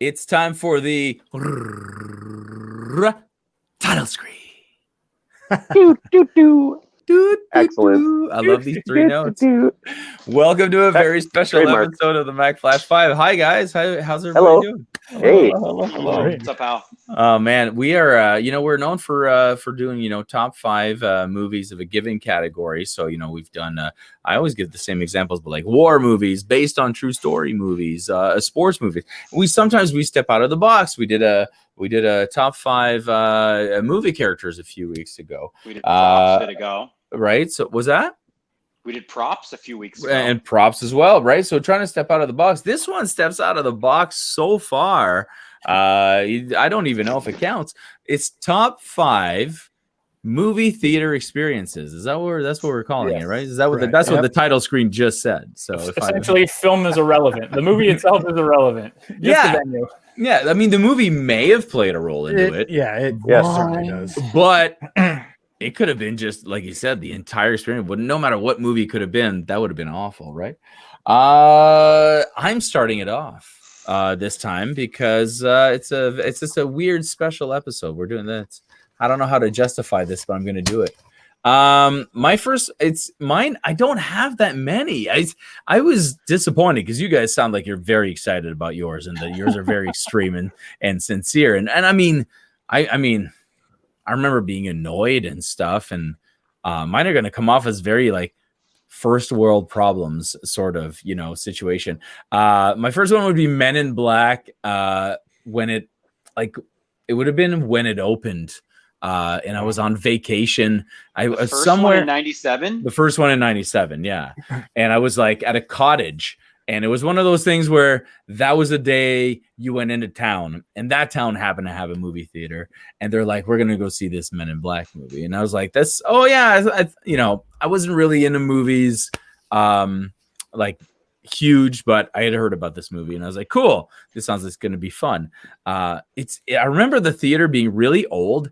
It's time for the title screen. Excellent. I love these three notes. Welcome to a very special episode of the Mack Flash Five. Hi guys, how's everybody doing? Hey. Hello. What's up, Al? Oh man, we are we're known for doing top 5 movies of a given category. So we've done I always give the same examples, but like war movies, based on true story movies, sports movies. We sometimes step out of the box. We did a top 5 movie characters a few weeks ago. We did props ago. Right? So was that? We did props a few weeks ago. And props as well, right? So trying to step out of the box. This one steps out of the box so far. I don't even know if it counts. It's top 5 movie theater experiences. Is that that's what we're calling it, right? Is that what that's what the title screen just said? So essentially, film is irrelevant. The movie itself is irrelevant. Just the venue. Yeah, I mean, the movie may have played a role into it. Yeah, it certainly does. But it could have been just, like you said, the entire experience. But no matter what movie it could have been, that would have been awful, right? I'm starting it off this time because it's just a weird special episode. We're doing that. I don't know how to justify this, but I'm going to do it. It's mine. I don't have that many. I was disappointed because you guys sound like you're very excited about yours, and that yours are very extreme and sincere. And I mean, I remember being annoyed and stuff, and mine are going to come off as very like first world problems sort of situation. My first one would be Men in Black. When it would have been when it opened. And I was on vacation. I was somewhere in 97. The first one in 97, yeah. And I was like at a cottage, and it was one of those things where that was the day you went into town, and that town happened to have a movie theater, and they're like, "We're gonna go see this Men in Black movie." And I was like, "That's I wasn't really into movies, like huge, but I had heard about this movie, and I was like, cool, this sounds like it's gonna be fun." I remember the theater being really old,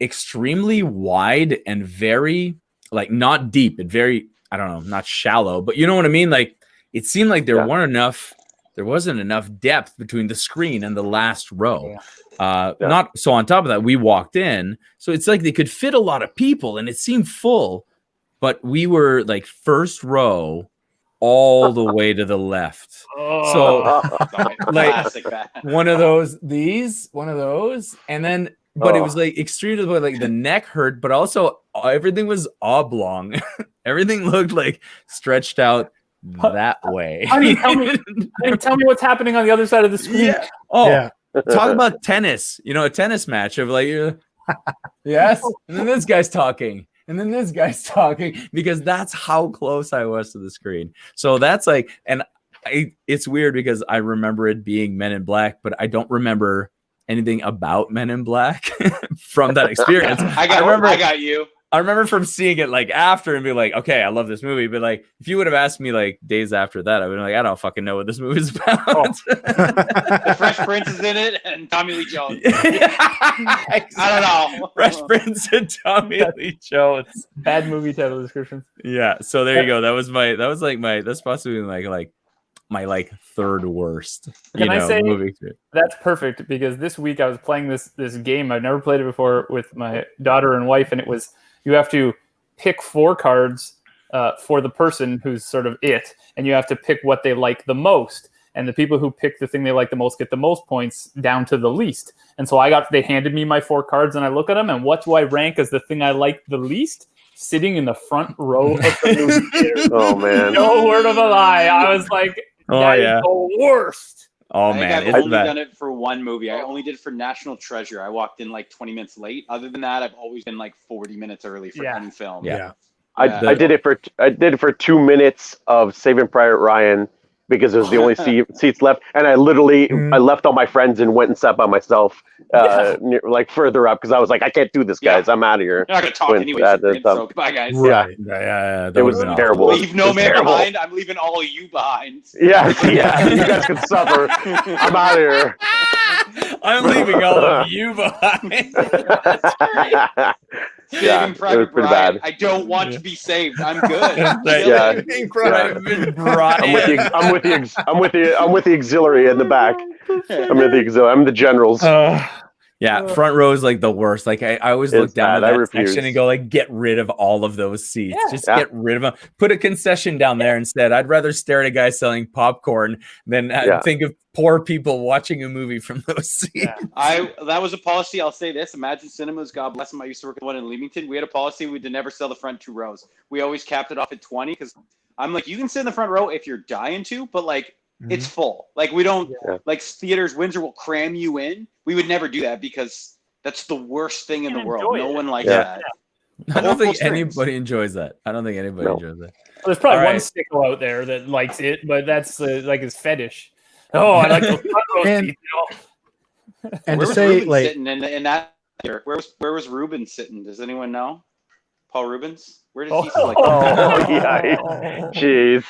extremely wide, and very like not deep and very, I don't know, not shallow, but you know what I mean? Like it seemed like there wasn't enough depth between the screen and the last row. Not so on top of that, we walked in, so it's like they could fit a lot of people and it seemed full, but we were like first row all the way to the left. So like one of those, and then but it was like extreme to the point, like the neck hurt, but also everything was oblong. Everything looked like stretched out that way. I mean, tell me what's happening on the other side of the screen. Yeah. Oh, yeah. Talk about tennis. A tennis match of like, yes, and then this guy's talking. And then this guy's talking, because that's how close I was to the screen. So that's like, and it's weird because I remember it being Men in Black, but I don't remember anything about Men in Black from that experience. I got you. I remember from seeing it like after and being like, okay, I love this movie. But like, if you would have asked me like days after that, I would be like, I don't fucking know what this movie's about. The Fresh Prince is in it and Tommy Lee Jones. Exactly. I don't know. Fresh Prince and Tommy Lee Jones. Bad movie title description. Yeah. So there you go. That's possibly my third worst. Can I say movie. That's perfect, because this week I was playing this game. I've never played it before with my daughter and wife, and it was, you have to pick 4 cards for the person who's sort of it, and you have to pick what they like the most. And the people who pick the thing they like the most get the most points down to the least. And so they handed me my 4 cards, and I look at them, and what do I rank as the thing I like the least? Sitting in the front row of the movie theater. Oh man! No word of a lie. I was like, that is the worst. Oh man, I've only done it for one movie. I only did it for National Treasure. I walked in like 20 minutes late. Other than that, I've always been like 40 minutes early for any film. Yeah. I did it for 2 minutes of Saving Private Ryan, because it was the only seats left, and I left all my friends and went and sat by myself, further up, because I was like, I can't do this, guys. I'm out of here. You're not gonna talk anyway. So bye, guys. Right. Yeah. It was terrible. Leave no man behind. I'm leaving all of you behind. Yeah. You guys can suffer. I'm out of here. I'm leaving all of you behind. Yeah, Saving it was Private pretty Brian. bad. I don't want to be saved. I'm good. Yeah. Saving Private Brian. I'm with the auxiliary in the back. I'm the generals. Yeah, front row is like the worst. Like I always It's look down bad. I to that refuse. section and go like, get rid of all of those seats. Just Yeah. get rid of them. Put a concession down there instead. I'd rather stare at a guy selling popcorn than think of poor people watching a movie from those seats. Yeah. That was a policy. I'll say this: Imagine Cinemas, God bless them. I used to work at one in Leamington. We had a policy: we did never sell the front 2 rows. We always capped it off at 20 because I'm like, you can sit in the front row if you're dying to, but like it's full. Like we don't like theaters. Windsor will cram you in. We would never do that because that's the worst thing in the world. No one likes that. I don't think anybody enjoys that. Enjoys that. Well, there's probably one sicko out there that likes it, but that's like his fetish. Oh, I like those front row seats. And where to was say Ruben like sitting in that year? Where was Ruben sitting? Does anyone know? Paul Rubens? Where did he sit? Like, yeah. Jeez.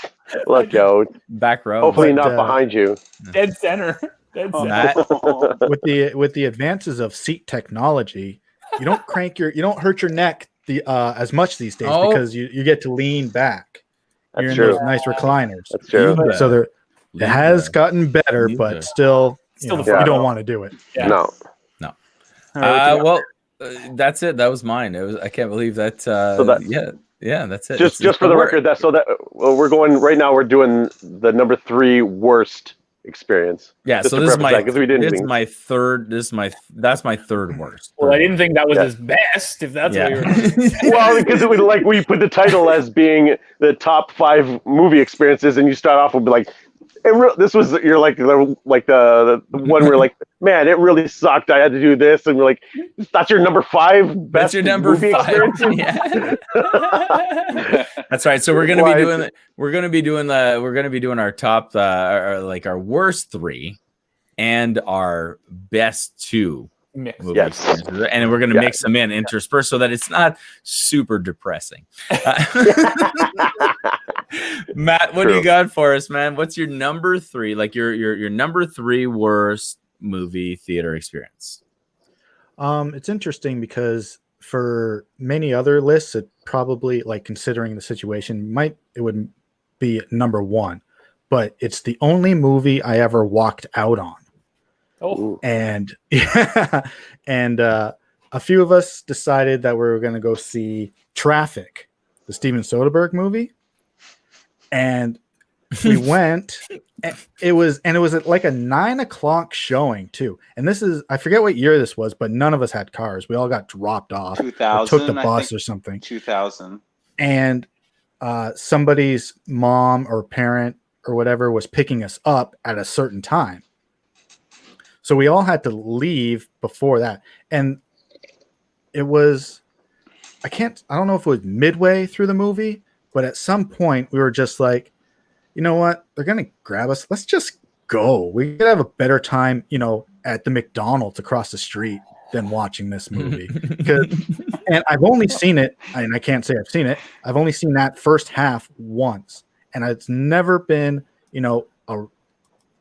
Look out. Back row. Hopefully not behind you. Dead center. Matt, with the advances of seat technology, you don't hurt your neck as much these days because you get to lean back. You're in those nice recliners. That's true. So it has gotten better, but still you don't want to do it. Yeah. No. Well, that's it. That was mine. I can't believe that. That's it. Just for the record, we're going right now. We're doing the number 3 worst experience. Yeah. Just so this is my third. That's my third worst. Well, I didn't think that was his best. If that's what you were. Well, because it would we put the title as being the top 5 movie experiences, and you start off with like. You're like the one where like, man, it really sucked. I had to do this, and we're like, that's your number 5 best. That's your number movie 5. experiences? Yeah. That's right. So we're gonna be doing our top our worst 3 and our best 2 movie experiences, and we're gonna mix them in interspersed so that it's not super depressing. Matt, what do you got for us, man? What's your number 3? Like your number 3 worst movie theater experience? It's interesting because for many other lists, it probably, like, considering the situation, it would be number 1, but it's the only movie I ever walked out on. Oh, and a few of us decided that we were going to go see Traffic, the Steven Soderbergh movie. And we went. It was at like a 9:00 showing too. And I forget what year this was, but none of us had cars. We all got dropped off. 2000. Took the bus or something. 2000. And somebody's mom or parent or whatever was picking us up at a certain time. So we all had to leave before that. And it was, I don't know if it was midway through the movie, but at some point we were just like, you know what? They're going to grab us. Let's just go. We could have a better time, at the McDonald's across the street than watching this movie. And I've only seen it, and I can't say I've seen it. I've only seen that first half once. And it's never been,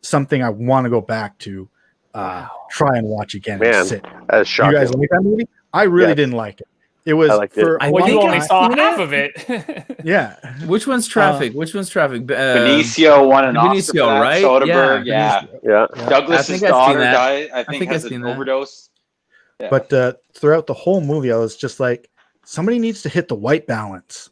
something I want to go back to try and watch again. Man, and sit. That's shocking. You guys like that movie? I really didn't like it. It was you only saw half of it. Yeah. Which one's Traffic? Benicio won an Oscar for that. Right? Soderbergh, yeah. Douglas's daughter died. I think has an overdose. Yeah. But throughout the whole movie, I was just like, somebody needs to hit the white balance.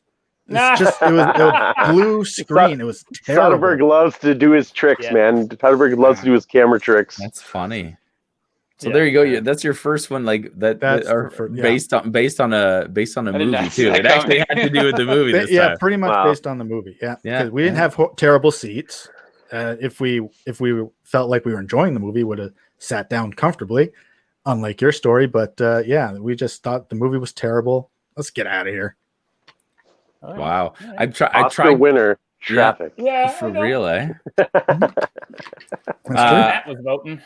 It was a blue screen. It was terrible. Soderbergh loves to do his tricks, man. Soderbergh loves to do his camera tricks. That's funny. So there you go. That's your first one, like that. Based on a movie too. It actually had to do with the movie. This time. Pretty much based on the movie. Yeah, because we didn't have terrible seats. If we felt like we were enjoying the movie, would have sat down comfortably. Unlike your story, but we just thought the movie was terrible. Let's get out of here. Wow, I tried. Oscar winner, Traffic. Yeah, for real, eh? Matt was voting.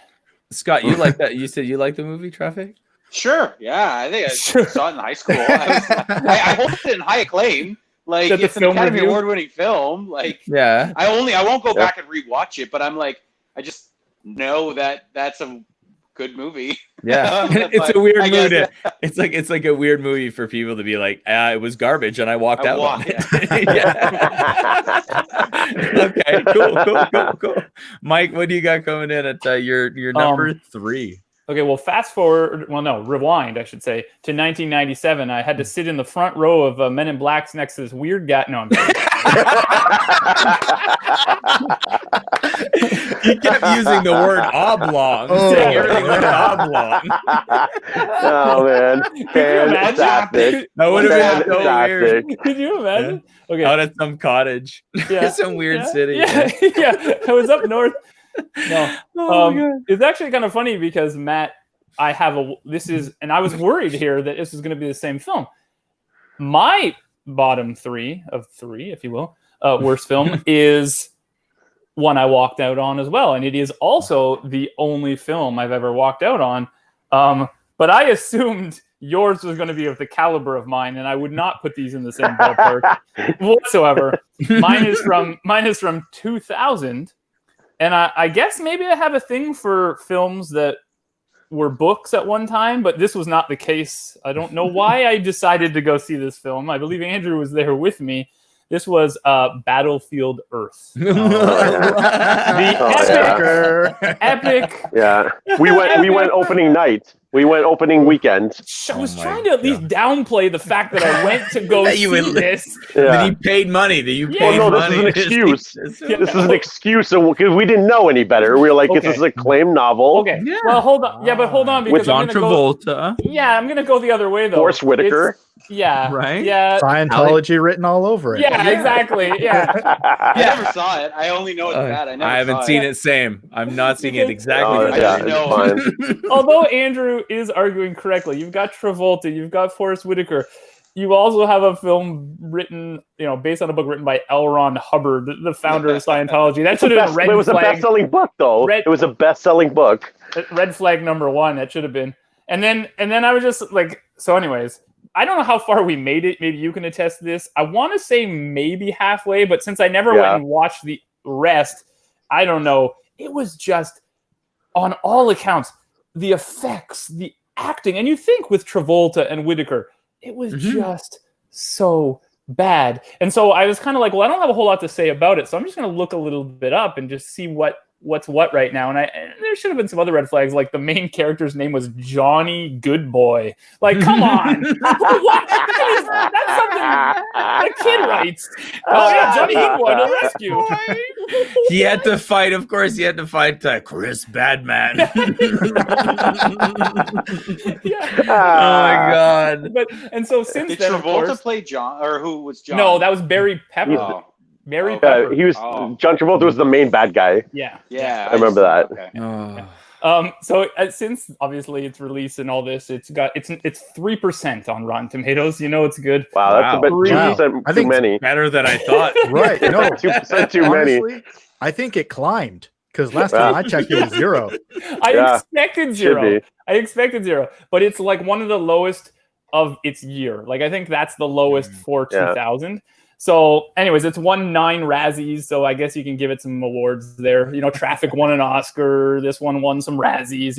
Scott, you like that? You said you like the movie Traffic? Sure. Yeah, I think I saw it in high school. I hoped it in high acclaim. Like, it's an Academy Award-winning film. Like, yeah. I won't go back and rewatch it, but I'm like, I just know that that's a good movie. Yeah, it's a weird mood. It's like a weird movie for people to be like, it was garbage, and I walked out on it. Okay, cool. Mike, what do you got coming in at your number 3? Okay, well, rewind, I should say, to 1997. I had to sit in the front row of Men in Blacks next to this weird guy. No, I'm kidding. He kept using the word oblong. Saying everything went oblong. Oh man, fantastic! That would have been so weird. Could you imagine? Okay, out at some cottage, some weird city. Yeah, I was up north. No, it's actually kind of funny because Matt, I was worried here that this is going to be the same film. My bottom 3 of 3, if you will, worst film is one I walked out on as well, and it is also the only film I've ever walked out on. But I assumed yours was going to be of the caliber of mine, and I would not put these in the same ballpark whatsoever. Mine is from 2000. And I guess maybe I have a thing for films that were books at one time, but this was not the case. I don't know why I decided to go see this film. I believe Andrew was there with me. This was Battlefield Earth. Epic. Yeah, we went opening night. We went opening weekend. I was trying to at least downplay the fact that I went to go see this. That he paid money. That you paid no, money. This is an excuse. This is an excuse because we didn't know any better. We were like, this is a acclaimed novel. Okay. Yeah. Well, hold on. Yeah, but hold on. Because with John Travolta. I'm going to go the other way, though. Forrest Whitaker. Right? Yeah. Scientology written all over it. Yeah, exactly. Yeah. I never saw it. I only know it's bad. I haven't seen it. Same. I'm not seeing it exactly. Although Andrew is arguing correctly, you've got Travolta, you've got Forrest Whitaker. You also have a film written, based on a book written by L. Ron Hubbard, the founder of Scientology. That should have been red flag. It was a best-selling book, though. It was a best-selling book. Red flag number 1. That should have been. And then I was just like, so anyways, I don't know how far we made it. Maybe you can attest to this. I want to say maybe halfway, but since I never went and watched the rest, I don't know. It was just, on all accounts, the effects, the acting, and you think with Travolta and Whitaker, it was just so bad. And so I was kind of like, well, I don't have a whole lot to say about it, so I'm just going to look a little bit up and just see what's what right now. And there should have been some other red flags, like the main character's name was Johnny Goodboy. Like, come on. What? That's something a kid writes. Oh yeah, Johnny Goodboy to the rescue. He had to fight, of course, Chris Badman. Oh my God. And so since did then, Travolta play John, or who was John? No, that was Barry Pepper. Pepper. He was John Travolta was the main bad guy. Yeah. I remember that. Okay. So since obviously it's released and all this, it's 3% on Rotten Tomatoes. It's good. Wow, that's a bit 2% too many. Better than I thought. Right? No, 2% too many. I think it climbed because last time I checked, it was 0. I expected 0, but it's like one of the lowest of its year. Like I think that's the lowest for 2000. So, anyways, it's won 9 Razzies, so I guess you can give it some awards there. Traffic won an Oscar. This one won some Razzies.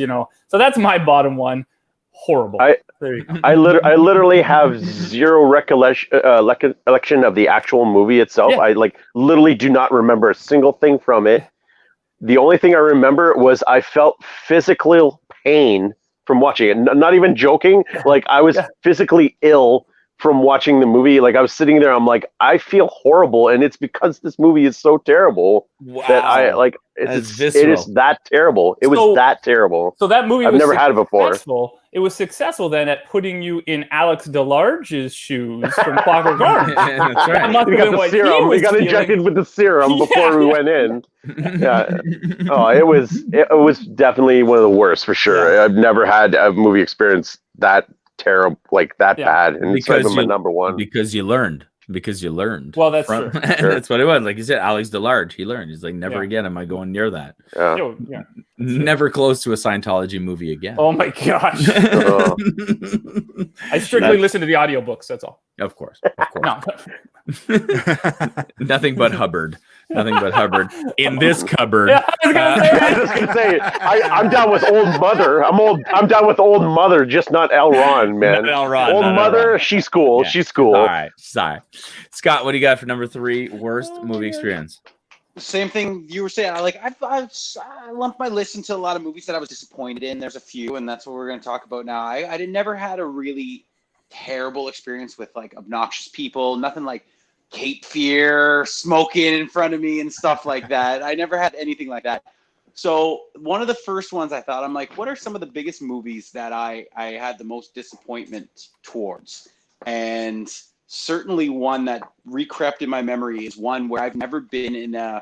So that's my bottom one. Horrible. There you go. I literally have zero recollection of the actual movie itself. Yeah. I literally do not remember a single thing from it. The only thing I remember was I felt physical pain from watching it. Not even joking. Like I was physically ill from watching the movie. Like I was sitting there, I'm like, I feel horrible, and it's because this movie is so terrible that I like. It is that terrible. It was that terrible. So that movie, I've never had it before. It was successful then at putting you in Alex DeLarge's shoes from Clockwork Orange. That's right. We got the serum. We got injected with the serum before we went in. Yeah. Oh, it was definitely one of the worst for sure. Yeah. I've never had a movie experience that terrible, like that bad, and because it's my number one. Because you learned. Well, that's true. That's what it was. Like you said, Alex DeLarge, he learned. He's like, never again am I going near that. Yeah. Never close to a Scientology movie again. Oh my gosh. I strictly listen to the audiobooks, that's all. Of course. No. Nothing but Hubbard. Nothing but Hubbard in this cupboard. Yeah, I was gonna say I was just gonna say, I'm down with old mother. I'm down with old mother, just not L. Ron, man. Not L. Ron, old not L. mother, Ron. she's cool. Yeah. She's cool. All right, sorry. Scott, what do you got for number 3 worst movie experience? Same thing you were saying. I lumped my list into a lot of movies that I was disappointed in. There's a few, and that's what we're going to talk about now. I never had a really terrible experience with like obnoxious people. Nothing like Cape Fear, smoking in front of me and stuff like that. I never had anything like that. So one of the first ones I thought, I'm like, what are some of the biggest movies that I had the most disappointment towards? And certainly one that recrept in my memory is one where I've never been in a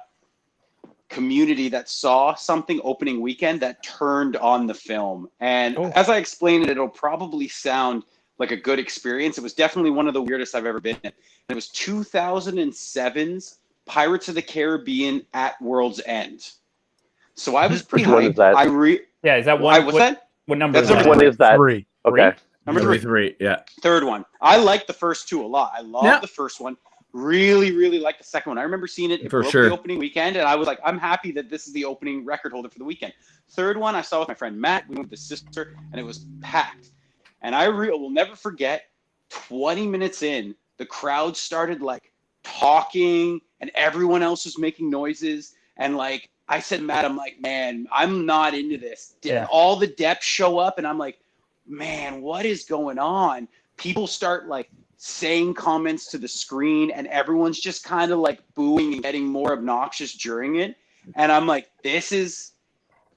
community that saw something opening weekend that turned on the film. And as I explained it, it'll probably sound like a good experience. It was definitely one of the weirdest I've ever been in. It was 2007's Pirates of the Caribbean at World's End. So I was pretty Which one is that? Yeah, is that one? What's that? What number That's is that? Which one is that? 3. Okay. Number 3. Yeah. Third one. I like the first two a lot. I love the first one. Really, really like the second one. I remember seeing it. It For broke sure. the opening weekend, and I was like, I'm happy that this is the opening record holder for the weekend. Third one, I saw with my friend Matt. We went with his sister, and it was packed. And I will never forget, 20 minutes in, the crowd started like talking, and everyone else was making noises. And like I said, Matt, I'm like, man, I'm not into this. Yeah. All the depths show up, and I'm like, man, what is going on? People start like saying comments to the screen, and everyone's just kind of like booing and getting more obnoxious during it. And I'm like, this is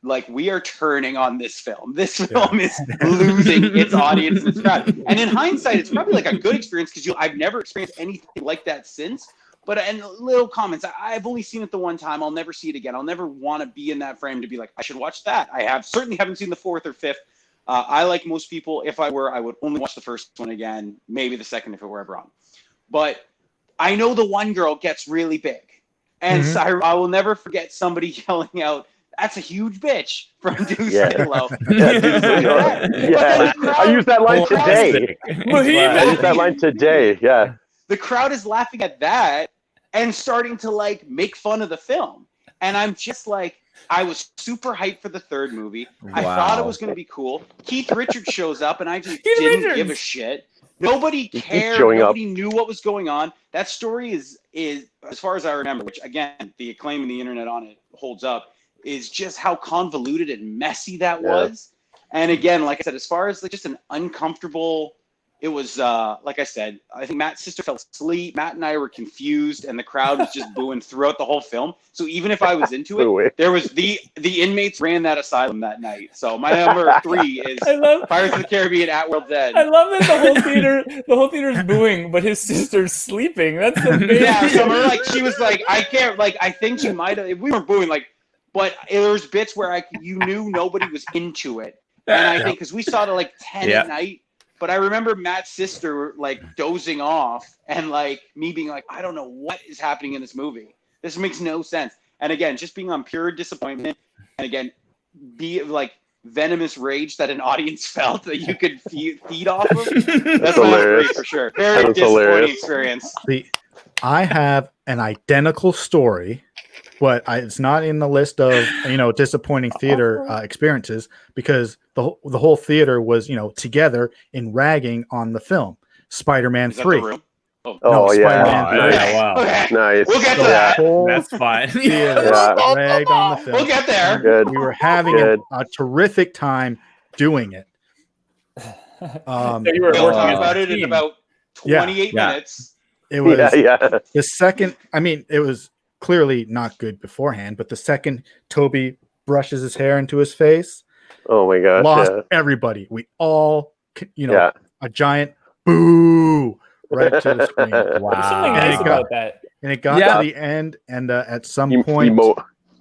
like, we are turning on this film. This film is losing its audience and its crowd. And in hindsight, it's probably like a good experience because I've never experienced anything like that since. But and little comments, I've only seen it the one time. I'll never see it again. I'll never want to be in that frame to be like, I should watch that. I certainly haven't seen the fourth or fifth. I, like most people, if I would only watch the first one again, maybe the second if it were ever on. But I know the one girl gets really big. And so I will never forget somebody yelling out, "That's a huge bitch," from Deuce Bigelow. Yeah, I used that line today. I used that line today, yeah. The crowd is laughing at that and starting to like make fun of the film. And I'm just like, I was super hyped for the third movie. I thought it was going to be cool. Keith Richards shows up, and I just didn't give a shit. Nobody cared. Nobody knew what was going on. That story is, as far as I remember, which again, the acclaim in the internet on it holds up, is just how convoluted and messy that was. And again, like I said, as far as like just an uncomfortable, it was like I said, I think Matt's sister fell asleep. Matt and I were confused, and the crowd was just booing throughout the whole film. So even if I was into it, there was the inmates ran that asylum that night. So my number 3 is Pirates of the Caribbean at World's End. I love that the whole theater's booing, but his sister's sleeping. That's the big so we're like, she was like, I can't, like, I think she might have. We were booing, like, but there was bits where you knew nobody was into it, and I think because we saw it at like 10 at night. But I remember Matt's sister like dozing off, and like me being like, I don't know what is happening in this movie. This makes no sense. And again, just being on pure disappointment, and again, be like venomous rage that an audience felt that you could feed off of. That's hilarious for sure. Very disappointing experience. I have an identical story, but it's not in the list of disappointing theater experiences because the whole theater was together in ragging on the film Spider-Man 3. Spider-Man 3. Wow. Okay. Nice. We'll get to that. That's fine. Ragged on the film. We'll get there. Good. We were having a terrific time doing it. So you were We'll working talk as about a it in team. about 28 minutes. It was the second. I mean, it was clearly not good beforehand, but the second Toby brushes his hair into his face, oh my gosh, lost everybody. We all, a giant boo right to the screen. There's something nice about that. And it got to the end, and at some point,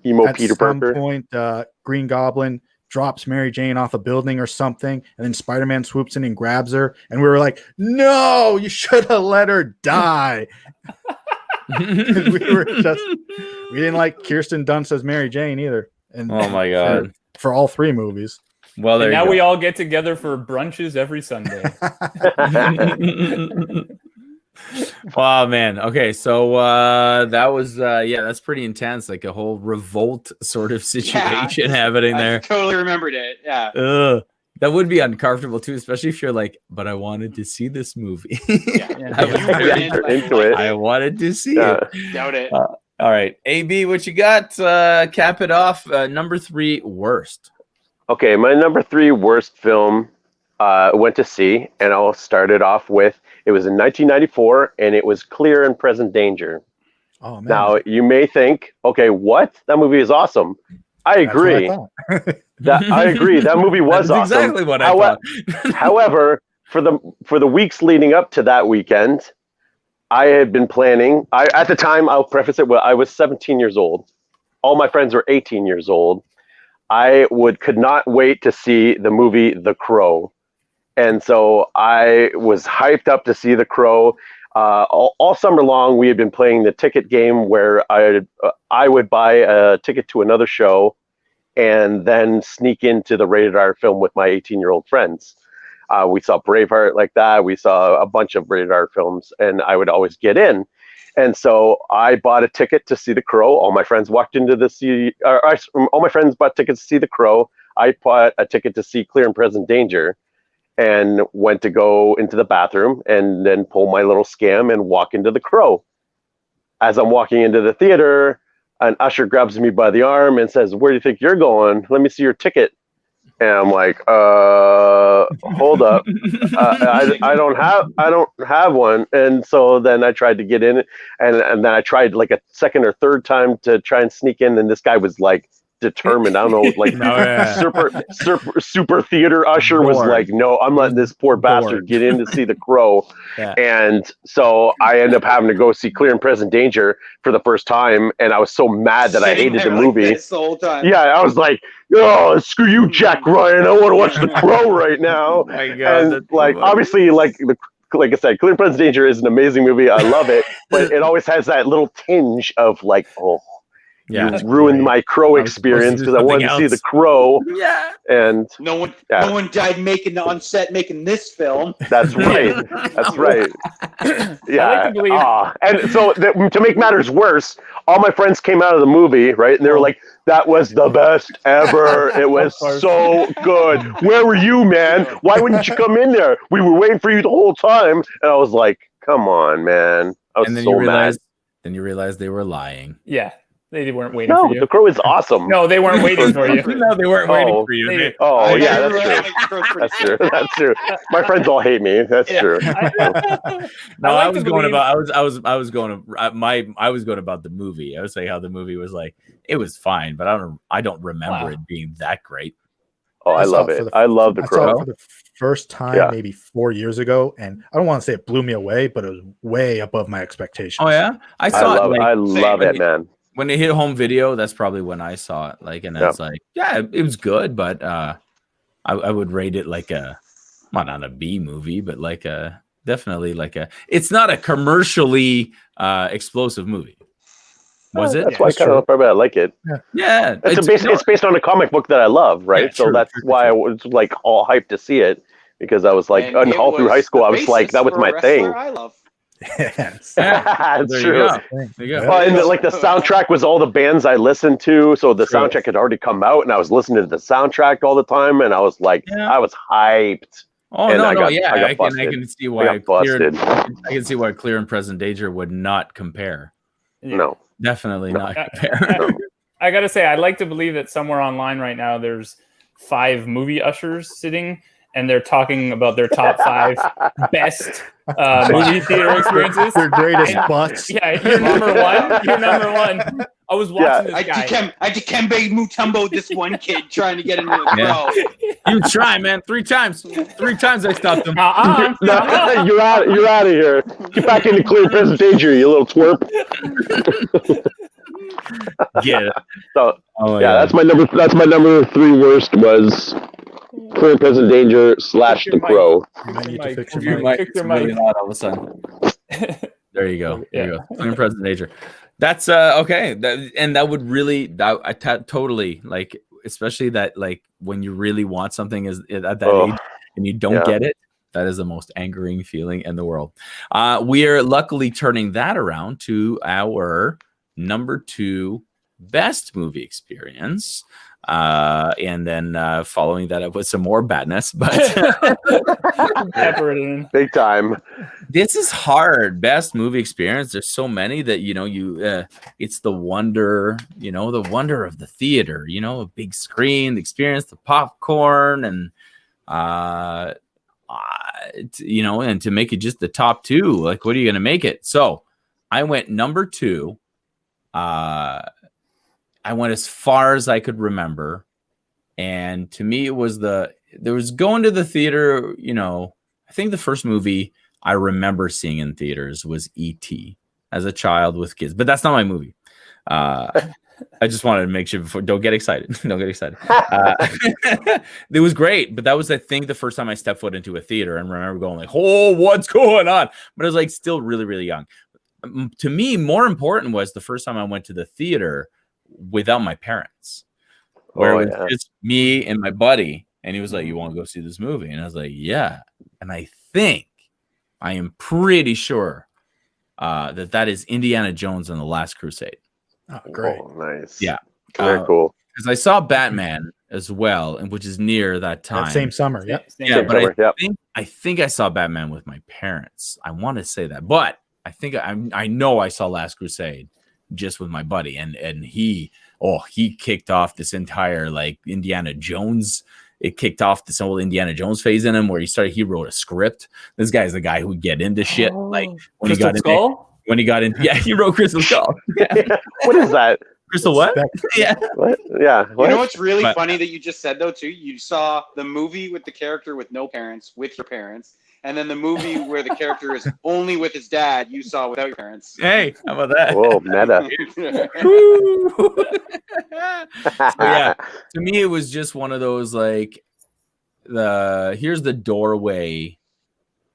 emo Peter Parker. Green Goblin drops Mary Jane off a building or something, and then Spider-Man swoops in and grabs her, and we were like, "No, you should have let her die." we didn't like Kirsten Dunst as Mary Jane either. And oh my god, for all 3 movies. Well, there and you now go. we all get together for brunches every Sunday. Wow, man. Okay, so that was that's pretty intense, like a whole revolt sort of situation happening I there. totally remembered it. Yeah. That would be uncomfortable too, especially if you're like, but I wanted to see this movie. Yeah. I was very into it. I wanted to see Yeah. it. Doubt it. All right, AB, what you got? Cap it off. Number 3 worst. Okay, my number 3 worst film went to see, and I'll start it off with, it was in 1994, and it was Clear and Present Danger. Oh man. Now, you may think, okay, what? That movie is awesome. I That's what agree. thought. I agree. That movie was That's awesome. exactly what I thought. However, for the weeks leading up to that weekend, I had been planning. At the time, I'll preface it with, I was 17 years old. All my friends were 18 years old. I could not wait to see the movie The Crow. And so I was hyped up to see The Crow. All summer long, we had been playing the ticket game where I would buy a ticket to another show and then sneak into the rated R film with my 18-year-old friends. We saw Braveheart like that. We saw a bunch of rated R films, and I would always get in. And so I bought a ticket to see The Crow. All my friends walked into all my friends bought tickets to see The Crow. I bought a ticket to see Clear and Present Danger, and went to go into the bathroom and then pull my little scam and walk into The Crow. As I'm walking into the theater, an usher grabs me by the arm and says, "Where do you think you're going? Let me see your ticket." And I'm like, hold up. I don't have one. And so then I tried to get in, and then I tried like a second or third time to try and sneak in, and this guy was like determined. I don't know, like super theater usher was like, "No, I'm letting this poor bastard get in to see The Crow." Yeah. And so I end up having to go see Clear and Present Danger for the first time, and I was so mad that I hated the movie. This the whole time. Yeah, I was like, "Oh, screw you, Jack Ryan! I want to watch The Crow right now." My God, And like, obviously, like I said, Clear and Present Danger is an amazing movie. I love it, but it always has that little tinge of like, oh. Yeah, You ruined my Crow experience because I wanted to see The Crow. Yeah, and no one died on set making this film. That's right. That's right. Yeah. And so to make matters worse, all my friends came out of the movie, right? And they were like, "That was the best ever. It was so good. Where were you, man? Why wouldn't you come in there? We were waiting for you the whole time." And I was like, "Come on, man." I was so mad. Then you realized they were lying. Yeah. They weren't waiting for you. No, The Crow is awesome. No, they weren't waiting for you. No, they weren't waiting for you. Yeah, that's true. That's true. My friends all hate me. That's true. No, I was going about the movie. I was saying how the movie was like, it was fine, but I don't remember it being that great. Oh, I love it. I love The Crow. I saw it for the first time maybe 4 years ago, and I don't want to say it blew me away, but it was way above my expectations. Oh yeah, I love it, man. When it hit home video, that's probably when I saw it. Like, and I was like, yeah, it was good, but I would rate it like not a B movie, but like definitely like it's not a commercially explosive movie. Was it? That's why I like it. Yeah. It's based on a comic book that I love, right? So that's why I was like all hyped to see it, because I was like, all through high school, I was like, that was my thing. I love. Yes. That's there true. You go. And the soundtrack was all the bands I listened to, so the soundtrack had already come out, and I was listening to the soundtrack all the time, and I was like, I was hyped. Oh, and I can see why I can see why Clear and Present Danger would not compare. No, definitely not compare. I gotta say, I'd like to believe that somewhere online right now there's 5 movie ushers sitting, and they're talking about their top 5 best movie theater experiences. Their greatest butts. Yeah, you're number one. You're number one. I was watching this guy. I Dikembe Mutombo this one kid trying to get into The Crow. You try, man. 3 times. 3 times I stopped him. You're out of here. Get back into Clear Present Danger, you little twerp. Get it. So that's my number 3 worst was Clear Present Danger / The Crow. You need to fix your mic. It's really loud all of a sudden. There you go. There you go. Clear Present Danger. That's okay. That would really totally like, especially that like when you really want something at that age and you don't get it. That is the most angering feeling in the world. We are luckily turning that around to our number 2 best movie experience. And then following that up with some more badness, but Pepper it in. Big time. this is hard. Best movie experience. There's so many that it's the wonder, the wonder of the theater. A big screen, the experience, the popcorn, and and to make it just the top 2. Like, what are you going to make it? So I went number 2. I went as far as I could remember. And to me, it was going to the theater. I think the first movie I remember seeing in theaters was E.T. as a child with kids, but that's not my movie. I just wanted to make sure don't get excited. Don't get excited. It was great, but that was, I think, the first time I stepped foot into a theater and remember going like, oh, what's going on? But I was like still really, really young. To me, more important was the first time I went to the theater without my parents, where it was just me and my buddy, and he was like, you want to go see this movie? And I was like, yeah. And I am pretty sure that is Indiana Jones and the Last Crusade. Oh, great. Oh, nice. Yeah. Very cool. Because I saw Batman as well, and which is near that time. That same summer. Yep. Yeah, but I think I saw Batman with my parents. I want to say that, but I think I know I saw Last Crusade just with my buddy, and he kicked off this entire like Indiana Jones. It kicked off this whole Indiana Jones phase in him where he wrote a script. This guy's the guy who would get into shit. Like when he got into, he wrote Crystal Skull. Yeah. What is that? Crystal what? Yeah. What? Yeah. What? You know what's really funny that you just said though too? You saw the movie with the character with no parents with your parents, and then the movie where the character is only with his dad you saw without your parents. Hey, how about that? Whoa, meta. So yeah, to me it was just one of those like here's the doorway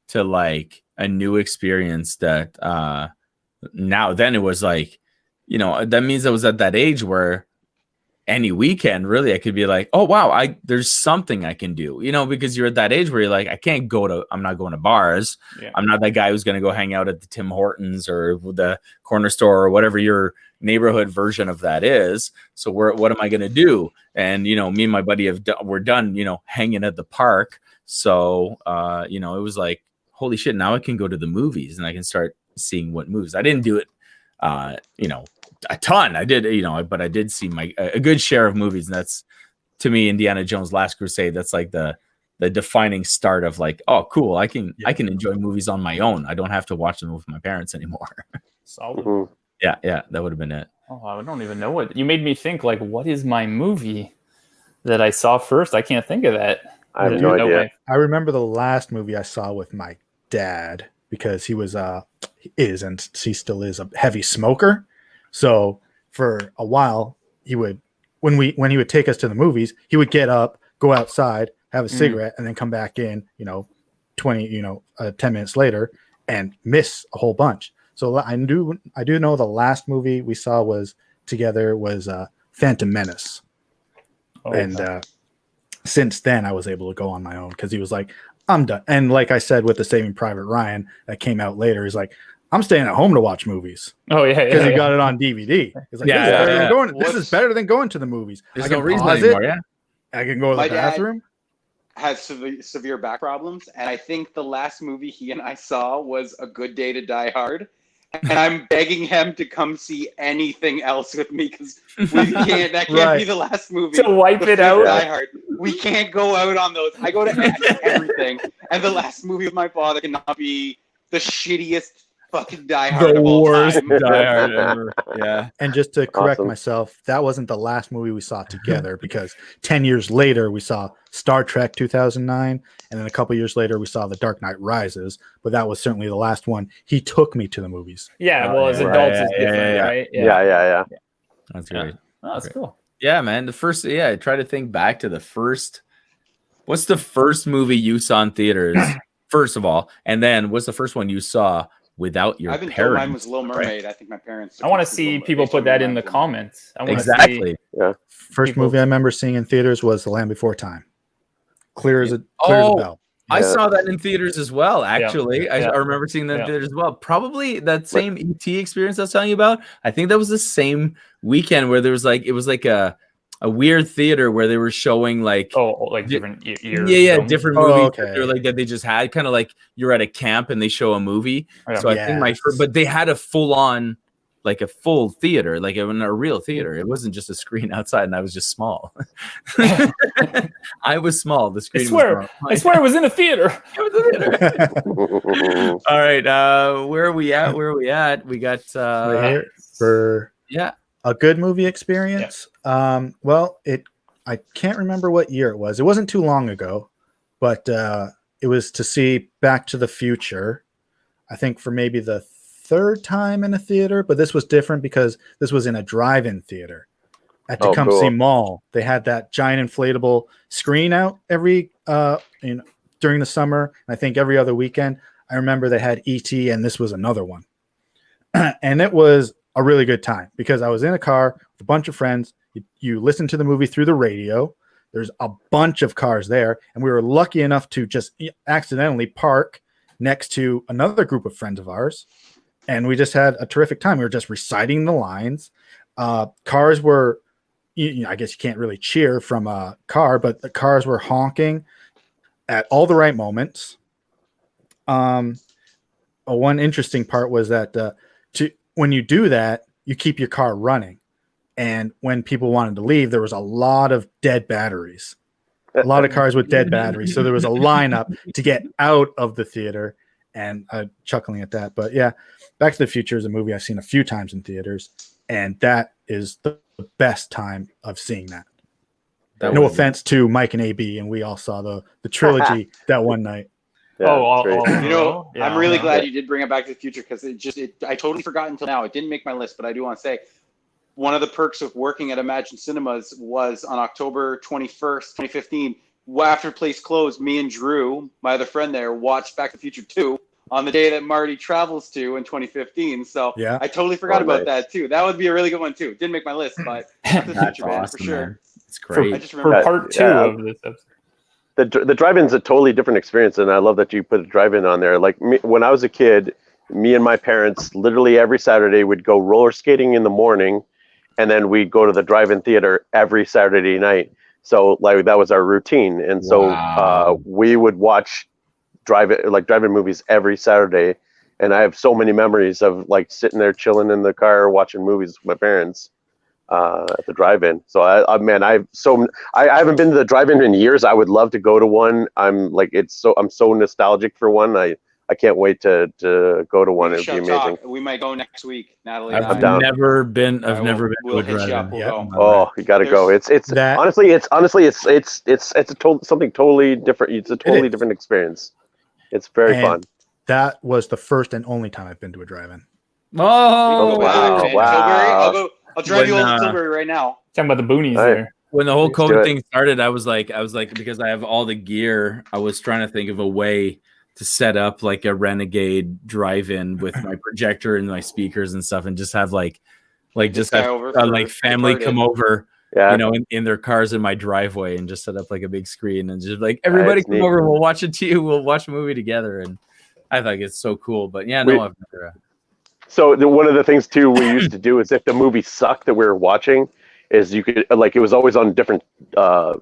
to like a new experience that then it was like, that means I was at that age where any weekend really I could be like, oh wow, there's something I can do, because you're at that age where you're like, I'm not going to bars. Yeah. I'm not that guy who's going to go hang out at the Tim Hortons or the corner store or whatever your neighborhood version of that is. So what am I going to do? And me and my buddy we're done hanging at the park. So it was like, holy shit, now I can go to the movies and I can start seeing what movies. I didn't do it a ton. I did, but I did see a good share of movies, and that's, to me, Indiana Jones Last Crusade. That's like the defining start of like, oh cool, I can enjoy movies on my own. I don't have to watch them with my parents anymore. Solid. Mm-hmm. Yeah, that would have been it. Oh, I don't even know what you made me think. Like, what is my movie that I saw first? I can't think of that. I have no idea. I remember the last movie I saw with my dad because he was and he still is a heavy smoker. So for a while, he would when he would take us to the movies, he would get up, go outside, have a cigarette, and then come back in, 10 minutes later and miss a whole bunch. So I do know the last movie we saw was Phantom Menace. Oh, and since then I was able to go on my own because he was like, I'm done. And like I said with the Saving Private Ryan that came out later, he's like, I'm staying at home to watch movies. Oh yeah, because he got it on DVD. He's like, this is better than going to the movies. There's no reason anymore. Yeah, I can go to the bathroom. Has severe back problems, and I think the last movie he and I saw was A Good Day to Die Hard. And I'm begging him to come see anything else with me because we can't. That can't be the last movie to wipe it out. Die Hard. We can't go out on those. I go to everything, and the last movie with my father cannot be the shittiest fucking Die Hard. The worst time. Die Hard ever. Yeah. And just to correct myself, that wasn't the last movie we saw together because 10 years later we saw Star Trek 2009, and then a couple years later we saw The Dark Knight Rises. But that was certainly the last one he took me to the movies. Yeah, well, as adults, it's different, right? Yeah. That's great. Oh, that's cool. Yeah, man. I try to think back to the first. What's the first movie you saw in theaters, first of all, and then what's the first one you saw without your parents? Mine was Little Mermaid. Right. I think my parents. I want to see people put that in the comments. Exactly. First movie I remember seeing in theaters was The Land Before Time. Clear as a bell. I saw that in theaters as well. Actually, Yeah. I remember seeing that in theaters as well. Probably that same ET experience I was telling you about. I think that was the same weekend where there was like it was like a weird theater where they were showing like different years. Different movies. Oh, okay. They were like that they just had kind of like you're at a camp and they show a movie. Yeah. So I think but they had a full on. Like a full theater, like in a real theater. It wasn't just a screen outside, and I was just small. I was small. The screen. I swear, it was in a theater. All right, where are we at? We got right for a good movie experience. Yeah. I can't remember what year it was. It wasn't too long ago, but it was to see Back to the Future. I think for maybe the third time in a theater, but this was different because this was in a drive-in theater at Tecumseh Mall. They had that giant inflatable screen out every during the summer, and I think every other weekend. I remember they had ET, and this was another one. And it was a really good time because I was in a car with a bunch of friends. You listen to the movie through the radio. There's a bunch of cars there, and we were lucky enough to just accidentally park next to another group of friends of ours. And we just had a terrific time. We were just reciting the lines. Cars were, I guess you can't really cheer from a car, but the cars were honking at all the right moments. One interesting part was that when you do that, you keep your car running. And when people wanted to leave, there was a lot of dead batteries. A lot of cars with dead batteries. So there was a lineup to get out of the theater. And chuckling at that. But yeah, Back to the Future is a movie I've seen a few times in theaters, and that is the best time of seeing that. No offense to Mike and AB, and we all saw the trilogy that one night. Yeah, I'm really glad you did bring it Back to the Future because I totally forgot until now. It didn't make my list, but I do want to say one of the perks of working at Imagine Cinemas was on October 21st, 2015. After the place closed, me and Drew, my other friend there, watched Back to the Future 2 on the day that Marty travels to in 2015 So I totally forgot about that too. That would be a really good one too. Didn't make my list, but Back to the Future, man, for sure. Man. It's great. I just remember for part 2 of this episode. The drive-in's a totally different experience, and I love that you put a drive-in on there. Like when I was a kid, me and my parents literally every Saturday would go roller skating in the morning, and then we'd go to the drive-in theater every Saturday night. So like that was our routine, and so we would watch drive-in movies every Saturday, and I have so many memories of like sitting there chilling in the car watching movies with my parents at the drive-in. So I haven't been to the drive-in in years. I would love to go to one. I'm so nostalgic for one. I can't wait to go to one. It'd be amazing. We might go next week, Natalie. I've never been to a drive-in. Oh, you got to go. It's something totally different. It's a totally different experience. It's very fun. That was the first and only time I've been to a drive-in. Oh, wow. I'll drive you over to Tilbury right now. Talking about the boonies there. When the whole COVID thing started, I was like, because I have all the gear, I was trying to think of a way to set up like a Renegade drive-in with my projector and my speakers and stuff, and just have like family come over, in their cars in my driveway, and just set up like a big screen and just like everybody come over, we'll watch it to you, we'll watch a movie together, and I think it's so cool. But I've never. So one of the things too we used to do is if the movie sucked that we were watching, is you could it was always on different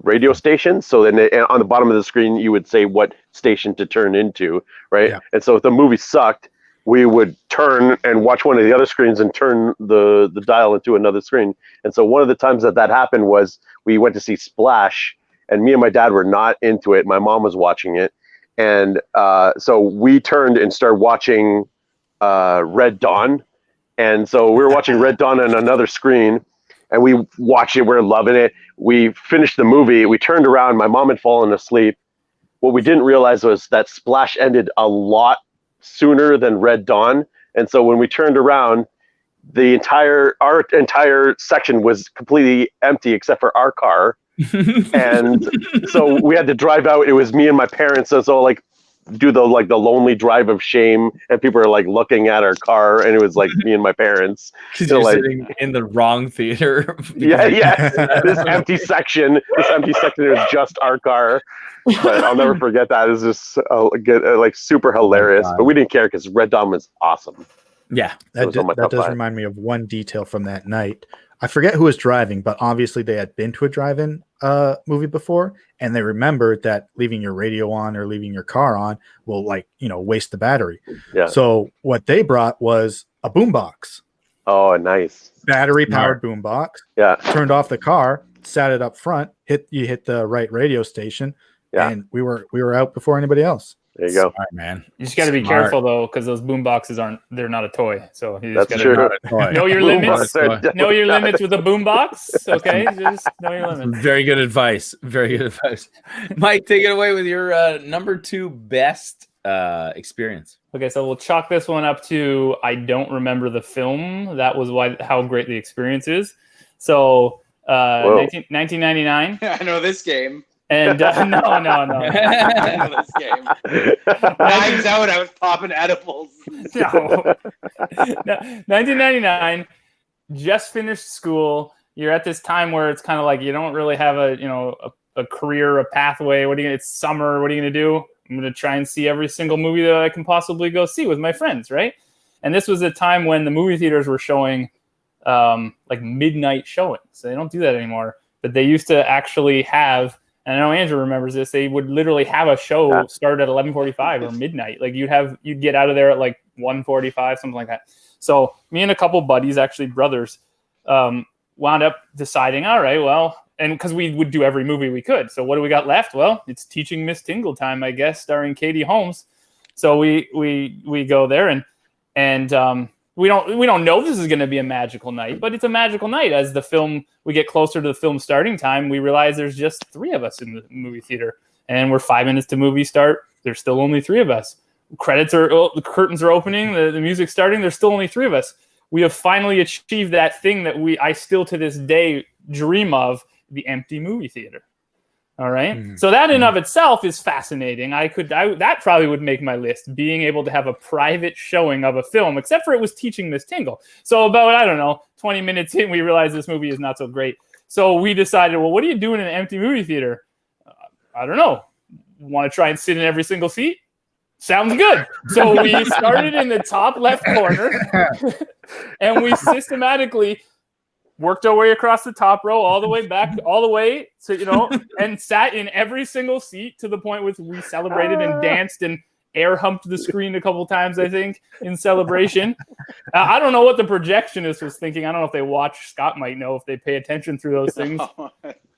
radio stations. So then on the bottom of the screen you would say what station to turn into, right? Yeah. And so if the movie sucked, we would turn and watch one of the other screens and turn the dial into another screen. And so one of the times that happened was we went to see Splash, and me and my dad were not into it. My mom was watching it, and so we turned and started watching Red Dawn. And so we were watching Red Dawn on another screen, and we watched it. We're loving it. We finished the movie. We turned around. My mom had fallen asleep. What we didn't realize was that Splash ended a lot sooner than Red Dawn. And so when we turned around, our entire section was completely empty except for our car. And so we had to drive out. It was me and my parents. So like do the lonely drive of shame, and people are like looking at our car, and it was like me and my parents. Because you're sitting in the wrong theater. Yeah. This empty section is just our car. But I'll never forget that. It's just like super hilarious. But we didn't care because Red Dawn was awesome. Yeah, that does remind me of one detail from that night. I forget who was driving, but obviously they had been to a drive-in movie before, and they remembered that leaving your radio on or leaving your car on will waste the battery. Yeah. So what they brought was a boombox. Oh, nice. Battery-powered boombox. Yeah. Turned off the car, sat it up front, hit the right radio station, and we were out before anybody else. There you go. Smart, man. You just got to be careful though, because those boom boxes they're not a toy. So you just That's true. Know your limits. Know your limits with a boom box. Okay, just know your limits. Very good advice. Very good advice. Mike, take it away with your number 2 best experience. Okay, so we'll chalk this one up to I don't remember the film. That was how great the experience is. So 1999. I know this game. And no. I know this game. Knives Out, I was popping edibles. No. 1999, just finished school. You're at this time where it's kind of like you don't really have a career, a pathway. It's summer. What are you going to do? I'm going to try and see every single movie that I can possibly go see with my friends, right? And this was a time when the movie theaters were showing like midnight showings. They don't do that anymore. But they used to actually have, and I know Andrew remembers this, they would literally have a show start at 11:45 or midnight. Like you'd get out of there at like 1:45, something like that. So me and a couple buddies, actually brothers, wound up deciding, all right, well, and because we would do every movie we could. So what do we got left? Well, it's Teaching Miss Tingle time, I guess, starring Katie Holmes. So we go there and we don't know this is going to be a magical night, but it's a magical night. As we get closer to the film starting time, we realize there's just 3 of us in the movie theater, and we're 5 minutes to movie start. There's still only 3 of us. The curtains are opening, the music's starting. There's still only 3 of us. We have finally achieved that thing that I still to this day dream of, the empty movie theater. All right. Mm-hmm. So that in of itself is fascinating. That probably would make my list, being able to have a private showing of a film, except for it was Teaching Miss Tingle. So about, 20 minutes in, we realized this movie is not so great. So we decided, well, what are you doing in an empty movie theater? I don't know. Want to try and sit in every single seat? Sounds good. So we started in the top left corner and we systematically worked our way across the top row, all the way back, all the way to, and sat in every single seat to the point where we celebrated and danced and air humped the screen a couple times, I think, in celebration. I don't know what the projectionist was thinking. I don't know if they watch. Scott might know if they pay attention through those things.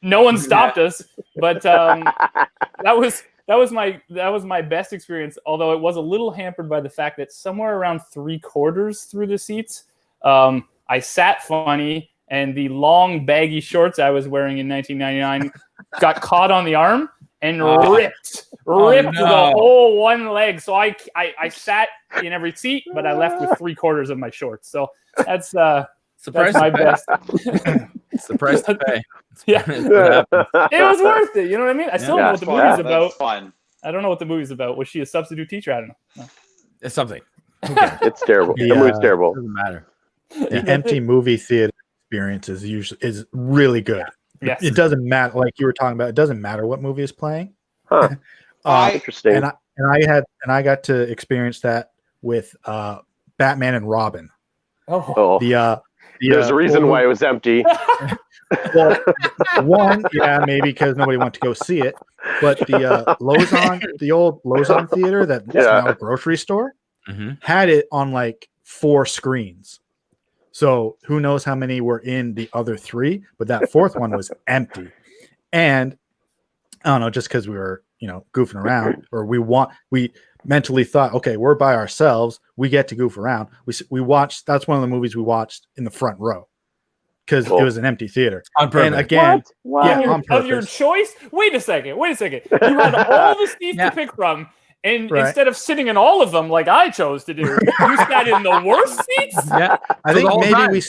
No one stopped us, but that was my best experience, although it was a little hampered by the fact that somewhere around 3/4 through the seats, I sat funny, and the long baggy shorts I was wearing in 1999 got caught on the arm and ripped the whole one leg. So I sat in every seat, but I left with 3/4 of my shorts. So that's my best. It's the price to pay. Yeah, it was worth it. You know what I mean? I still don't know what the movie's about. Fun. I don't know what the movie's about. Was she a substitute teacher? I don't know. No. It's something. It's terrible. The movie's terrible. Doesn't matter. The empty movie theater experience is really good. Yes. It doesn't matter, like you were talking about. It doesn't matter what movie is playing. Huh. Interesting. And I got to experience that with Batman and Robin. Oh. There's a reason why it was empty. Well, one, maybe because nobody wanted to go see it. But the old Lozon theater that's now a grocery store, had it on like 4 screens. So who knows how many were in the other 3, but that 4th one was empty. And I don't know, just because we were, goofing around, or we mentally thought, okay, we're by ourselves, we get to goof around. We watched, that's one of the movies we watched in the front row because it was an empty theater. On purpose. And again, on purpose. Of your choice? Wait a second. You had all the seats to pick from. And instead of sitting in all of them like I chose to do, you sat in the worst seats? Yeah. I think maybe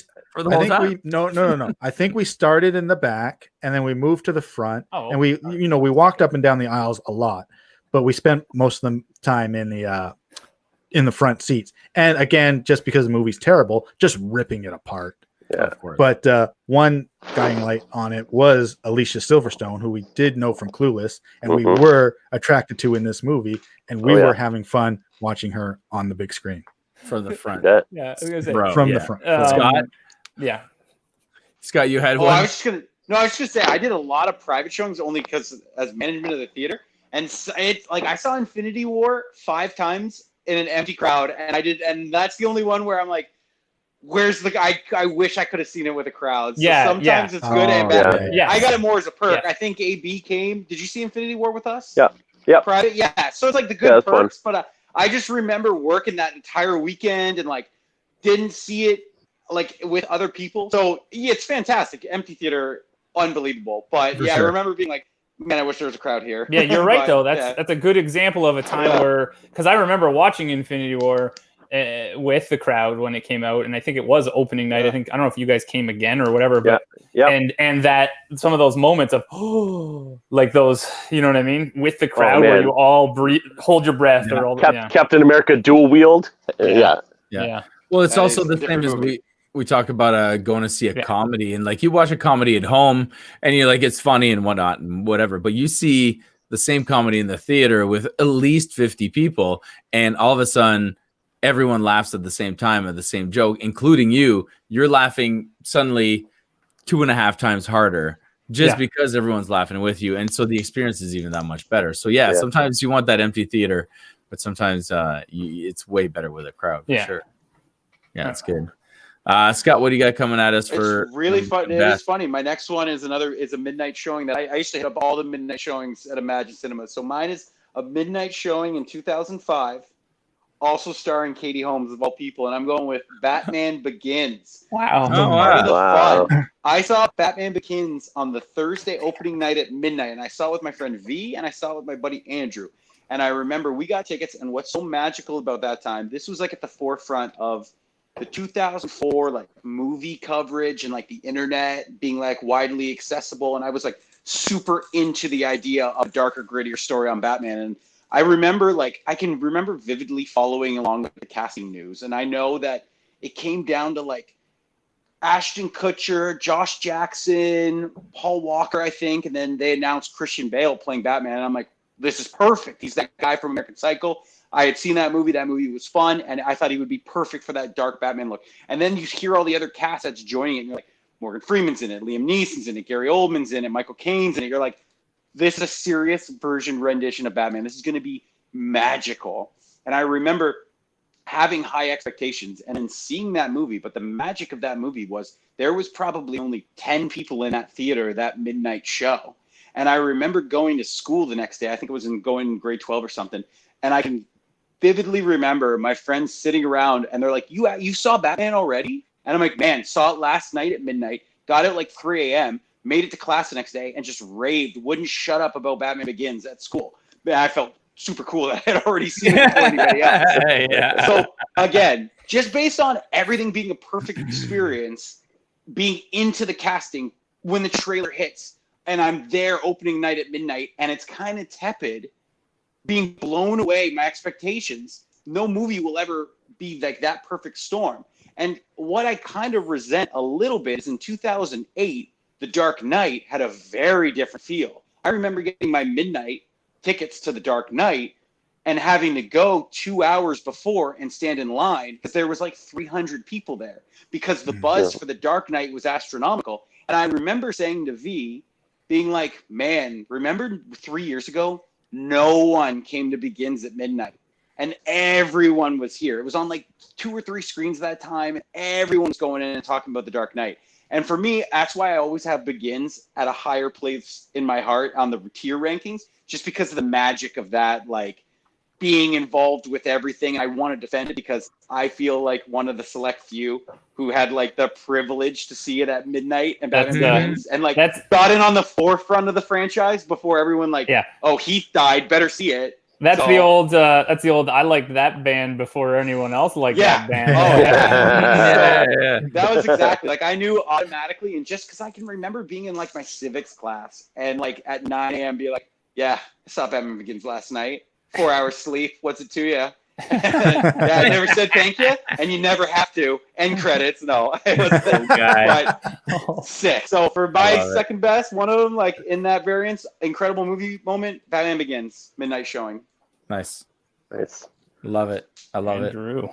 No. I think we started in the back and then we moved to the front and we walked up and down the aisles a lot. but we spent most of the time in the front seats. And again, just because the movie's terrible, just ripping it apart. Yeah. Of course. But one guiding light on it was Alicia Silverstone, who we did know from Clueless, and we were attracted to in this movie, and we were having fun watching her on the big screen. From the front. Yeah. Yeah, I was gonna say, Bro, From yeah. the front. Scott? Yeah. Scott, you had Oh, one? I was just gonna say I did a lot of private showings only because as management of the theater, and it's like I saw Infinity War 5 times in an empty crowd, and that's the only one where I'm like, where's the guy? I wish I could have seen it with a crowd. So Yeah, sometimes yeah. it's good and bad. yeah. Yes. I got it more as a perk. Yeah. I think AB came. Did you see Infinity War with us? Yeah. Yeah. Private. Yeah. So it's like the Yeah, good that's fun. perks, but I just remember working that entire weekend and like didn't see it like with other people. So yeah, it's fantastic. Empty theater, unbelievable. But For yeah, sure. I remember being like, man, I wish there was a crowd here. Yeah, you're right But, though. yeah. That's a good example of a time Yeah. where, because I remember watching Infinity War with the crowd when it came out, and I think it was opening night. Yeah. I don't know if you guys came again or whatever, but Yeah. and that some of those moments of like those, you know what I mean, with the crowd where man. you all breathe, hold your breath, or all Captain America dual wield. Yeah. yeah. Well, it's That also is the a same different as movie. we talk about going to see a Yeah. comedy, and like you watch a comedy at home and you're like, it's funny and whatnot and whatever, but you see the same comedy in the theater with at least 50 people, and all of a sudden everyone laughs at the same time at the same joke, including you. You're laughing suddenly 2.5 times harder just because everyone's laughing with you, and so the experience is even that much better. So yeah. Sometimes you want that empty theater, but sometimes it's way better with a crowd. For sure. Yeah, it's good. Scott, what do you got coming at us for? It's really fun. It is funny. My next one is a midnight showing that I used to hit up all the midnight showings at Imagine Cinema. So mine is a midnight showing in 2005, also starring Katie Holmes of all people, and I'm going with Batman Begins. Wow. Oh, Part of the Wow. fun. I saw Batman Begins on the Thursday opening night at midnight, and I saw it with my friend V, and I saw it with my buddy Andrew. And I remember we got tickets, and what's so magical about that time, this was like at the forefront of the 2004 like movie coverage and like the internet being like widely accessible, and I was like super into the idea of darker, grittier story on Batman. And I remember I can remember vividly following along with the casting news, and I know that it came down to like Ashton Kutcher, Josh Jackson, Paul Walker, I think, and then they announced Christian Bale playing Batman, and I'm like, this is perfect. He's that guy from American Psycho. I had seen that movie. That movie was fun, and I thought he would be perfect for that dark Batman look. And then you hear all the other cast that's joining it, and you're like, Morgan Freeman's in it, Liam Neeson's in it, Gary Oldman's in it, Michael Caine's in it. You're like, this is a serious rendition of Batman. This is going to be magical. And I remember having high expectations and then seeing that movie. But the magic of that movie was there was probably only 10 people in that theater that midnight show. And I remember going to school the next day. I think it was going in grade 12 or something. And I can vividly remember my friends sitting around and they're like, you saw Batman already? And I'm like, man, saw it last night at midnight, got it like 3 a.m., made it to class the next day, and just raved, wouldn't shut up about Batman Begins at school. Man, I felt super cool that I had already seen it before anybody else. So again, just based on everything being a perfect experience, being into the casting when the trailer hits, and I'm there opening night at midnight, and it's kind of tepid, being blown away, my expectations. No movie will ever be like that perfect storm. And what I kind of resent a little bit is in 2008, The Dark Knight had a very different feel. I remember getting my midnight tickets to The Dark Knight and having to go 2 hours before and stand in line because there was like 300 people there because the buzz for The Dark Knight was astronomical. And I remember saying to V, being like, man, remember 3 years ago? No one came to Begins at midnight. And everyone was here. It was on like 2 or 3 screens at that time. And everyone was going in and talking about The Dark Knight. And for me, that's why I always have Begins at a higher place in my heart on the tier rankings, just because of the magic of that, like being involved with everything. I want to defend it because I feel like one of the select few who had like the privilege to see it at midnight and Batman Begins and like got in on the forefront of the franchise before everyone oh, Heath died, better see it. That's the old. I liked that band before anyone else liked that band. Oh, Yeah. That was exactly like I knew automatically, and just because I can remember being in like my civics class and like at 9 a.m. be like, Yeah, I saw Batman Begins last night. 4 hours sleep. What's it to you? Yeah, I never said thank you, and you never have to. End credits. No, it was but sick. So for my second best, one of them, like in that variance, incredible movie moment, Batman Begins, midnight showing. Nice. Love it. I love Andrew. it.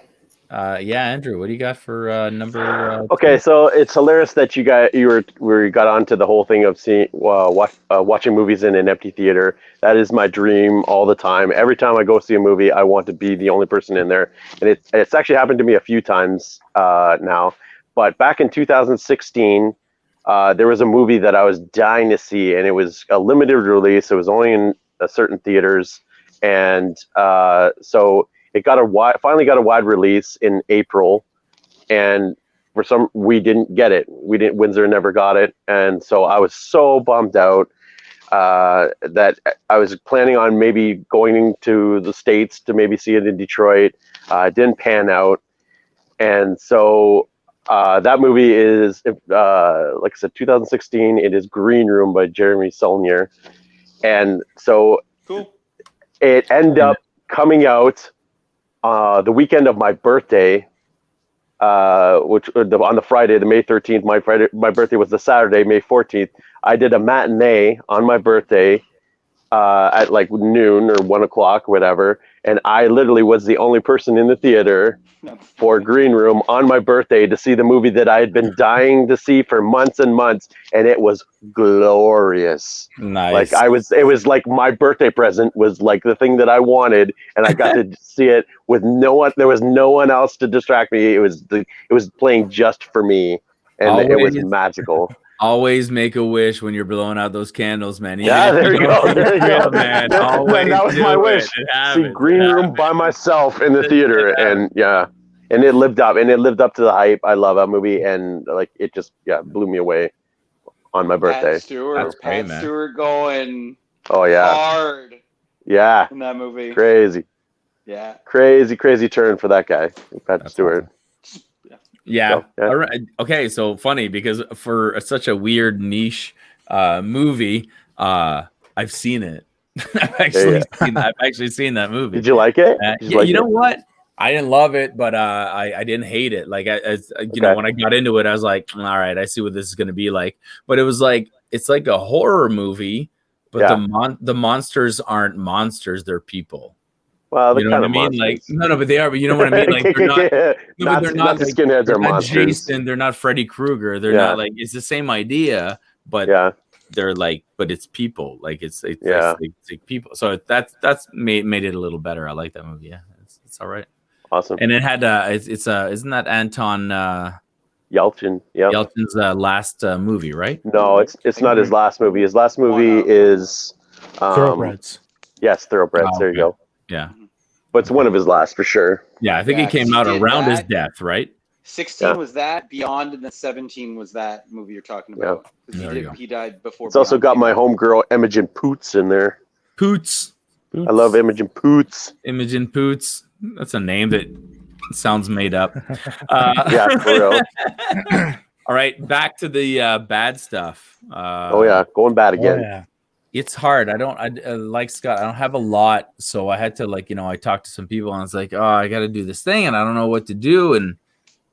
Andrew, what do you got for number? Okay, so it's hilarious that you got onto the whole thing of seeing watching movies in an empty theater. That is my dream all the time. Every time I go see a movie, I want to be the only person in there, and it's actually happened to me a few times now. But back in 2016, there was a movie that I was dying to see, and it was a limited release. It was only in certain theaters, and so it finally got a wide release in April, and we didn't get it. Windsor never got it, and so I was so bummed out that I was planning on maybe going to the States to maybe see it in Detroit. It didn't pan out, and so that movie is, like I said, 2016. It is Green Room by Jeremy Saulnier, and so cool. It ended up coming out the weekend of my birthday, which on the Friday, the May 13th. My birthday was the Saturday, May 14th. I did a matinee on my birthday at like noon or 1 o'clock, whatever, and I literally was the only person in the theater for Green Room on my birthday to see the movie that I had been dying to see for months and months, and it was glorious. Nice. Like it was like my birthday present was like the thing that I wanted, and I got to see it with no one. There was no one else to distract me. It was playing just for me, and it was magical. Always make a wish when you're blowing out those candles, man. Yeah, there you go. There you go, man. That was my wish. See Green Room by myself in the theater, and it lived up. And it lived up to the hype. I love that movie, and like it just blew me away on my birthday. Pat Stewart going hard. Yeah, in that movie. Crazy. Yeah. Crazy turn for that guy, Pat Stewart. Awesome. Yeah. All right. Okay. So funny because for such a weird niche movie, I've seen it. I've actually seen that movie. Did you like it? You know what? I didn't love it, but I didn't hate it. Like know, when I got into it, I was like, all right, I see what this is going to be like. But it was like it's like a horror movie, but the monsters aren't monsters; they're people. Well, you know what I mean? Like no, but they are. But you know what I mean? Like they're not. They're not like, skinheads they're or not monsters. Jason. They're not Freddy Krueger. They're not like it's the same idea, but they're like, but it's people. Like it's people. So that's made it a little better. I like that movie. Yeah, it's all right. Awesome. And it had isn't that Anton Yelchin? Yeah. Yelchin's last movie, right? No, it's not his last movie. His last movie is Thoroughbreds. Yes, Thoroughbreds. There you go. Yeah. But it's one of his last for sure. Yeah, I think he came out around his death, right? 16 was that, Beyond, and then 17 was that movie you're talking about. He died before. It's also got my homegirl Imogen Poots in there. Poots. I love Imogen Poots. Imogen Poots. That's a name that sounds made up. Yeah, for real. All right, back to the bad stuff. Going bad again. Oh, yeah. It's hard. I like Scott. I don't have a lot, so I had to I talked to some people and I was like, oh, I got to do this thing and I don't know what to do. And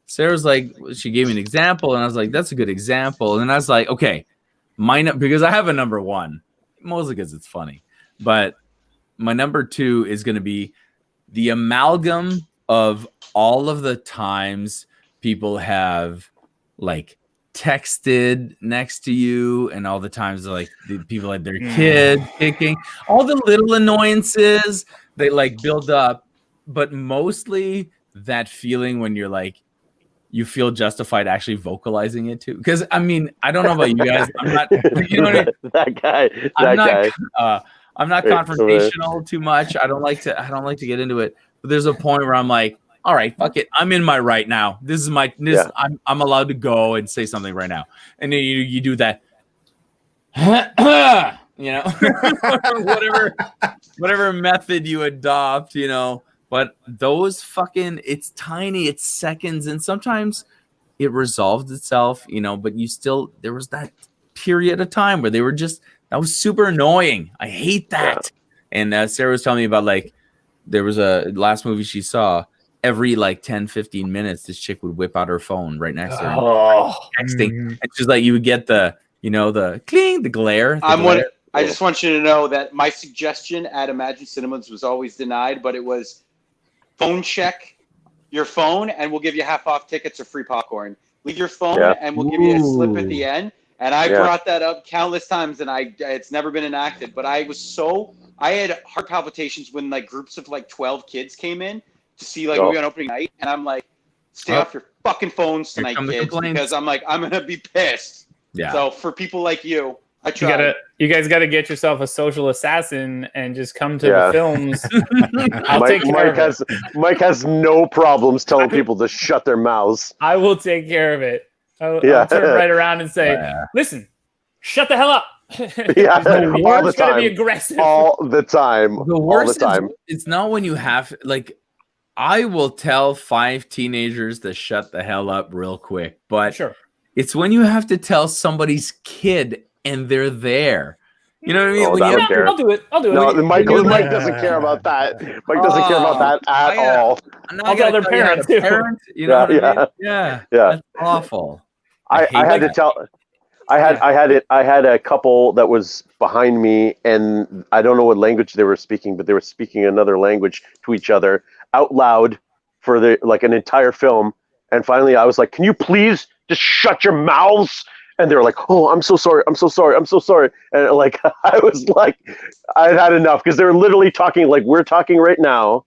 Sarah's like, she gave me an example and I was like, that's a good example. And I was like, okay, because I have a number one, mostly because it's funny, but my number two is going to be the amalgam of all of the times people have like texted next to you and all the times like the people had their kid kicking, all the little annoyances they like build up, but mostly that feeling when you're like you feel justified actually vocalizing it too. Because I mean, I don't know about you guys. I'm not, you know what I mean? that guy. I'm not confrontational too much. I don't like to get into it. But there's a point where I'm like, all right, fuck it. I'm in my right now. This is my I'm allowed to go and say something right now. And then you do that, you know, whatever method you adopt, you know. But those fucking, it's tiny, it's seconds, and sometimes it resolved itself, you know. But there was that period of time where they were just That was super annoying. I hate that. And Sarah was telling me about like there was a last movie she saw. Every like 10, 15 minutes, this chick would whip out her phone right next to her, texting, and she's like, you would get the the cling, the glare. I just want you to know that my suggestion at Imagine Cinemas was always denied, but it was phone check your phone, and we'll give you half off tickets or free popcorn. Leave your phone, and we'll give you a slip at the end. And I brought that up countless times, and it's never been enacted. But I had heart palpitations when like groups of like 12 kids came in to see like movie on opening night, and I'm like, stay off your fucking phones tonight, kids, because I'm like, I'm gonna be pissed. Yeah. So for people like you, I try. You guys got to get yourself a social assassin and just come to the films. Mike has no problems telling people to shut their mouths. I will take care of it. I'll turn right around and say, listen, shut the hell up. All the time. Be aggressive. All the time. The worst is it's not when you have like I will tell 5 teenagers to shut the hell up real quick, but it's when you have to tell somebody's kid and they're there. You know what I mean? I'll do it. No, Mike doesn't care about that. Mike doesn't care about that at all. I'll tell their parents. You know what I mean? Yeah. That's awful. I had to tell. I had a couple that was behind me, and I don't know what language they were speaking, but they were speaking another language to each other out loud for an entire film. And finally, I was like, "Can you please just shut your mouths?" And they were like, "Oh, I'm so sorry. I'm so sorry. I'm so sorry." And like, I was like, I'd had enough because they were literally talking like we're talking right now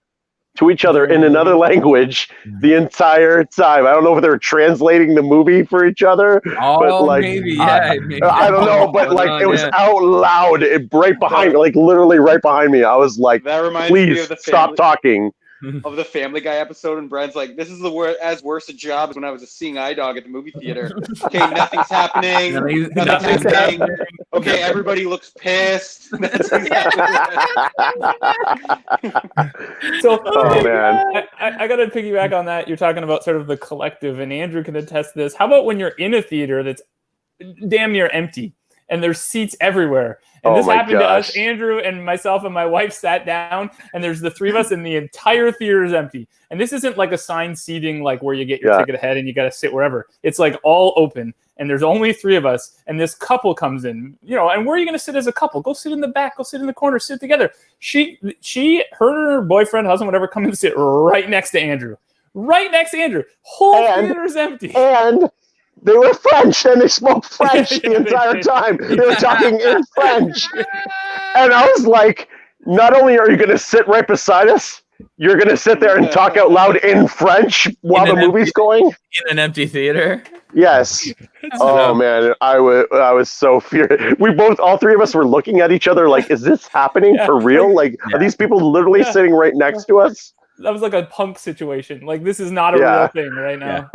to each other in another language the entire time. I don't know if they were translating the movie for each other. But like, maybe. I don't know, but like it was out loud, right behind, like literally right behind me. I was like, that reminds me of the stop talking. Of the Family Guy episode, and Brad's like, "This is as worse a job as when I was a seeing eye dog at the movie theater." Okay, nothing's happening. Nothing's happening. Okay, everybody looks pissed. That's exactly So, man, I got to piggyback on that. You're talking about sort of the collective, and Andrew can attest to this. How about when you're in a theater that's damn near empty and there's seats everywhere? And this happened to us. Andrew and myself and my wife sat down, and there's the 3 of us, and the entire theater is empty. And this isn't like assigned seating, like where you get your ticket ahead and you got to sit wherever. It's like all open, and there's only 3 of us. And this couple comes in, and where are you going to sit as a couple? Go sit in the back. Go sit in the corner. Sit together. Her boyfriend, husband, whatever, come and sit right next to Andrew. Right next to Andrew. Whole theater's empty. And they were French, and they spoke French the entire time. They were talking in French. And I was like, not only are you going to sit right beside us, you're going to sit there and talk out loud in French while the movie's going? In an empty theater? Yes. Man, I was so furious. All 3 of us were looking at each other like, is this happening for real? Like, are these people literally sitting right next to us? That was like a punk situation. Like, this is not a real thing right now.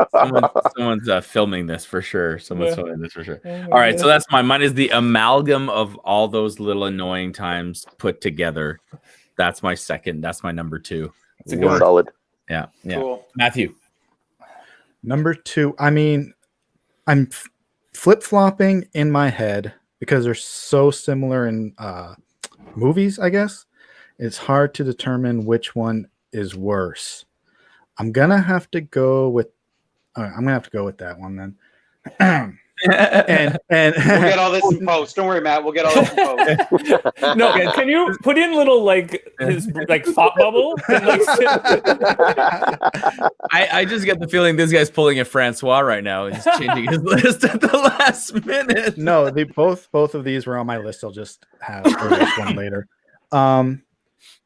Someone's filming this for sure. Someone's filming this for sure. All right, so that's mine is the amalgam of all those little annoying times put together. That's my second. That's my number 2. It's a good solid. Yeah. Cool. Matthew. Number 2. I mean, I'm flip-flopping in my head because they're so similar in movies, I guess. It's hard to determine which one is worse. I'm gonna have to go with that one then. and we'll get all this in post. Don't worry, Matt. We'll get all this in post. No, can you put in little his thought bubble? I just get the feeling this guy's pulling a François right now. He's changing his list at the last minute. No, they both of these were on my list. I'll just have this one later.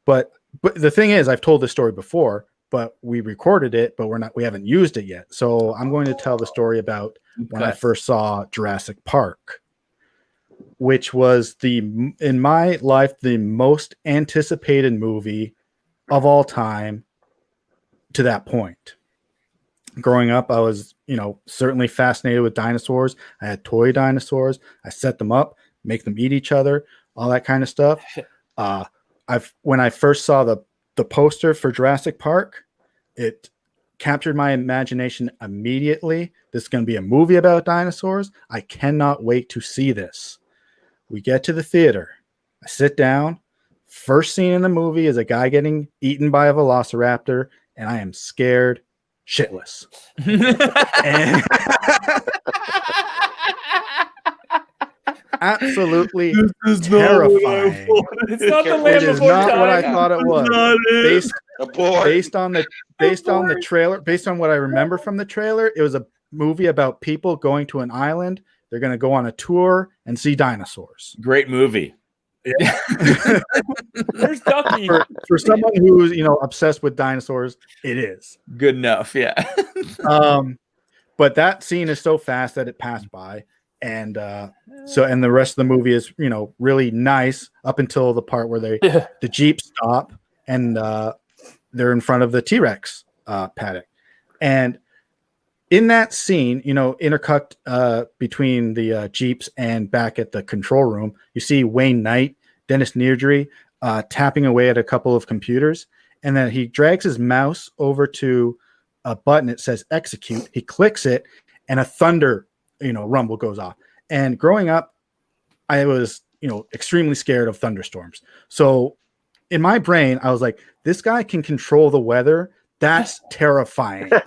But the thing is, I've told this story before, but we recorded it, but we haven't used it yet. So I'm going to tell the story about when I first saw Jurassic Park, which was in my life, the most anticipated movie of all time to that point. Growing up, I was, certainly fascinated with dinosaurs. I had toy dinosaurs. I set them up, make them eat each other, all that kind of stuff. When I first saw the poster for Jurassic Park, it captured my imagination immediately. This is going to be a movie about dinosaurs. I cannot wait to see this. We get to the theater. I sit down. First scene in the movie is a guy getting eaten by a velociraptor, and I am scared shitless. And absolutely terrifying. It's not the It Land is Before not what I Time. thought it was. Based on the trailer, based on what I remember from the trailer, it was a movie about people going to an island. They're going to go on a tour and see dinosaurs. Great movie. Yeah. Where's Ducky? For someone who's obsessed with dinosaurs, it is Good enough. Yeah. But that scene is so fast that it passed by, and the rest of the movie is really nice up until the part where the Jeep stop and they're in front of the T-Rex paddock, and in that scene, intercut between the Jeeps and back at the control room, you see Wayne Knight, Dennis Nedry, tapping away at a couple of computers. And then he drags his mouse over to a button. It says execute. He clicks it and a thunder, rumble goes off. And growing up, I was, extremely scared of thunderstorms. So in my brain, I was like, this guy can control the weather. That's terrifying. Just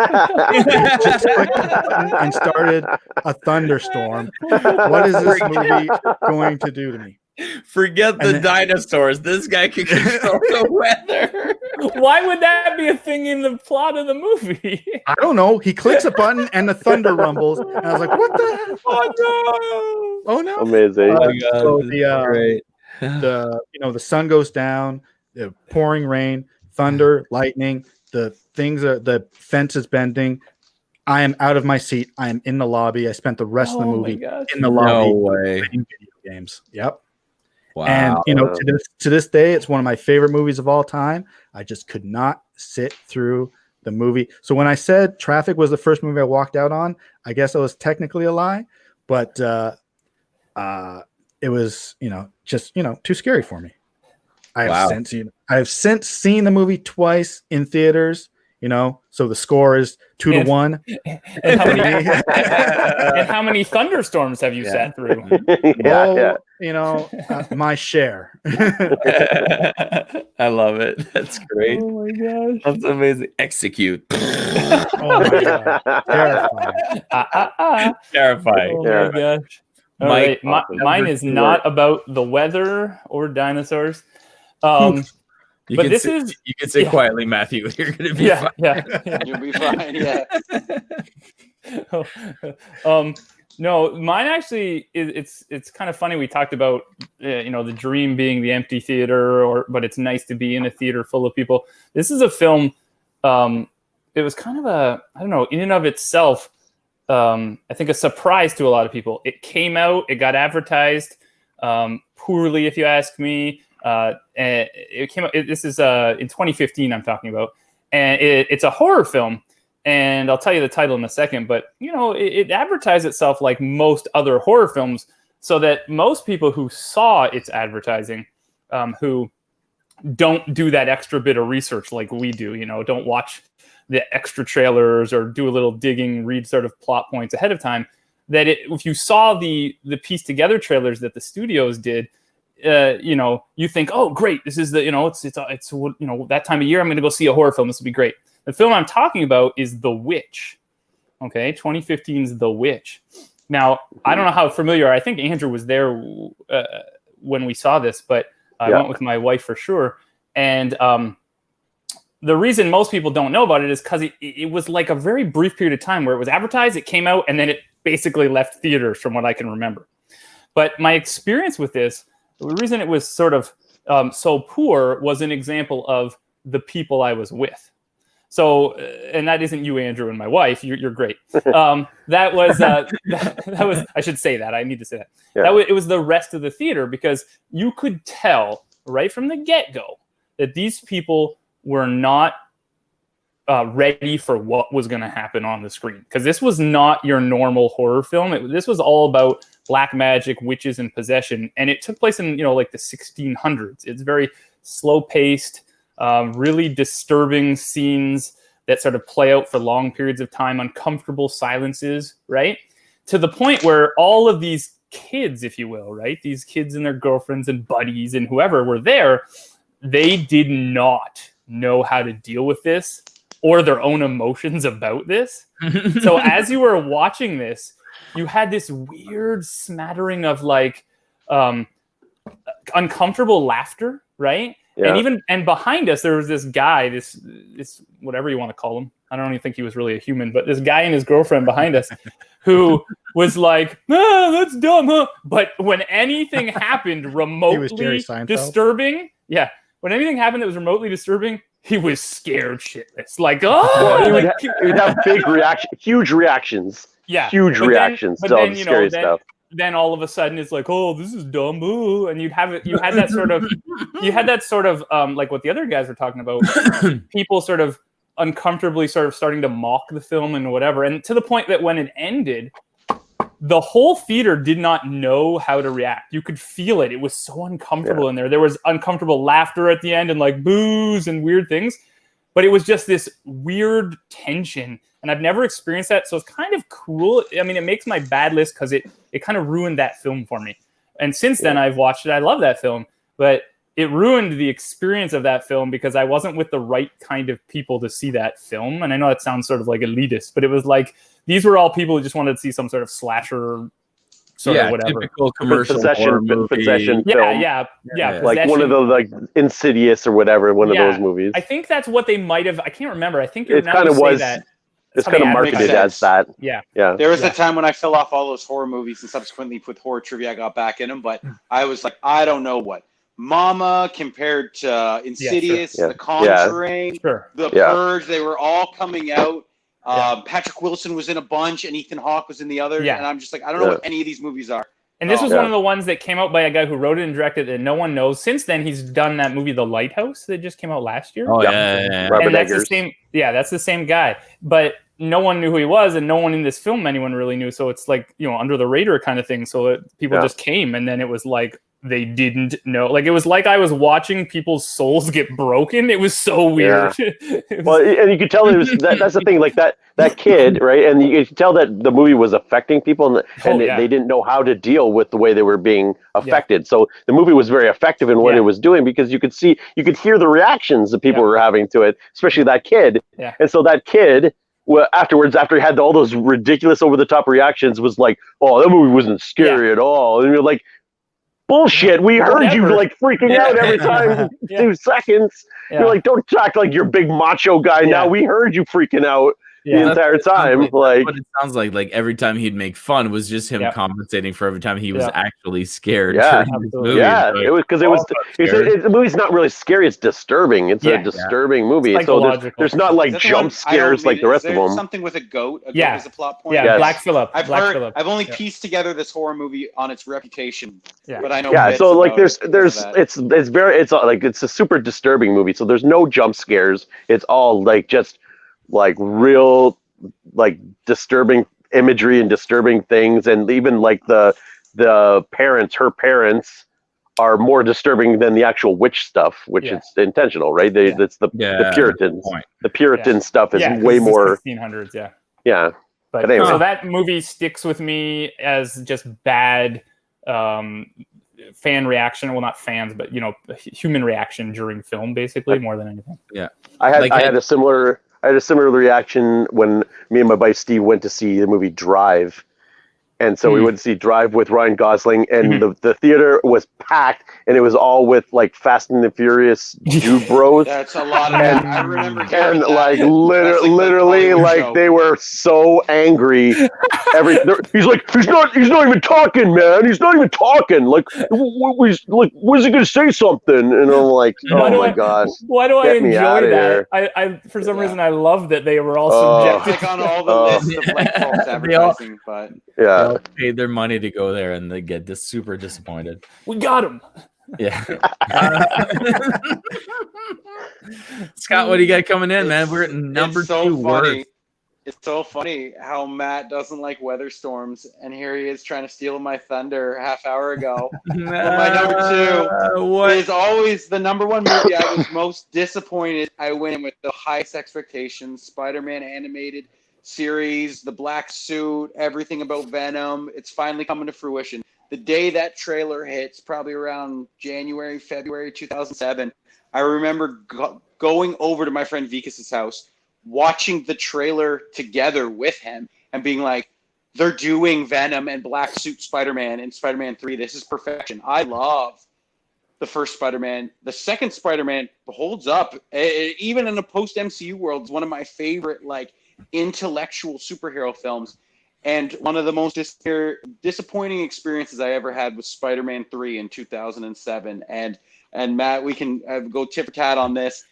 clicked the button and started a thunderstorm. What is this movie going to do to me? Forget the dinosaurs. This guy can control the weather. Why would that be a thing in the plot of the movie? I don't know. He clicks a button and the thunder rumbles, and I was like, "What the? Oh no! Amazing. So the sun goes down, the pouring rain, thunder, lightning. The fence is bending. I am out of my seat. I am in the lobby. I spent the rest of the movie in the lobby playing video games. Yep. Wow. And to this day, it's one of my favorite movies of all time. I just could not sit through the movie. So when I said Traffic was the first movie I walked out on, I guess it was technically a lie, but it was just too scary for me. I have since seen the movie twice in theaters, so the score is 2-1. And how many thunderstorms have you sat through? My share. I love it. That's great. Oh my gosh. That's amazing. Execute. Oh my god. Terrifying. Terrifying. Oh my gosh. All Mike, right. Mine is not about the weather or dinosaurs. You but can say quietly, Matthew. You're gonna be fine. You'll be fine. Yeah. No, mine actually it's kind of funny. We talked about the dream being the empty theater, but it's nice to be in a theater full of people. This is a film. It was kind of in and of itself. I think a surprise to a lot of people. It came out. It got advertised poorly, if you ask me. It came out. This is in 2015. I'm talking about, and it's a horror film. And I'll tell you the title in a second. But it advertised itself like most other horror films, so that most people who saw its advertising, who don't do that extra bit of research like we do, don't watch the extra trailers or do a little digging, read sort of plot points ahead of time. That if you saw the piece together trailers that the studios did. You think, oh, great, this is it's that time of year, I'm going to go see a horror film. This will be great. The film I'm talking about is The Witch. Okay, 2015's The Witch. Now, I don't know how familiar. I think Andrew was there when we saw this, but I went with my wife for sure. And the reason most people don't know about it is because it was like a very brief period of time where it was advertised, it came out, and then it basically left theaters, from what I can remember. But my experience with this. The reason it was sort of so poor was an example of the people I was with. So, and that isn't you, Andrew, and my wife. You're great. That was that was. I should say that. I need to say that. Yeah. It was the rest of the theater, because you could tell right from the get-go that these people were not ready for what was going to happen on the screen, because this was not your normal horror film. This was all about black magic, witches, and possession, and it took place in like the 1600s. It's very slow-paced, really disturbing scenes that sort of play out for long periods of time, uncomfortable silences, right? To the point where all of these kids, if you will, right? These kids and their girlfriends and buddies and whoever were there, they did not know how to deal with this or their own emotions about this. So as you were watching this, you had this weird smattering of like uncomfortable laughter, right? Yeah. And behind us there was this guy, this whatever you want to call him. I don't even think he was really a human, but this guy and his girlfriend behind us who was like, that's dumb, huh? But when anything happened remotely disturbing, when anything happened that was remotely disturbing, he was scared shitless. Like, he would have big huge reactions. Yeah. Huge reactions to all the scary stuff. Then all of a sudden it's like, oh, this is dumb, ooh. And you had that sort of like what the other guys were talking about, people sort of uncomfortably sort of starting to mock the film and whatever. And to the point that when it ended, the whole theater did not know how to react. You could feel it. It was so uncomfortable in there. There was uncomfortable laughter at the end and like boos and weird things. But it was just this weird tension. And I've never experienced that. So it's kind of cool. I mean, it makes my bad list because it kind of ruined that film for me. And since then I've watched it. I love that film. But it ruined the experience of that film because I wasn't with the right kind of people to see that film. And I know that sounds sort of like elitist, but it was like, these were all people who just wanted to see some sort of slasher sort of whatever. Typical commercial possession film. Yeah. Like one of those like Insidious or whatever, one of those movies. I think that's what they might have. I can't remember. I think it kind of was. It's kind of marketed as that. Yeah. There was a time when I fell off all those horror movies, and subsequently with horror trivia, I got back in them. But I was like, I don't know what Mama compared to Insidious, The Conjuring, The Purge. They were all coming out. Patrick Wilson was in a bunch, and Ethan Hawke was in the other. And I'm just like, I don't know what any of these movies are. And this was one of the ones that came out by a guy who wrote it and directed it, and no one knows. Since then, he's done that movie, The Lighthouse, that just came out last year. Oh, yeah. And that's the same. Yeah, that's the same guy. But no one knew who he was, and no one in this film anyone really knew. So it's like, under the radar kind of thing. So people just came, and then it was like they didn't know. Like, it was like I was watching people's souls get broken. It was so weird. Well, and you could tell it was that's the thing. Like that kid, right? And you could tell that the movie was affecting people, and they didn't know how to deal with the way they were being affected. So the movie was very effective in what it was doing because you could hear the reactions that people were having to it, especially that kid. Yeah. And so that kid, afterwards, after he had all those ridiculous over-the-top reactions, was like, "Oh, that movie wasn't scary at all," and you're like, "Bullshit! We heard you like freaking out every time 2 seconds. You're like, don't act like you're big macho guy now. We heard you freaking out the entire time." Like what it sounds like every time he'd make fun was just him compensating for every time he was actually scared. It was because the movie's not really scary. It's disturbing. It's a disturbing movie. So there's not like jump scares like the rest of them. Something with a goat. A goat is a plot point. Black Phillip. I've only pieced together this horror movie on its reputation. But I know. Yeah. So like it's a super disturbing movie. So there's no jump scares. It's all like just like real like disturbing imagery and disturbing things, and even like her parents are more disturbing than the actual witch stuff, which is intentional, right? It's the Puritans. The Puritan stuff is way more 1600s. But anyway. So that movie sticks with me as just bad fan reaction. Well, not fans, but human reaction during film, basically, more than anything. I had a similar reaction when me and my buddy Steve went to see the movie Drive. And so we went to see Drive with Ryan Gosling, and the theater was packed, and it was all with like Fast and the Furious Jew bros. That's a lot of I remember. And like literally, like they were so angry. He's like, he's not even talking, man. He's not even talking. Like, when's he gonna say something? And I'm like, oh my gosh. Why do I enjoy that? I for some reason I love that they were all subjected. Like on all the lists of like false advertising, but they paid their money to go there, and they get super disappointed. We got him. Yeah. Scott, what do you got coming in, man? We're at number 2 words. It's so funny how Matt doesn't like weather storms, and here he is trying to steal my thunder half hour ago. My number 2 is always the number 1 movie I was most disappointed. I went with the highest expectations. Spider-Man animated series, the black suit, everything about Venom. It's finally coming to fruition. the day that trailer hits, probably around January, February 2007, I remember going over to my friend Vikas's house, watching the trailer together with him and being like, they're doing Venom and Black Suit Spider-Man in Spider-Man 3. This is perfection. I love the first Spider-Man. The second Spider-Man holds up. Even in a post-MCU world, it's one of my favorite, like, intellectual superhero films. And one of the most disappointing experiences I ever had was Spider-Man 3 in 2007. And Matt, we can go tit for tat on this.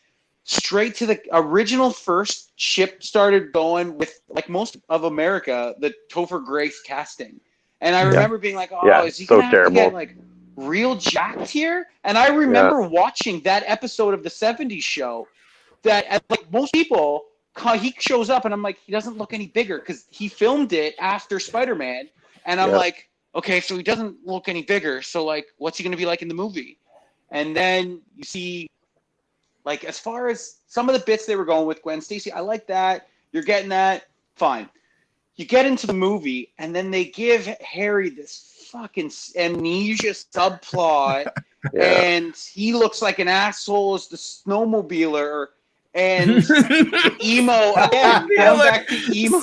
Straight to the original first ship started going with, like most of America, the Topher Grace casting. And I remember being like, oh, is he going to have to get, like, real jacked here? And I remember watching that episode of the 70s show that, like most people, he shows up and I'm like, he doesn't look any bigger because he filmed it after Spider-Man. And I'm like, okay, so he doesn't look any bigger. So, like, what's he going to be like in the movie? And then you see, like, as far as some of the bits they were going with Gwen Stacy, I like that. You're getting that. Fine. You get into the movie, and then they give Harry this fucking amnesia subplot, and he looks like an asshole as the snowmobiler, and emo again. Going back to emo.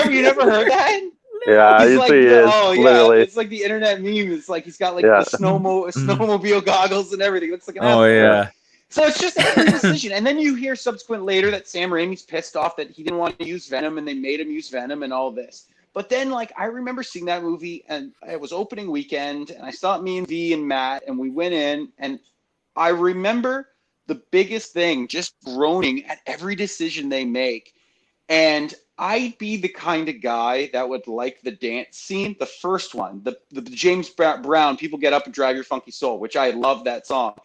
You never heard that? Yeah, he's you like, see literally. It's like the internet meme. It's like he's got like the snowmobile goggles and everything. It looks like an asshole. yeah. So it's just every decision. And then you hear subsequent later that Sam Raimi's pissed off that he didn't want to use Venom and they made him use Venom and all this. But then, like, I remember seeing that movie and it was opening weekend and I saw me and V and Matt and we went in and I remember the biggest thing, just groaning at every decision they make. And I'd be the kind of guy that would like the dance scene, the first one, the James Brown, People Get Up and Drive Your Funky Soul, which I love that song.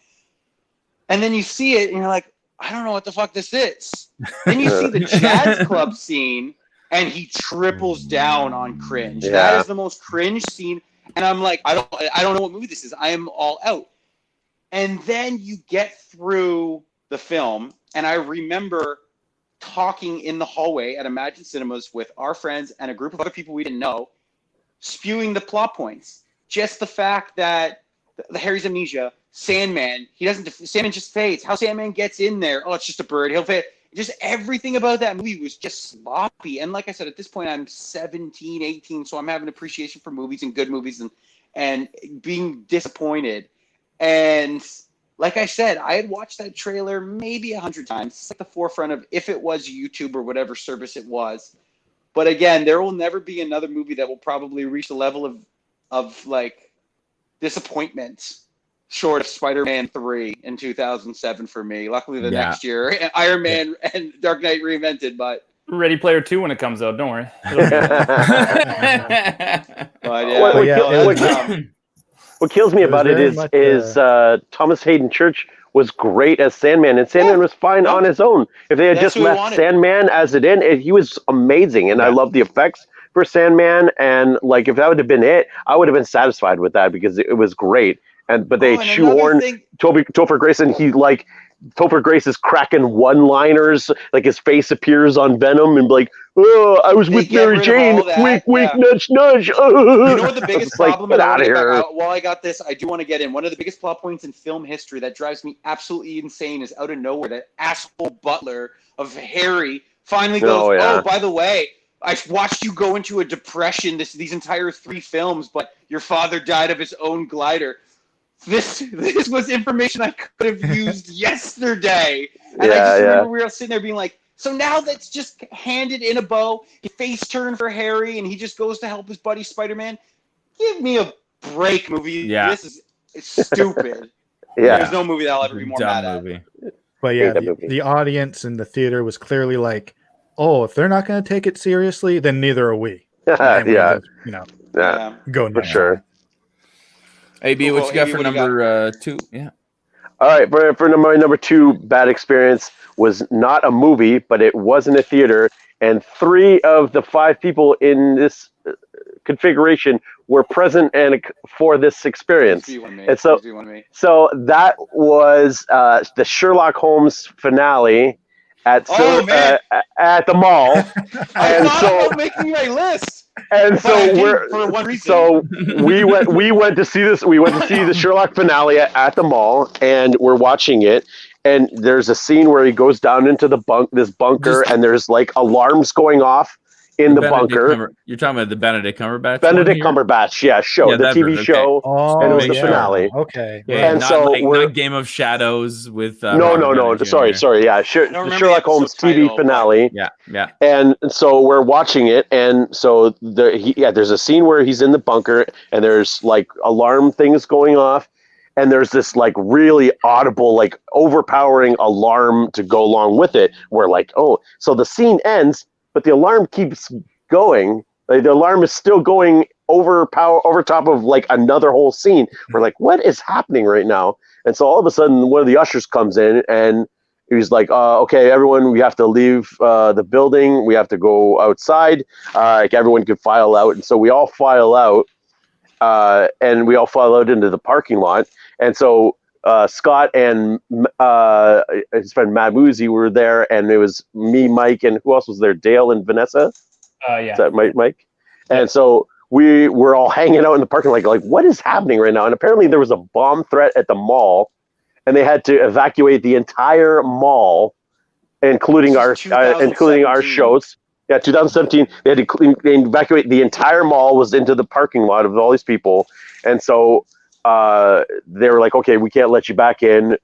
And then you see it and you're like, I don't know what the fuck this is. Then you see the jazz club scene and he triples down on cringe. Yeah. That is the most cringe scene. And I'm like, I don't know what movie this is. I am all out. And then you get through the film and I remember talking in the hallway at Imagine Cinemas with our friends and a group of other people we didn't know, spewing the plot points. Just the fact that the Harry's amnesia, Sandman, Sandman just fades. How Sandman gets in there, oh, it's just a bird, he'll fade. Just everything about that movie was just sloppy. And like I said, at this point, I'm 17, 18, so I'm having appreciation for movies and good movies and being disappointed. And like I said, I had watched that trailer maybe 100 times. It's like the forefront of if it was YouTube or whatever service it was. But again, there will never be another movie that will probably reach the level of like disappointment short of Spider-Man 3 in 2007 for me. Luckily, the next year, Iron Man and Dark Knight reinvented, but Ready Player 2 when it comes out. Don't worry. What kills me about it is Thomas Hayden Church was great as Sandman, and Sandman was fine on his own. If they had just left Sandman as it in, he was amazing, and I love the effects for Sandman. And like, if that would have been it, I would have been satisfied with that because it was great. But they shoehorned Topher Grace, and Topher Grace is cracking one-liners, like his face appears on Venom and like, oh, I was with Mary Jane, wink, nudge, nudge. You know what the biggest problem is? While I got this, I do want to get in. One of the biggest plot points in film history that drives me absolutely insane is out of nowhere, that asshole butler of Harry finally goes, oh, by the way, I watched you go into a depression these entire 3 films, but your father died of his own glider. This was information I could have used yesterday. And I just remember we were sitting there being like, so now that's just handed in a bow. He face turned for Harry and he just goes to help his buddy Spider-Man. Give me a break, movie. Yeah. This is stupid. There's no movie that'll ever be more mad at. But yeah, the audience in the theater was clearly like, oh, if they're not going to take it seriously, then neither are we. Go for sure. AB, what you got for number 2? Yeah. All right, for number 2, bad experience was not a movie, but it was in a theater, and 3 of the 5 people in this configuration were present and for this experience. And so that was the Sherlock Holmes finale, at at the mall, I and thought so about making my list. and But I so didn't for one reason. so we went to see this. We went to see the Sherlock finale at the mall, and we're watching it. And there's a scene where he goes down into the bunker, and there's like alarms going off in the bunker. You're talking about the Benedict Cumberbatch. Benedict Cumberbatch, show, the TV show, and it was the finale. Okay, Yeah, and not so not Game of Shadows with no. Sorry, yeah, Sherlock Holmes TV finale. Yeah. And so we're watching it, and so there's a scene where he's in the bunker, and there's like alarm things going off, and there's this like really audible, like overpowering alarm to go along with it. We're like, oh, so the scene ends, but the alarm keeps going. Like the alarm is still going over top of like another whole scene. We're like, what is happening right now? And so all of a sudden, one of the ushers comes in, and he's like, okay, everyone, we have to leave the building. We have to go outside. Like everyone could file out. And so we all file out, and we all file out into the parking lot. And so Scott and his friend Matt Woozy were there, and it was me, Mike, and who else was there? Dale and Vanessa? Yeah. Is that Mike? And so we were all hanging out in the parking lot, like, what is happening right now? And apparently there was a bomb threat at the mall, and they had to evacuate the entire mall, including our shows. Yeah, 2017. They had to evacuate the entire mall, was into the parking lot of all these people, and so they were like, okay, we can't let you back in.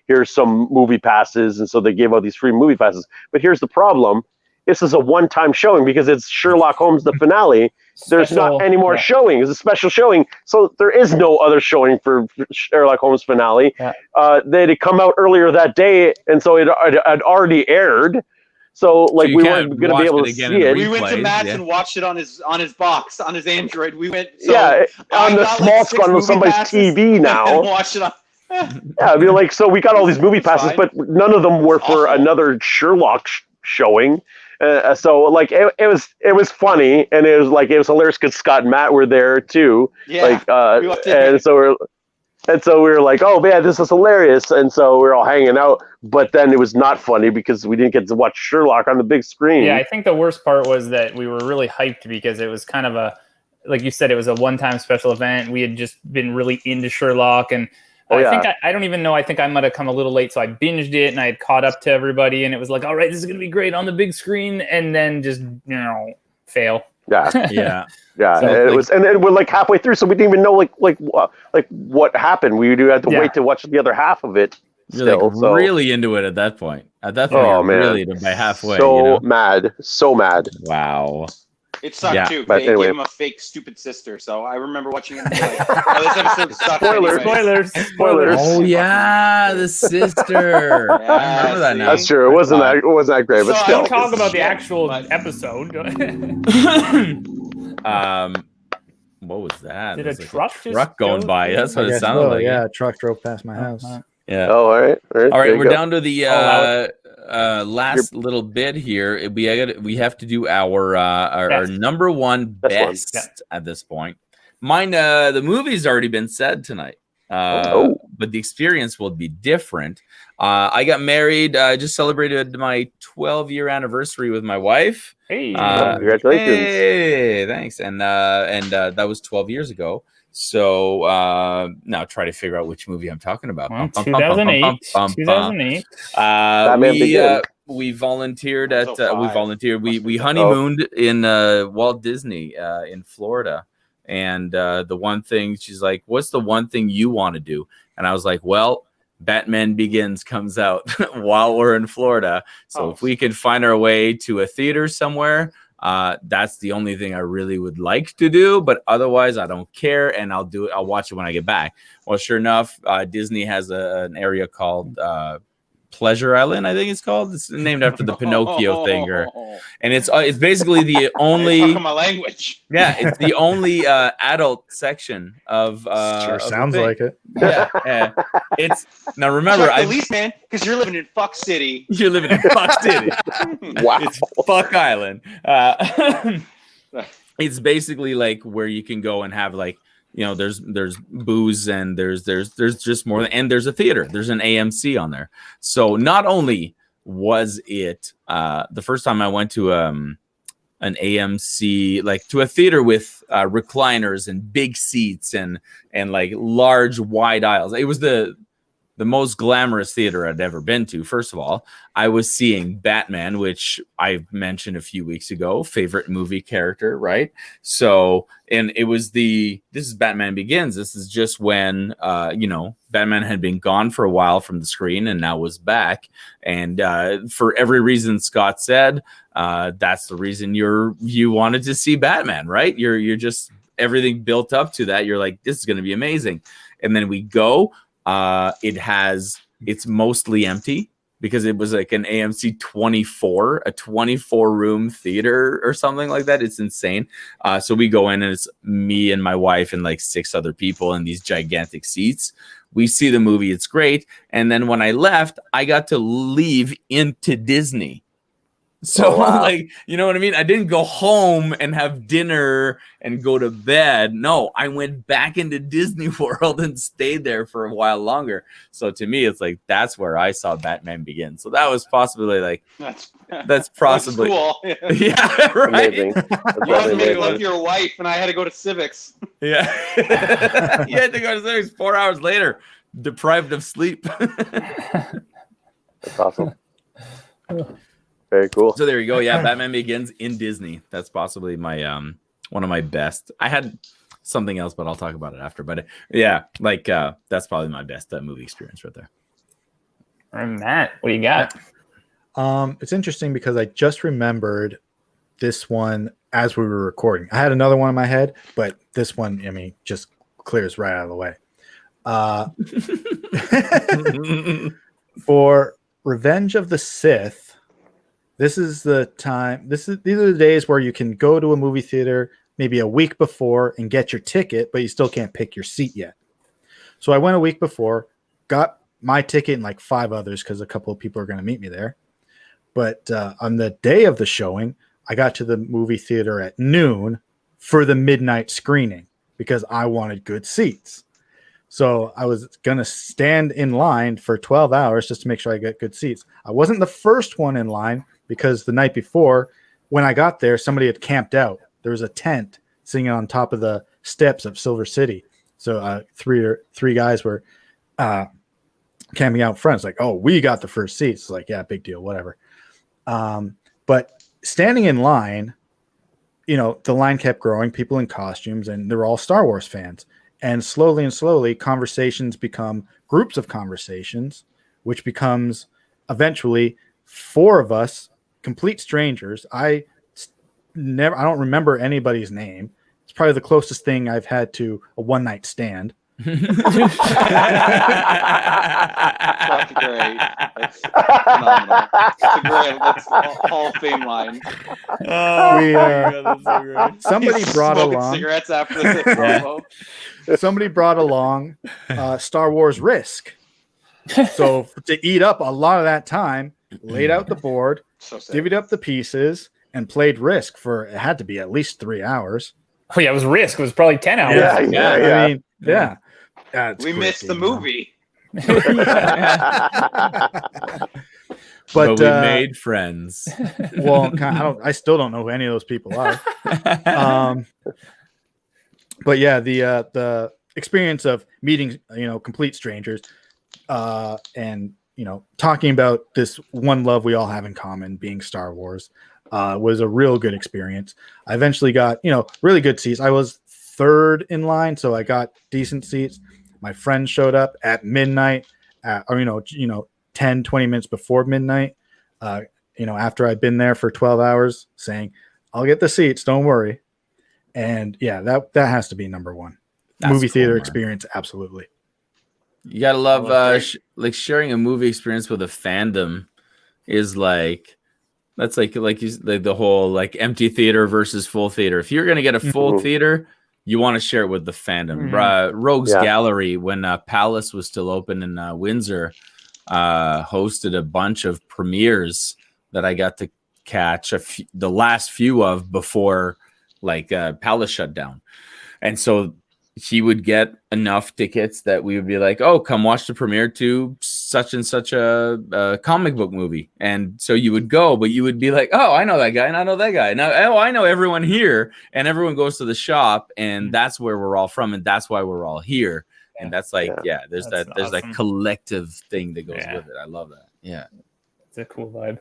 Here's some movie passes, and so they gave out these free movie passes. But here's the problem: this is a one-time showing because it's Sherlock Holmes the finale. There's not any more showing. It's a special showing, so there is no other showing for Sherlock Holmes finale. Yeah. They had come out earlier that day, and so it had already aired. So like we weren't going to be able to see it. We went to Matt's and watched it on his box, on his Android. We went on the small screen on somebody's TV now. Watched it on. Yeah, I mean, like, so we got all these movie passes, but none of them were for another Sherlock showing. So like it was funny, and it was hilarious because Scott and Matt were there too. Yeah, and so we were like, oh man, this is hilarious. And so we were all hanging out, but then it was not funny because we didn't get to watch Sherlock on the big screen. Yeah, I think the worst part was that we were really hyped because it was kind of like you said, it was a one-time special event. We had just been really into Sherlock, and I don't even know. I think I might have come a little late, so I binged it and I had caught up to everybody, and it was like, all right, this is going to be great on the big screen, and then just fail. Yeah. It was, and then we're like halfway through, so we didn't even know like what happened. We do have to wait to watch the other half of it. You're really into it at that point. At that point, really by halfway. So mad. Wow. It sucked too. But they gave him a fake stupid sister, so I remember watching it. Like, this episode sucked. Spoilers. Oh yeah, the sister. I remember that now. That's true. It wasn't that great, but still. Don't talk about the actual episode. What was that? Did a truck going by? That's what it sounded like. Yeah, a truck drove past my house. Yeah. Oh, all right. We're down to the last little bit here. We have to do our number one best at this point. Mine, the movie's already been said tonight, but the experience will be different. I got married. I just celebrated my 12-year anniversary with my wife. Hey, congratulations! Hey, thanks. And that was 12 years ago. So now try to figure out which movie I'm talking about. 2008. 2008. We volunteered at. We honeymooned in Walt Disney in Florida, and the one thing she's like, "What's the one thing you want to do?" And I was like, "Well, Batman Begins comes out while we're in Florida, so if we could find our way to a theater somewhere." That's the only thing I really would like to do, but otherwise I don't care, and I'll watch it when I get back. Well, sure enough, Disney has an area called Pleasure Island, I think it's called. It's named after the Pinocchio thing, and it's basically the only my language. Yeah, it's the only adult section of sure sounds like it. Yeah. It's now remember at least, man, because you're living in Fuck City. You're living in Fuck City. Wow. It's Fuck Island. It's basically like where you can go and have like, there's booze and there's just more, and there's a theater. There's an AMC on there. So not only was it the first time I went to an AMC, like to a theater with recliners and big seats and like large wide aisles. It was the most glamorous theater I'd ever been to. First of all, I was seeing Batman, which I mentioned a few weeks ago, favorite movie character, right? So, and it was this is Batman Begins. This is just when, Batman had been gone for a while from the screen and now was back. And for every reason Scott said, that's the reason you wanted to see Batman, right? You're just everything built up to that. You're like, this is going to be amazing. And then we go. It's mostly empty because it was like an AMC 24, a 24 room theater or something like that. It's insane. So we go in and it's me and my wife and like 6 other people in these gigantic seats. We see the movie. It's great. And then when I left, I got to leave into Disney. So like, you know what I mean? I didn't go home and have dinner and go to bed. No, I went back into Disney World and stayed there for a while longer. So to me, it's like, that's where I saw Batman Begin. So that was possibly like, that's possibly cool. Yeah, right. Amazing. You had to make with your wife and I had to go to Civics. Yeah. You had to go to Civics 4 hours later, deprived of sleep. That's awesome. Very cool. So there you go. Yeah, Batman Begins in Disney. That's possibly my one of my best. I had something else, but I'll talk about it after. But yeah, like that's probably my best movie experience right there. And Matt, what you got? It's interesting because I just remembered this one as we were recording. I had another one in my head, but this one, I mean, just clears right out of the way. For Revenge of the Sith. This is the time. These are the days where you can go to a movie theater maybe a week before and get your ticket, but you still can't pick your seat yet. So I went a week before, got my ticket and like 5 others because a couple of people are going to meet me there. But on the day of the showing, I got to the movie theater at noon for the midnight screening because I wanted good seats. So I was going to stand in line for 12 hours just to make sure I get good seats. I wasn't the first one in line because the night before, when I got there, somebody had camped out. There was a tent sitting on top of the steps of Silver City. So three guys were camping out front. It's like, oh, we got the first seats. It's like, yeah, big deal, whatever. But standing in line, the line kept growing, people in costumes, and they were all Star Wars fans. And slowly, conversations become groups of conversations, which becomes eventually 4 of us, complete strangers. I don't remember anybody's name. It's probably the closest thing I've had to a one-night stand. That's great. That's phenomenal. That's a Hall of Fame line. That's so great. Somebody brought Smoking along cigarettes after this. Somebody brought along Star Wars Risk. So to eat up a lot of that time, laid out the board, divvied up the pieces, and played Risk for it had to be at least 3 hours. Oh yeah, it was Risk. It was probably 10 hours. Yeah. I mean, yeah. We missed the movie. But we made friends. Well, I still don't know who any of those people are. But yeah, the experience of meeting, complete strangers, and talking about this one love we all have in common, being Star Wars, was a real good experience. I eventually got, really good seats. I was 3rd in line, so I got decent seats. My friend showed up at midnight, or 10, 20 minutes before midnight. After I'd been there for 12 hours, saying, "I'll get the seats, don't worry." And yeah, that has to be number 1. That's movie theater man. Experience, absolutely. You gotta love like sharing a movie experience with a fandom is like that's like the whole like empty theater versus full theater. If you're gonna get a full theater, you want to share it with the fandom. Rogues Gallery, when Palace was still open in Windsor, hosted a bunch of premieres that I got to catch the last few of before like Palace shut down. And so he would get enough tickets that we would be like, oh, come watch the premiere to such and such a comic book movie. And so you would go, but you would be like, oh, I know that guy and I know that guy. Now, oh, I know everyone here, and everyone goes to the shop, and that's where we're all from, and that's why we're all here. And that's like, there's awesome. that collective thing that goes with it. I love that. Yeah. It's a cool vibe.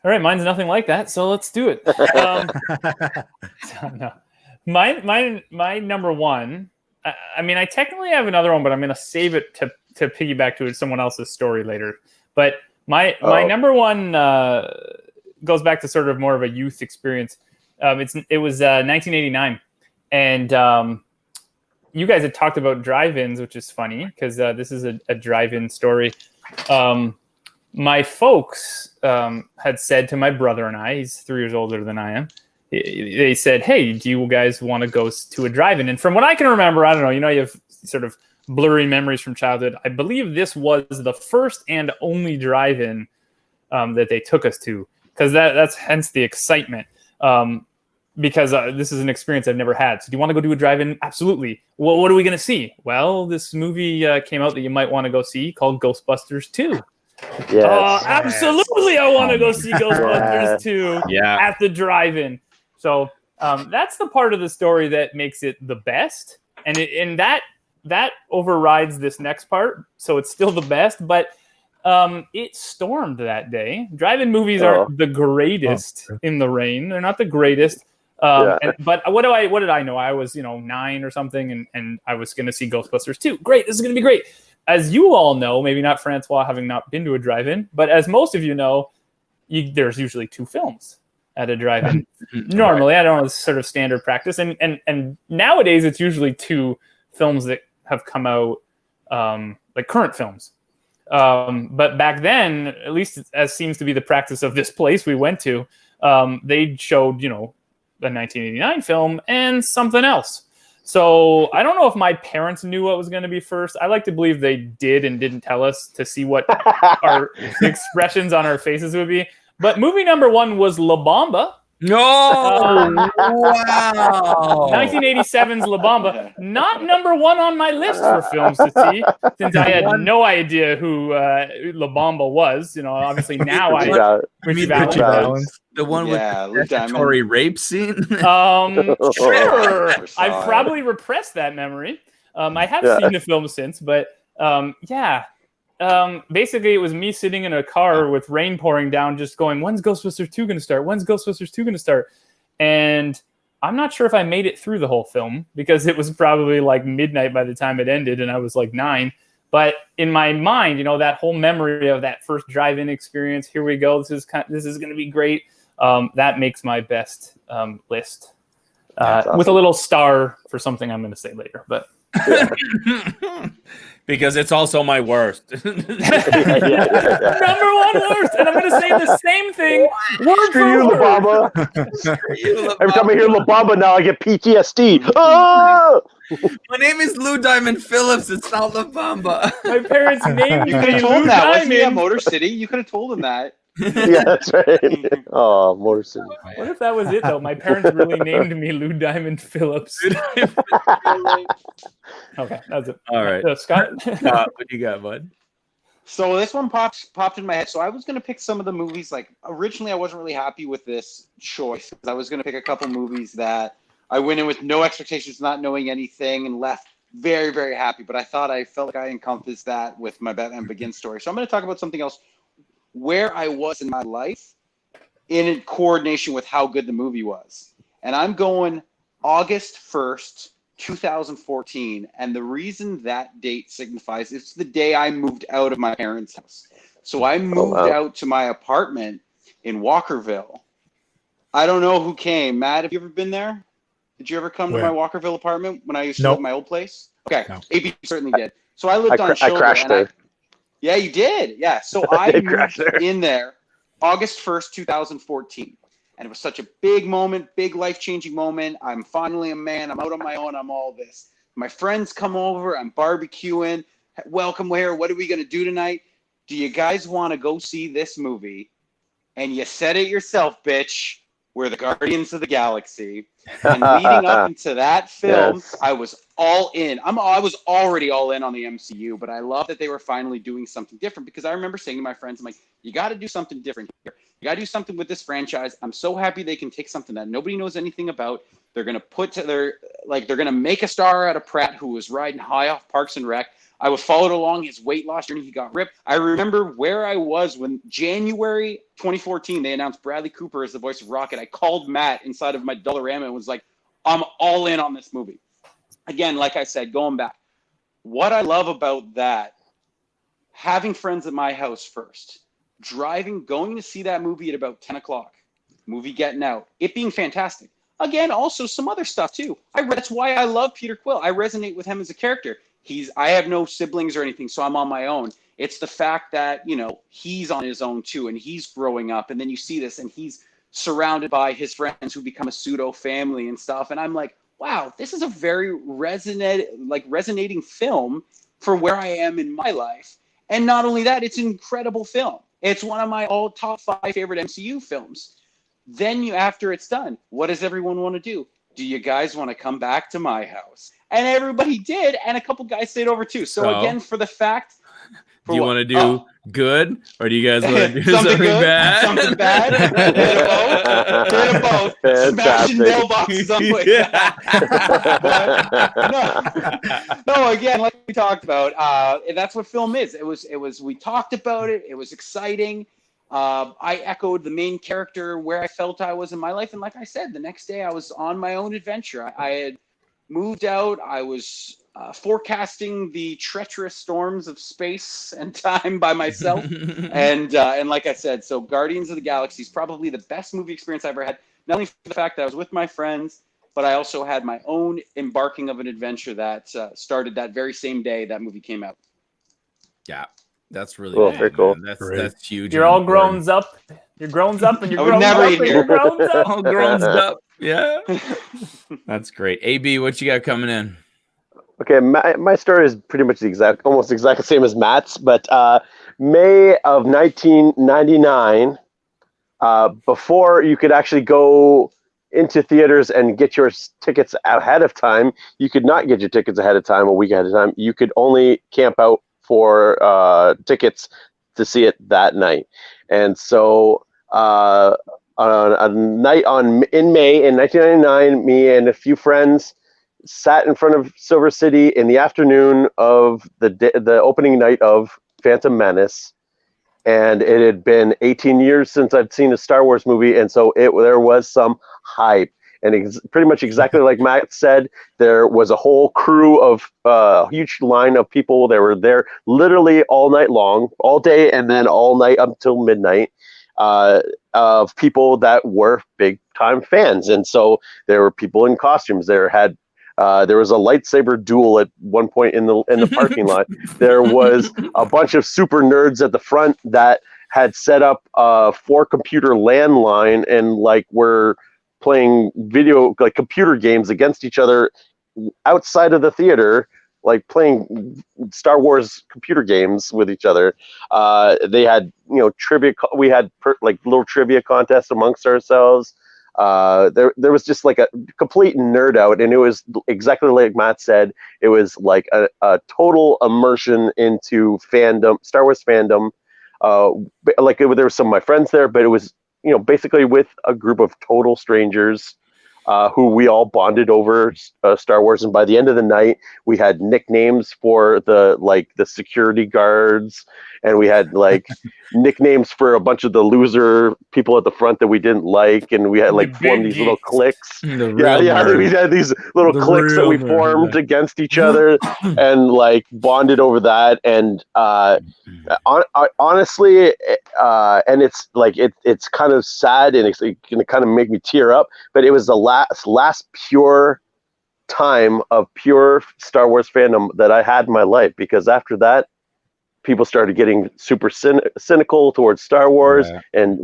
All right, mine's nothing like that, so let's do it. No. My number one. I mean, I technically have another one, but I'm going to save it to piggyback to someone else's story later. But my number one goes back to sort of more of a youth experience. It was 1989, and you guys had talked about drive-ins, which is funny because this is a drive-in story. My folks had said to my brother and I, he's 3 years older than I am. They said, hey, do you guys want to go to a drive-in? And from what I can remember, I don't know, you have sort of blurry memories from childhood. I believe this was the first and only drive-in that they took us to, because that's hence the excitement. Because this is an experience I've never had. So do you want to go do a drive-in? Absolutely. Well, what are we going to see? Well, this movie came out that you might want to go see called Ghostbusters 2. Yes. Absolutely, I want to go see Ghostbusters 2 at the drive-in. So that's the part of the story that makes it the best, and that overrides this next part. So it's still the best, but it stormed that day. Drive-in movies aren't the greatest in the rain; they're not the greatest. But what did I know? I was 9 or something, and I was going to see Ghostbusters 2. Great, this is going to be great. As you all know, maybe not François, having not been to a drive-in, but as most of you know, there's usually 2 films at a drive-in. Normally, I don't know, it's sort of standard practice. And nowadays, it's usually 2 films that have come out, like current films. But back then, at least as seems to be the practice of this place we went to, they showed, the 1989 film and something else. So I don't know if my parents knew what was going to be first. I like to believe they did and didn't tell us to see what our expressions on our faces would be. But movie number 1 was La Bamba. No! Wow! 1987's La Bamba. Not number 1 on my list for films to see, since I had no idea who La Bamba was. Obviously now Richie Valens. The one with the statutory rape scene? Sure. I've probably repressed that memory. I have seen the film since, but basically it was me sitting in a car with rain pouring down, just going, when's Ghostbusters 2 going to start? When's Ghostbusters 2 going to start? And I'm not sure if I made it through the whole film, because it was probably like midnight by the time it ended, and I was like 9. But in my mind, that whole memory of that first drive-in experience, here we go, this is going to be great. That makes my best list, awesome. With a little star for something I'm going to say later. But because it's also my worst. Number 1 worst, and I'm going to say the same thing. Word for you, word. La Bamba. Every time I hear La Bamba now, I get PTSD. Oh! My name is Lou Diamond Phillips. It's not La Bamba. My parents named You could me have told Lou him that. Wasn't he at Diamond. Motor City? You could have told him that. Yeah, that's right. Oh, Motor City. What if that was it, though? My parents really named me Lou Diamond Phillips. Okay, that's it. All right. Scott? What you got, bud? So this one popped in my head. So I was going to pick some of the movies. Like, originally, I wasn't really happy with this choice, because I was going to pick a couple movies that I went in with no expectations, not knowing anything, and left very, very happy. But I felt like I encompassed that with my Batman Begins story. So I'm going to talk about something else, where I was in my life in coordination with how good the movie was. And I'm going August 1st, 2014. And the reason that date signifies, it's the day I moved out of my parents' house. So I moved out to my apartment in Walkerville. I don't know who came. Matt, have you ever been there? Did you ever come to my Walkerville apartment when I used to live in my old place? Okay. No. AB certainly did. So I lived on Shoulder. I crashed there. Yeah, you did. Yeah. So I moved in there August 1st, 2014. And it was such a big moment, big life-changing moment. I'm finally a man. I'm out on my own. I'm all this. My friends come over. I'm barbecuing. Welcome here. What are we going to do tonight? Do you guys want to go see this movie? And you said it yourself, bitch. were the Guardians of the Galaxy. And leading up into that film, Yes. I was all in. I was already all in on the MCU, but I love that they were finally doing something different, because I remember saying to my friends, I'm like, you got to do something different here. You got to do something with this franchise. I'm so happy they can take something that nobody knows anything about. They're going to they're going to make a star out of Pratt, who was riding high off Parks and Rec. I was followed along his weight loss journey. He got ripped. I remember where I was when January 2014, they announced Bradley Cooper as the voice of Rocket. I called Matt inside of my Dollarama and was like, I'm all in on this movie. Again, like I said, going back, what I love about that, having friends at my house first, going to see that movie at about 10 o'clock, movie getting out, it being fantastic. Again, also some other stuff too. That's why I love Peter Quill. I resonate with him as a character. I have no siblings or anything, so I'm on my own. It's the fact that, he's on his own too, and he's growing up, and then you see this, and he's surrounded by his friends who become a pseudo family and stuff. And I'm like, wow, this is a very resonating film for where I am in my life. And not only that, it's an incredible film. It's one of my top 5 favorite MCU films. Then after it's done, what does everyone want to do? Do you guys want to come back to my house? And everybody did, and a couple guys stayed over too. So again, for the fact, do you want to do good, or do you guys want to do something good, bad? Something bad? Bit of both. Smashing mailboxes on way. No, again, like we talked about, that's what film is. It was. We talked about it. It was exciting. I echoed the main character where I felt I was in my life, and like I said, the next day I was on my own adventure. I had moved out. I was forecasting the treacherous storms of space and time by myself. and like I said, so Guardians of the Galaxy is probably the best movie experience I ever had. Not only for the fact that I was with my friends, but I also had my own embarking of an adventure that started that very same day that movie came out. Yeah, that's really cool. big, Very cool. That's huge. You're all grown up. You're grown up, and you're grown up, and you're grown up. All grown up. Yeah, that's great. AB, what you got coming in? Okay, my story is pretty much almost exactly the same as Matt's, but May of 1999, before you could actually go into theaters and get your tickets ahead of time, you could not get your tickets ahead of time, a week ahead of time. You could only camp out for tickets to see it that night. And so on a night in May in 1999, me and a few friends sat in front of Silver City in the afternoon of the opening night of Phantom Menace, and it had been 18 years since I'd seen a Star Wars movie, and so there was some hype. And pretty much exactly like Matt said, there was a whole crew of a huge line of people. They were there literally all night long, all day, and then all night up until midnight, of people that were big time fans. And so there were people in costumes. There was a lightsaber duel at one point in the parking lot. There was a bunch of super nerds at the front that had set up a 4-computer landline and were playing computer games against each other outside of the theater, playing Star Wars computer games with each other. They had trivia. We had little trivia contests amongst ourselves. There was just a complete nerd out, and it was exactly like Matt said. It was like a total immersion into fandom, Star Wars fandom. There were some of my friends there, but it was basically with a group of total strangers who we all bonded over Star Wars. And by the end of the night, we had nicknames for the security guards, and we had nicknames for a bunch of the loser people at the front that we didn't like, and we had formed these little cliques. We had these little cliques that we formed against each other and bonded over that. And honestly, and it's kind of sad, and it's gonna kind of make me tear up, but it was the last pure time of pure Star Wars fandom that I had in my life, because after that, people started getting super cynical towards Star Wars and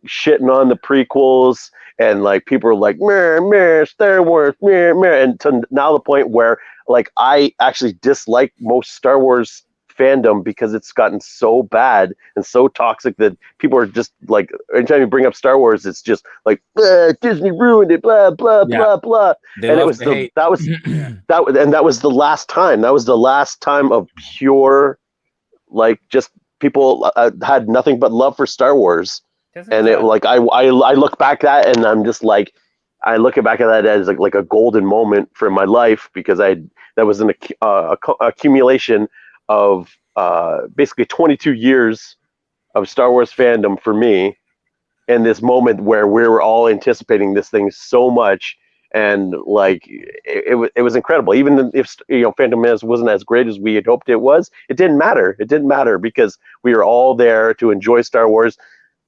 shitting on the prequels, and people were like, meh, Star Wars, meh, and to now the point where I actually dislike most Star Wars fandom because it's gotten so bad and so toxic that people are just like, anytime you bring up Star Wars, it's just like, Disney ruined it, blah blah blah blah. They And it love was to hate. that was the last time. That was the last time of pure, like, just people had nothing but love for Star Wars. And it, like, I look back at that and I'm just like, I look back at that as like a golden moment for my life, because that was an accumulation of basically 22 years of Star Wars fandom for me, and this moment where we were all anticipating this thing so much, and like it was incredible. Even if Phantom Menace wasn't as great as we had hoped it was, it didn't matter. It didn't matter because we were all there to enjoy Star Wars.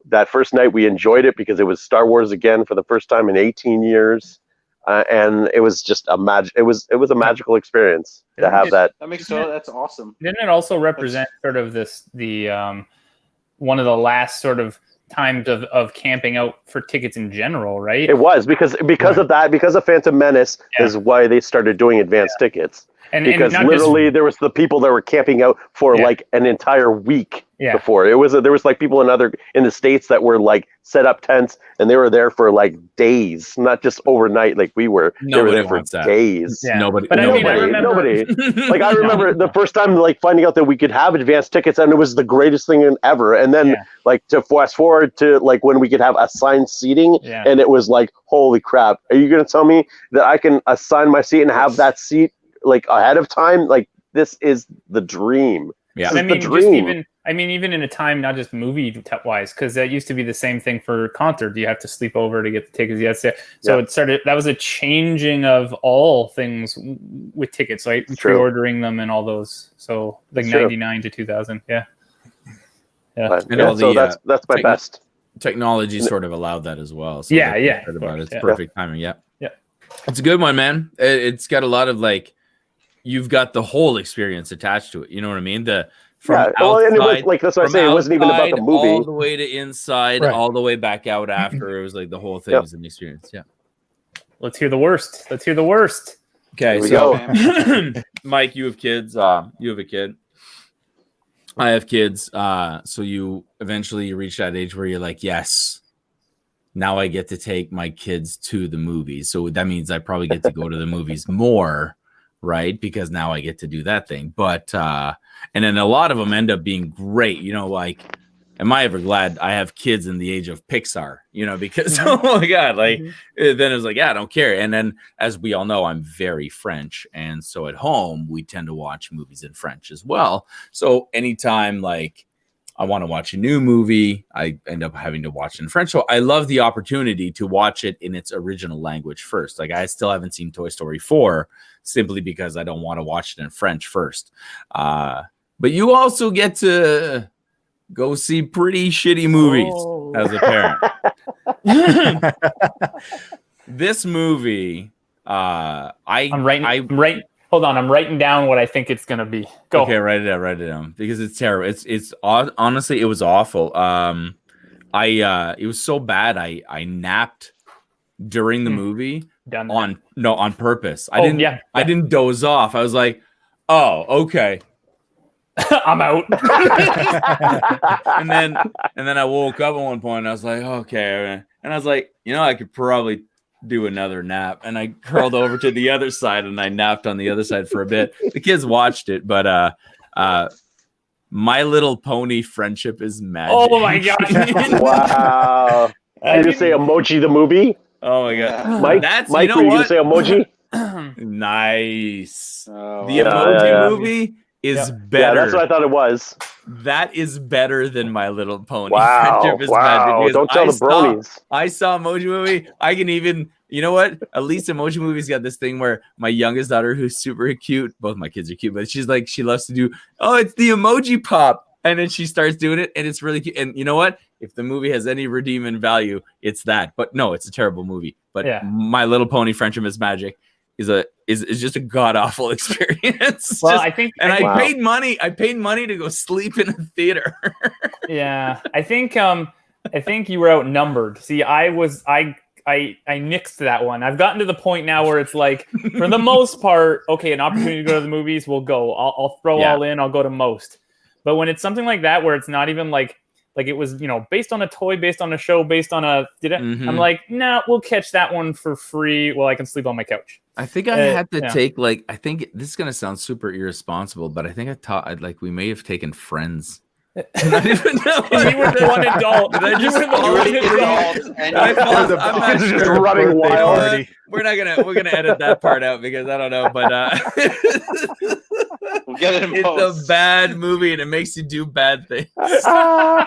That first night we enjoyed it because it was Star Wars again for the first time in 18 years. And it was just it was a magical experience to have that. That makes that's awesome. Didn't it also represent sort of the one of the last sort of times of camping out for tickets in general, right? It was because of that, because of Phantom Menace is why they started doing advanced tickets. And because not literally there was the people that were camping out for like an entire week before. There was like people in the States that were like set up tents and they were there for like days, not just overnight like we were. They were there for days. Yeah. Nobody. Nobody. Like, I remember the first time like finding out that we could have advanced tickets, and it was the greatest thing ever. And then like to fast forward to like when we could have assigned seating, and it was like, holy crap! Are you going to tell me that I can assign my seat and have that seat like ahead of time? Like, this is the dream. Yeah, I mean, even in a time, not just movie wise, because that used to be the same thing for concert. You have to sleep over to get the tickets. It started. That was a changing of all things with tickets, right? Pre-ordering them and all those. So like 99 to 2000. Yeah. So that's my best. Technology sort of allowed that as well. So About it. It's perfect timing. Yeah. It's a good one, man. It's got a lot of like, you've got the whole experience attached to it. You know what I mean? And it was, like, that's what I say. It wasn't even about the movie. All the way to inside, all the way back out after. It was like the whole thing was an experience. Yeah. Let's hear the worst. Okay, so Mike, you have kids. You have a kid. I have kids. So you eventually reach that age where you're like, yes, now I get to take my kids to the movies. So that means I probably get to go to the movies more. Right, because now I get to do that thing, but and then a lot of them end up being great, like, am I ever glad I have kids in the age of Pixar, because oh my god, like then it's like, I don't care. And then, as we all know, I'm very French, and so at home we tend to watch movies in French as well. So anytime like I want to watch a new movie, I end up having to watch it in French. So I love the opportunity to watch it in its original language first. Like, I still haven't seen Toy Story 4 simply because I don't want to watch it in French first. But you also get to go see pretty shitty movies as a parent. This movie, I'm writing down what I think it's gonna be. Go. Okay, write it down because it's terrible. It's honestly, it was awful. It was so bad. I napped during the movie on purpose. I didn't doze off. I was like, oh, okay. I'm out. and then I woke up at one point and I was like, okay. And I was like, I could probably do another nap. And I curled over to the other side and I napped on the other side for a bit. The kids watched it, but My Little Pony Friendship is Magic. Oh my god. Wow. Did you say Emoji the movie? Oh my god. Mike, were you going to say Emoji? Nice. The Emoji movie is better. Yeah, that's what I thought it was. That is better than My Little Pony. Wow. Friendship is Magic. Don't tell the bronies. I saw Emoji Movie. I can even, you know what? At least Emoji Movie's got this thing where my youngest daughter, who's super cute, both my kids are cute, but she's like, she loves to do, it's the emoji pop. And then she starts doing it, and it's really cute. And you know what? If the movie has any redeeming value, it's that. But no, it's a terrible movie. But My Little Pony Friendship is Magic is just a god awful experience. Well, I think, and I paid money. I paid money to go sleep in a theater. Yeah, I think you were outnumbered. See, I I nixed that one. I've gotten to the point now where it's like, for the most part, okay, an opportunity to go to the movies, we'll go. I'll throw all in. I'll go to most. But when it's something like that, where it's not even like it was, based on a toy, based on a show, based on I'm like, nah, we'll catch that one for free. Well, I can sleep on my couch. I think I had to take I think this is gonna sound super irresponsible, but I think we may have taken Friends. Not even know. You were the one adult. You were the one adult. I'm not just sure. running wild. We're gonna edit that part out because I don't know, but We'll get it in it's post. a bad movie and it makes you do bad things. That's the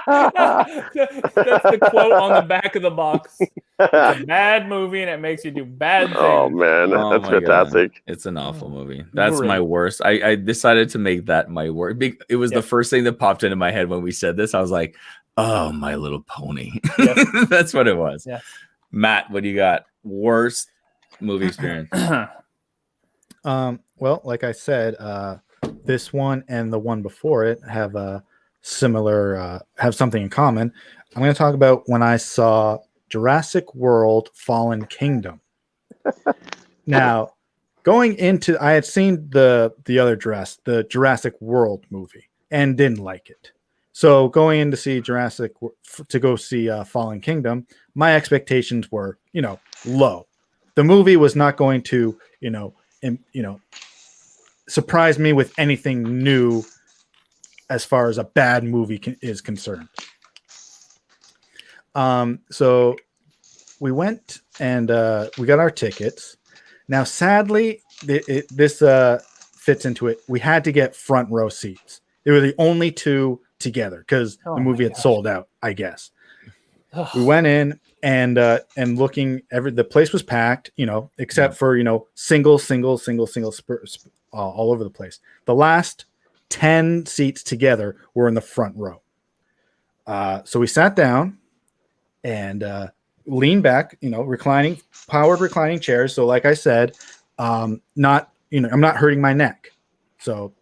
quote on the back of the box. It's a bad movie and it makes you do bad things. Oh man, Oh that's my God. fantastic. It's an awful movie. That's Really? my worst. I decided to make that my worst. It was the first thing that popped into my head when we said this. I was like, oh, My Little Pony. Yes. That's what it was. Yes. Matt, what do you got? Worst movie experience? Well, like I said, this one and the one before it have a similar, have something in common. I'm going to talk about when I saw Jurassic World: Fallen Kingdom. Now, going into, I had seen the other the Jurassic World movie and didn't like it. So going in to see Fallen Kingdom, my expectations were, low. The movie was not going to, surprise me with anything new as far as a bad movie is concerned. So we went and we got our tickets. Now, sadly, this fits into it. We had to get front row seats. They were the only two together because the movie had sold out, I guess. We went in and looking, the place was packed, except for, single all over the place. The last 10 seats together were in the front row. So we sat down and leaned back, powered reclining chairs. So like I said, I'm not hurting my neck. So,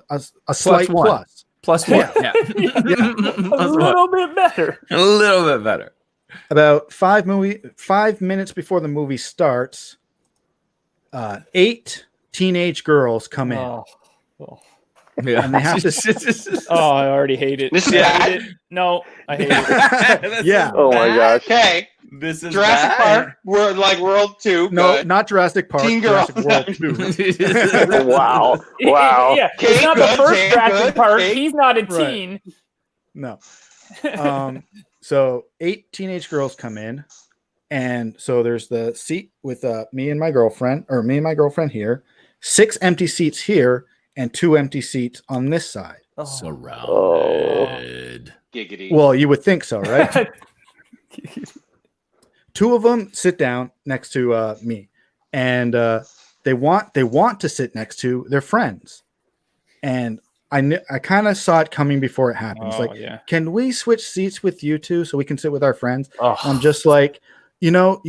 a slight plus. Plus one. Yeah. A little bit better. A little bit better. About 5 minutes before the movie starts, 8 teenage girls come in. Oh. Yeah. And they have to. Oh, I already hate it. This is I bad? hate it. No, I hate it. Yeah. Oh my gosh. Okay. This is Jurassic bad. Park. We're like World 2. No, Good. not Jurassic Park. Teen Jurassic girls. World 2. Wow. Wow. Yeah, Okay, it's not the good, first okay, Jurassic good, Park. okay. He's not a Right. teen. No. So 8 teenage girls come in, and so there's the seat with me and my girlfriend here, 6 empty seats here, and 2 empty seats on this side. Surrounded. Giggity. Well, you would think so, right? 2 of them sit down next to me, and they want to sit next to their friends, and I kind of saw it coming before it happened. It's like, can we switch seats with you two so we can sit with our friends? Oh. I'm just like, you're not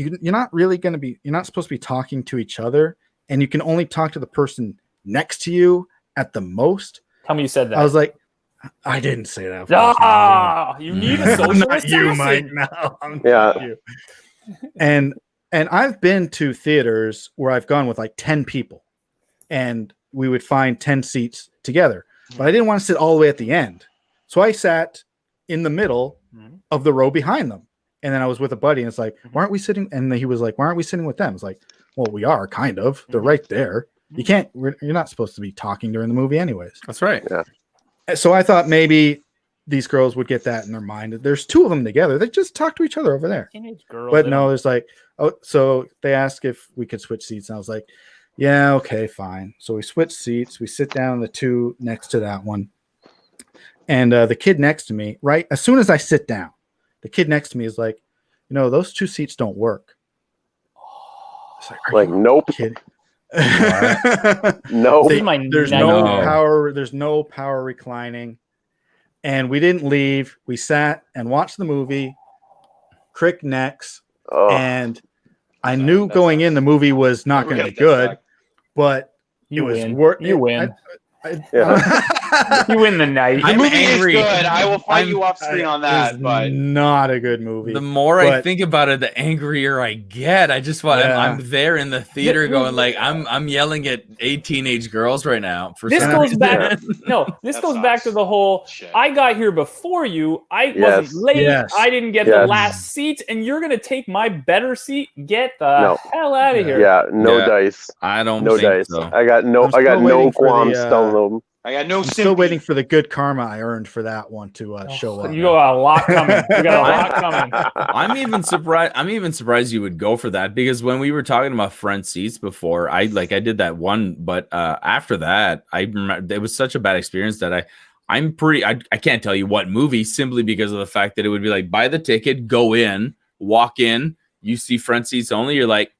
really going to be, you're not supposed to be talking to each other, and you can only talk to the person next to you at the most. Tell me you said that. I was like, I didn't say that. You need a social Not you, Mike. assassin. No, I'm Yeah. not you. And I've been to theaters where I've gone with like 10 people, and we would find 10 seats together. But I didn't want to sit all the way at the end. So I sat in the middle of the row behind them. And then I was with a buddy, and it's like, why aren't we sitting? And he was like, why aren't we sitting with them? It's like, well, we are kind of. They're right there. You can't, you're not supposed to be talking during the movie anyways. That's right. Yeah. So I thought maybe these girls would get that in their mind. There's 2 of them together. They just talk to each other over there. Teenage girl. But no, there's like, so they asked if we could switch seats. And I was like, yeah, okay, fine. So we switch seats. We sit down the 2 next to that one. And the kid next to me, right as soon as I sit down, the kid next to me is like, those 2 seats don't work. It's Like, nope. Kidding? Nope. There's no power. There's no power reclining. And we didn't leave. We sat and watched the movie, crick necks. Oh. And I knew going in the movie was not going to be good, but you it was win. worth. You win. You win the night. The I'm movie angry. is good. I will fight you off screen on that, It's but not a good movie. The more I But- think about it, the angrier I get. I just want. Yeah. I'm there in the theater, going like, I'm yelling at 8 teenage girls right now. For This some goes reason. back. No, this That goes back sucks. to the whole. shit. I got here before you. I Yes. wasn't late. Yes. I didn't get the Yes. last seat, and you're gonna take my better seat. Get the No. hell out of here. Yeah, no Yeah. dice. I don't No think dice. so. I got no I'm still waiting for the, qualms telling them. I got no I'm still waiting for the good karma I earned for that one to show up. You got a lot coming. You got a lot coming. I'm even surprised you would go for that, because when we were talking about front seats before, I did that one, but after that, I remember it was such a bad experience that I can't tell you what movie, simply because of the fact that it would be like, buy the ticket, go in, walk in, you see front seats only, you're like,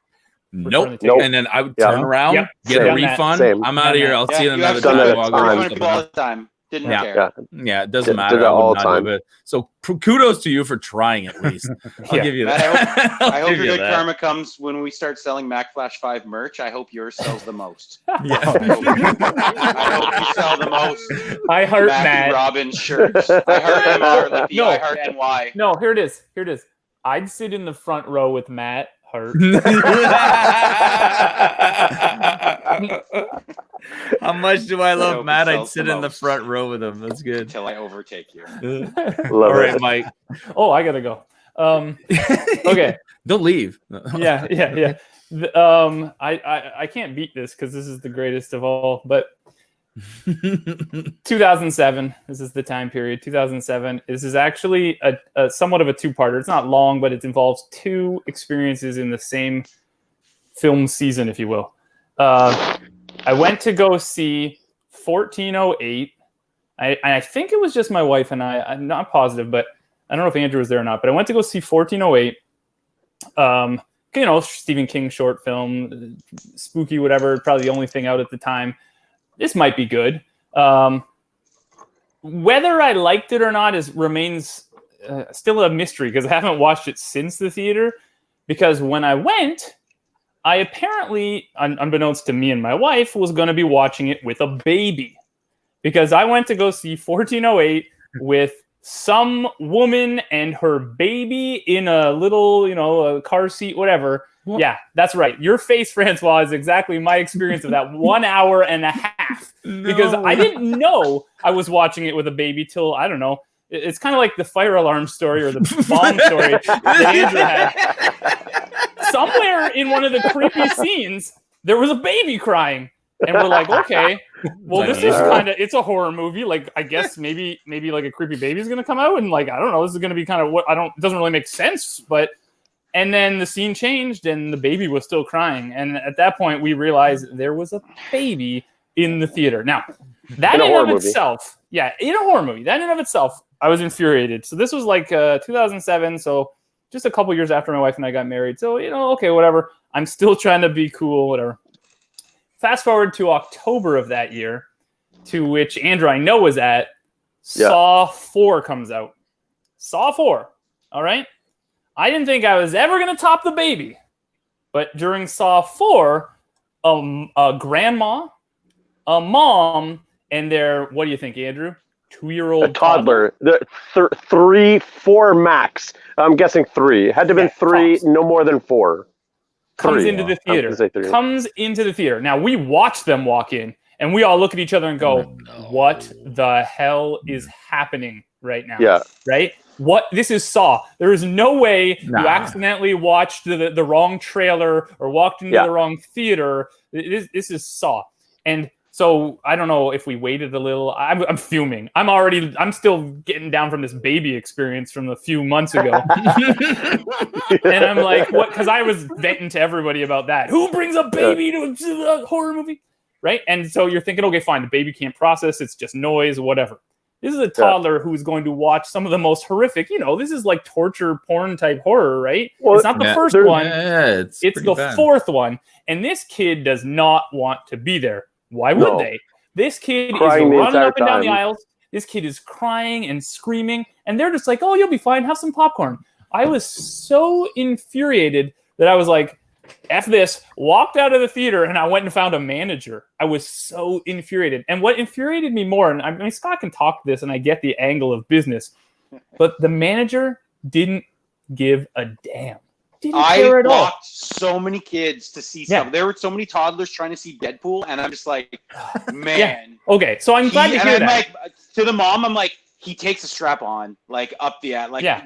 nope. Nope. And then I would Yeah. turn around, Yep. get a Same. refund. Same. I'm out of here. I'll see you you another have done time. that I'll time. go I've do done something people all else. the time. Didn't Yeah. care. Yeah. It doesn't Did matter. that I would all not the time. do it. So kudos to you for trying at least. I'll Yeah. give you Matt, that. I hope I'll give your you good that. karma comes when we start selling Mack Flash 5 merch. I hope yours sells the most. Yeah. I hope you sell the most I heart Matt and Matt. Robin shirts. I heart MR like the No. I heart NY. No, here it is. Here it is. I'd sit in the front row with Matt Hart. How much do I I love hope Matt? it I'd sells sit the in the most. front row with him. That's good. Until I overtake you. Love All right, it. Mike. Oh, I gotta go. Okay. Don't leave. Yeah. I can't beat this because this is the greatest of all. But 2007. This is the time period. 2007. This is actually a somewhat of a two-parter. It's not long, but it involves two experiences in the same film season, if you will. I went to go see 1408. I think it was just my wife and I. I'm not positive, but I don't know if Andrew was there or not. But I went to go see 1408. Stephen King short film, spooky, whatever. Probably the only thing out at the time. This might be good. Whether I liked it or not remains still a mystery, because I haven't watched it since the theater. Because when I went, I apparently, unbeknownst to me and my wife, was going to be watching it with a baby. Because I went to go see 1408 with some woman and her baby in a little, a car seat, whatever. What? Yeah, that's right. Your face, Francois, is exactly my experience of that 1 hour and a half. Because I didn't know I was watching it with a baby till, I don't know. It's kind of like the fire alarm story or the bomb story that Andrew had. Somewhere in one of the creepy scenes, there was a baby crying. And we're like, okay, well, this is it's a horror movie. Like, I guess maybe like a creepy baby is going to come out. And like, I don't know, this is going to be kind of it doesn't really make sense. And then the scene changed and the baby was still crying. And at that point, we realized there was a baby in the theater. Now, that in and of itself, in a horror movie, that in and of itself, I was infuriated. So this was like 2007. So just a couple years after my wife and I got married. So, okay, whatever. I'm still trying to be cool, whatever. Fast forward to October of that year, to which Andrew I know was at. Saw 4 comes out. Saw 4. All right. I didn't think I was ever going to top the baby. But during Saw 4, a grandma, a mom, and their, what do you think, Andrew? 2-year-old A toddler. The 3, 4 max. I'm guessing 3. It had to have been 3, tops. no more than 4. Comes into the theater. Now, we watch them walk in, and we all look at each other and go, what the hell is happening right now? Yeah. Right? This is Saw. There is no way you accidentally watched the wrong trailer or walked into the wrong theater. This is Saw. And so I don't know if we waited a little. I'm fuming. I'm still getting down from this baby experience from a few months ago. And I'm like, what? Because I was venting to everybody about that. Who brings a baby to a horror movie? Right? And so you're thinking, okay, fine. The baby can't process. It's just noise, whatever. This is a toddler who's going to watch some of the most horrific, this is like torture porn type horror, right? Well, it's not the first one. It's the bad. fourth one. And this kid does not want to be there. Why would they? This kid is running up and down the aisles. This kid is crying and screaming. And they're just like, oh, you'll be fine. Have some popcorn. I was so infuriated that I was like, F this, walked out of the theater, and I went and found a manager. I was so infuriated. And what infuriated me more, and I mean, Scott can talk this, and I get the angle of business, but the manager didn't give a damn. Didn't care at all. I walked so many kids to see something. There were so many toddlers trying to see Deadpool, and I'm just like, man. Yeah. Okay, so I'm glad to hear that. Like, to the mom, I'm like, he takes a strap on, like up the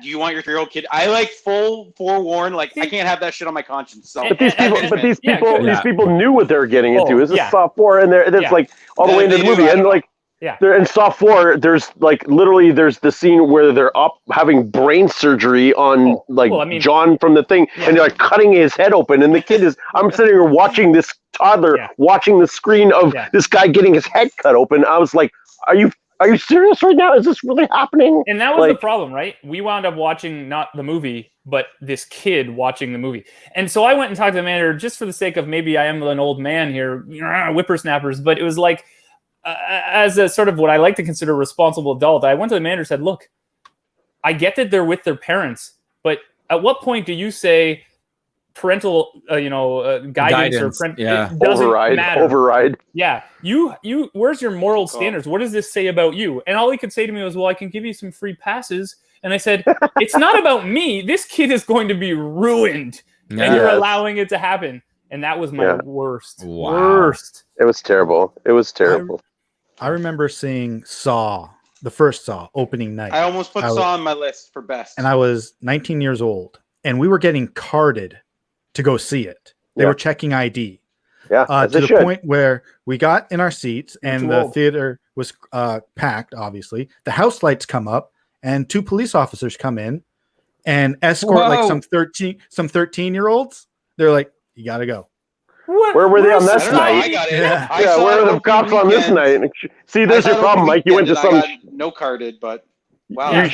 do you want your 3-year-old kid? I like full forewarn, like I can't have that shit on my conscience. So, but these people knew what they were getting into. This is soft 4, and it's like all the way into the movie, and like. Yeah. In Soft 4, there's like literally there's the scene where they're up having brain surgery on John from the thing, and they're like cutting his head open, and the kid is. I'm sitting here watching this toddler watching the screen of this guy getting his head cut open. I was like, Are you serious right now? Is this really happening? And that was the problem, right? We wound up watching not the movie, but this kid watching the movie. And so I went and talked to the manager just for the sake of maybe I am an old man here, whippersnappers, but it was like. As a sort of what I like to consider a responsible adult, I went to the manager and said, look, I get that they're with their parents, but at what point do you say parental, guidance or it doesn't matter. Override. Yeah. You, where's your moral standards? What does this say about you? And all he could say to me was, well, I can give you some free passes. And I said, it's not about me. This kid is going to be ruined. And you're allowing it to happen. And that was my worst. Wow. Worst. It was terrible. I remember seeing Saw, the first Saw, opening night. I almost put Saw on my list for best. And I was 19 years old. And we were getting carded to go see it. They were checking ID. Yeah, to the point where we got in our seats and the theater was packed, obviously. The house lights come up and 2 police officers come in and escort like some 13-year-olds. They're like, you got to go. Where were they on this night? I got it. Where are the cops on this night? See, there's your problem, Mike. You went to some. No carded, but wow.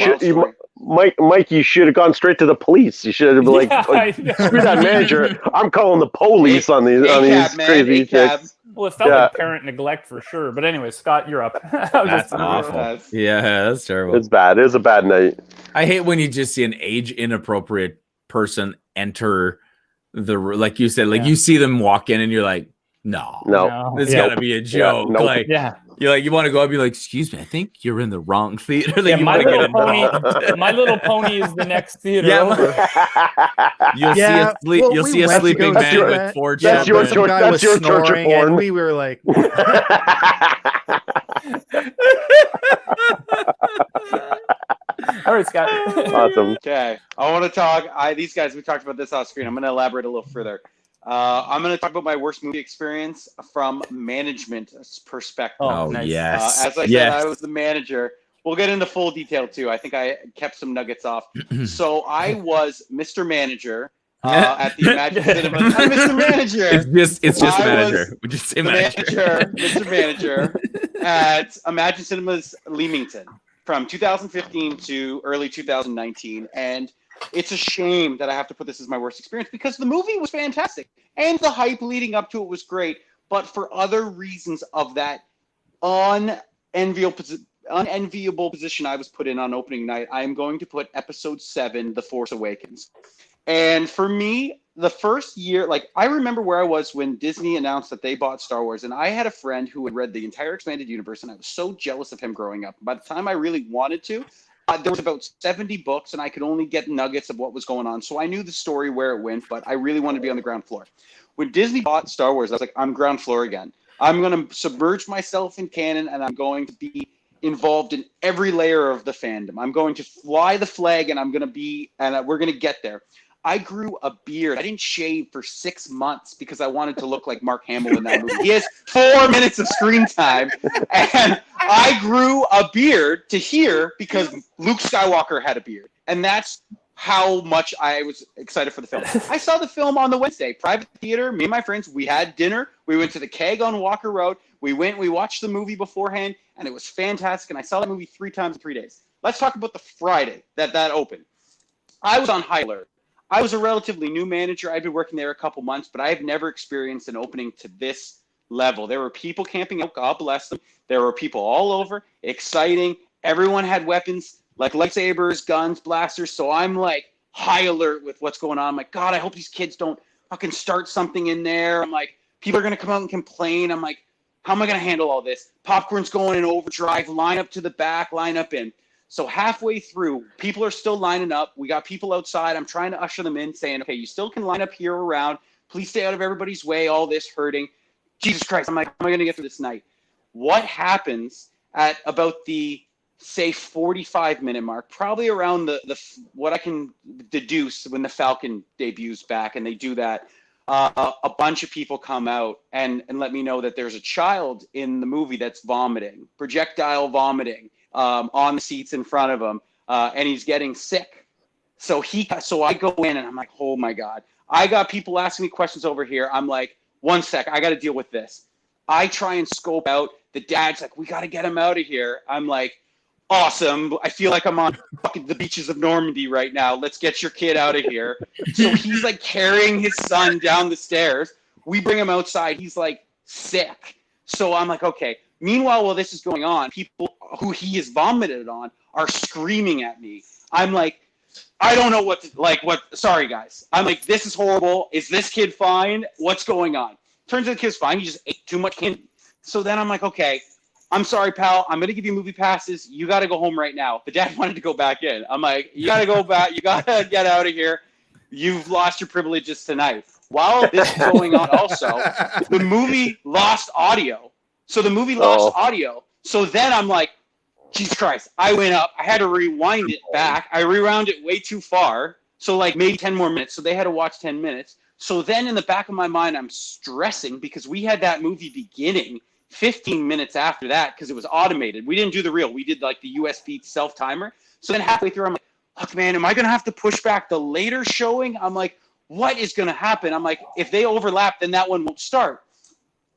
Mike, you should have gone straight to the police. You should have been like screw that manager. I'm calling the police on these crazy chicks. Well, it felt like parent neglect for sure. But anyway, Scott, you're up. That's awful. Yeah, that's terrible. It's bad. It was a bad night. I hate when you just see an age inappropriate person enter like you said, you see them walk in and you're like, no, this gotta be a joke. You want to go up and be like, excuse me, I think you're in the wrong theater. My Little Pony is the next theater over. You'll see a sleeping man with 4 children. That's your torture porn. And we were like, all right, Scott. Awesome. Okay. I want to talk. These guys, we talked about this off screen. I'm going to elaborate a little further. I'm going to talk about my worst movie experience from management perspective. Oh, nice. Yes. As I said, I was the manager. We'll get into full detail, too. I think I kept some nuggets off. So I was Mr. Manager at the Imagine Cinema. I'm Mr. Manager. It's just manager. We just say manager. Mr. Manager at Imagine Cinemas Leamington from 2015 to early 2019. And it's a shame that I have to put this as my worst experience because the movie was fantastic and the hype leading up to it was great. But for other reasons of that unenviable position I was put in on opening night, I am going to put episode 7, The Force Awakens. And for me, the first year, I remember where I was when Disney announced that they bought Star Wars, and I had a friend who had read the entire expanded universe, and I was so jealous of him growing up. By the time I really wanted to, there was about 70 books, and I could only get nuggets of what was going on. So I knew the story where it went, but I really wanted to be on the ground floor. When Disney bought Star Wars, I was like, I'm ground floor again. I'm going to submerge myself in canon, and I'm going to be involved in every layer of the fandom. I'm going to fly the flag, and we're going to get there. I grew a beard. I didn't shave for 6 months because I wanted to look like Mark Hamill in that movie. He has 4 minutes of screen time, and I grew a beard to here because Luke Skywalker had a beard, and that's how much I was excited for the film. I saw the film on the Wednesday, private theater. Me and my friends, we had dinner. We went to the Keg on Walker Road. We watched the movie beforehand, and it was fantastic. And I saw that movie 3 times in 3 days. Let's talk about the Friday that opened. I was on high alert. I was a relatively new manager. I'd been working there a couple months, but I have never experienced an opening to this level. There were people camping out, God bless them. There were people all over, exciting. Everyone had weapons, like lightsabers, guns, blasters. So I'm high alert with what's going on. I'm like, God, I hope these kids don't fucking start something in there. I'm like, people are going to come out and complain. I'm like, how am I going to handle all this? Popcorn's going in overdrive, line up to the back, line up in. So halfway through, people are still lining up. We got people outside. I'm trying to usher them in saying, okay, you still can line up here around. Please stay out of everybody's way, all this hurting. Jesus Christ, I'm like, how am I going to get through this night? What happens at about the, say, 45-minute mark, probably around the what I can deduce when the Falcon debuts back and they do that, a bunch of people come out and let me know that there's a child in the movie that's vomiting, projectile vomiting on the seats in front of him, and he's getting sick. So I go in and I'm like, oh my God. I got people asking me questions over here. I'm like, one sec, I got to deal with this. I try and scope out. The dad's like, we got to get him out of here. I'm like, awesome. I feel like I'm on fucking the beaches of Normandy right now. Let's get your kid out of here. So he's like carrying his son down the stairs. We bring him outside. He's like sick. So I'm like, okay. Meanwhile, while this is going on, people who he is vomited on are screaming at me. I'm like, I don't know sorry guys. I'm like, this is horrible. Is this kid fine? What's going on? Turns out the kid's fine. He just ate too much candy. So then I'm like, okay, I'm sorry, pal. I'm going to give you movie passes. You got to go home right now. The dad wanted to go back in. I'm like, you got to go back. You got to get out of here. You've lost your privileges tonight. While this is going on also, the movie lost audio. So the movie lost audio. So then I'm like, Jesus Christ. I went up. I had to rewind it back. I rewound it way too far. So like maybe 10 more minutes. So they had to watch 10 minutes. So then in the back of my mind, I'm stressing because we had that movie beginning 15 minutes after that because it was automated. We didn't do the reel. We did like the USB self-timer. So then halfway through, I'm like, look, man, am I going to have to push back the later showing? I'm like, what is going to happen? I'm like, if they overlap, then that one won't start.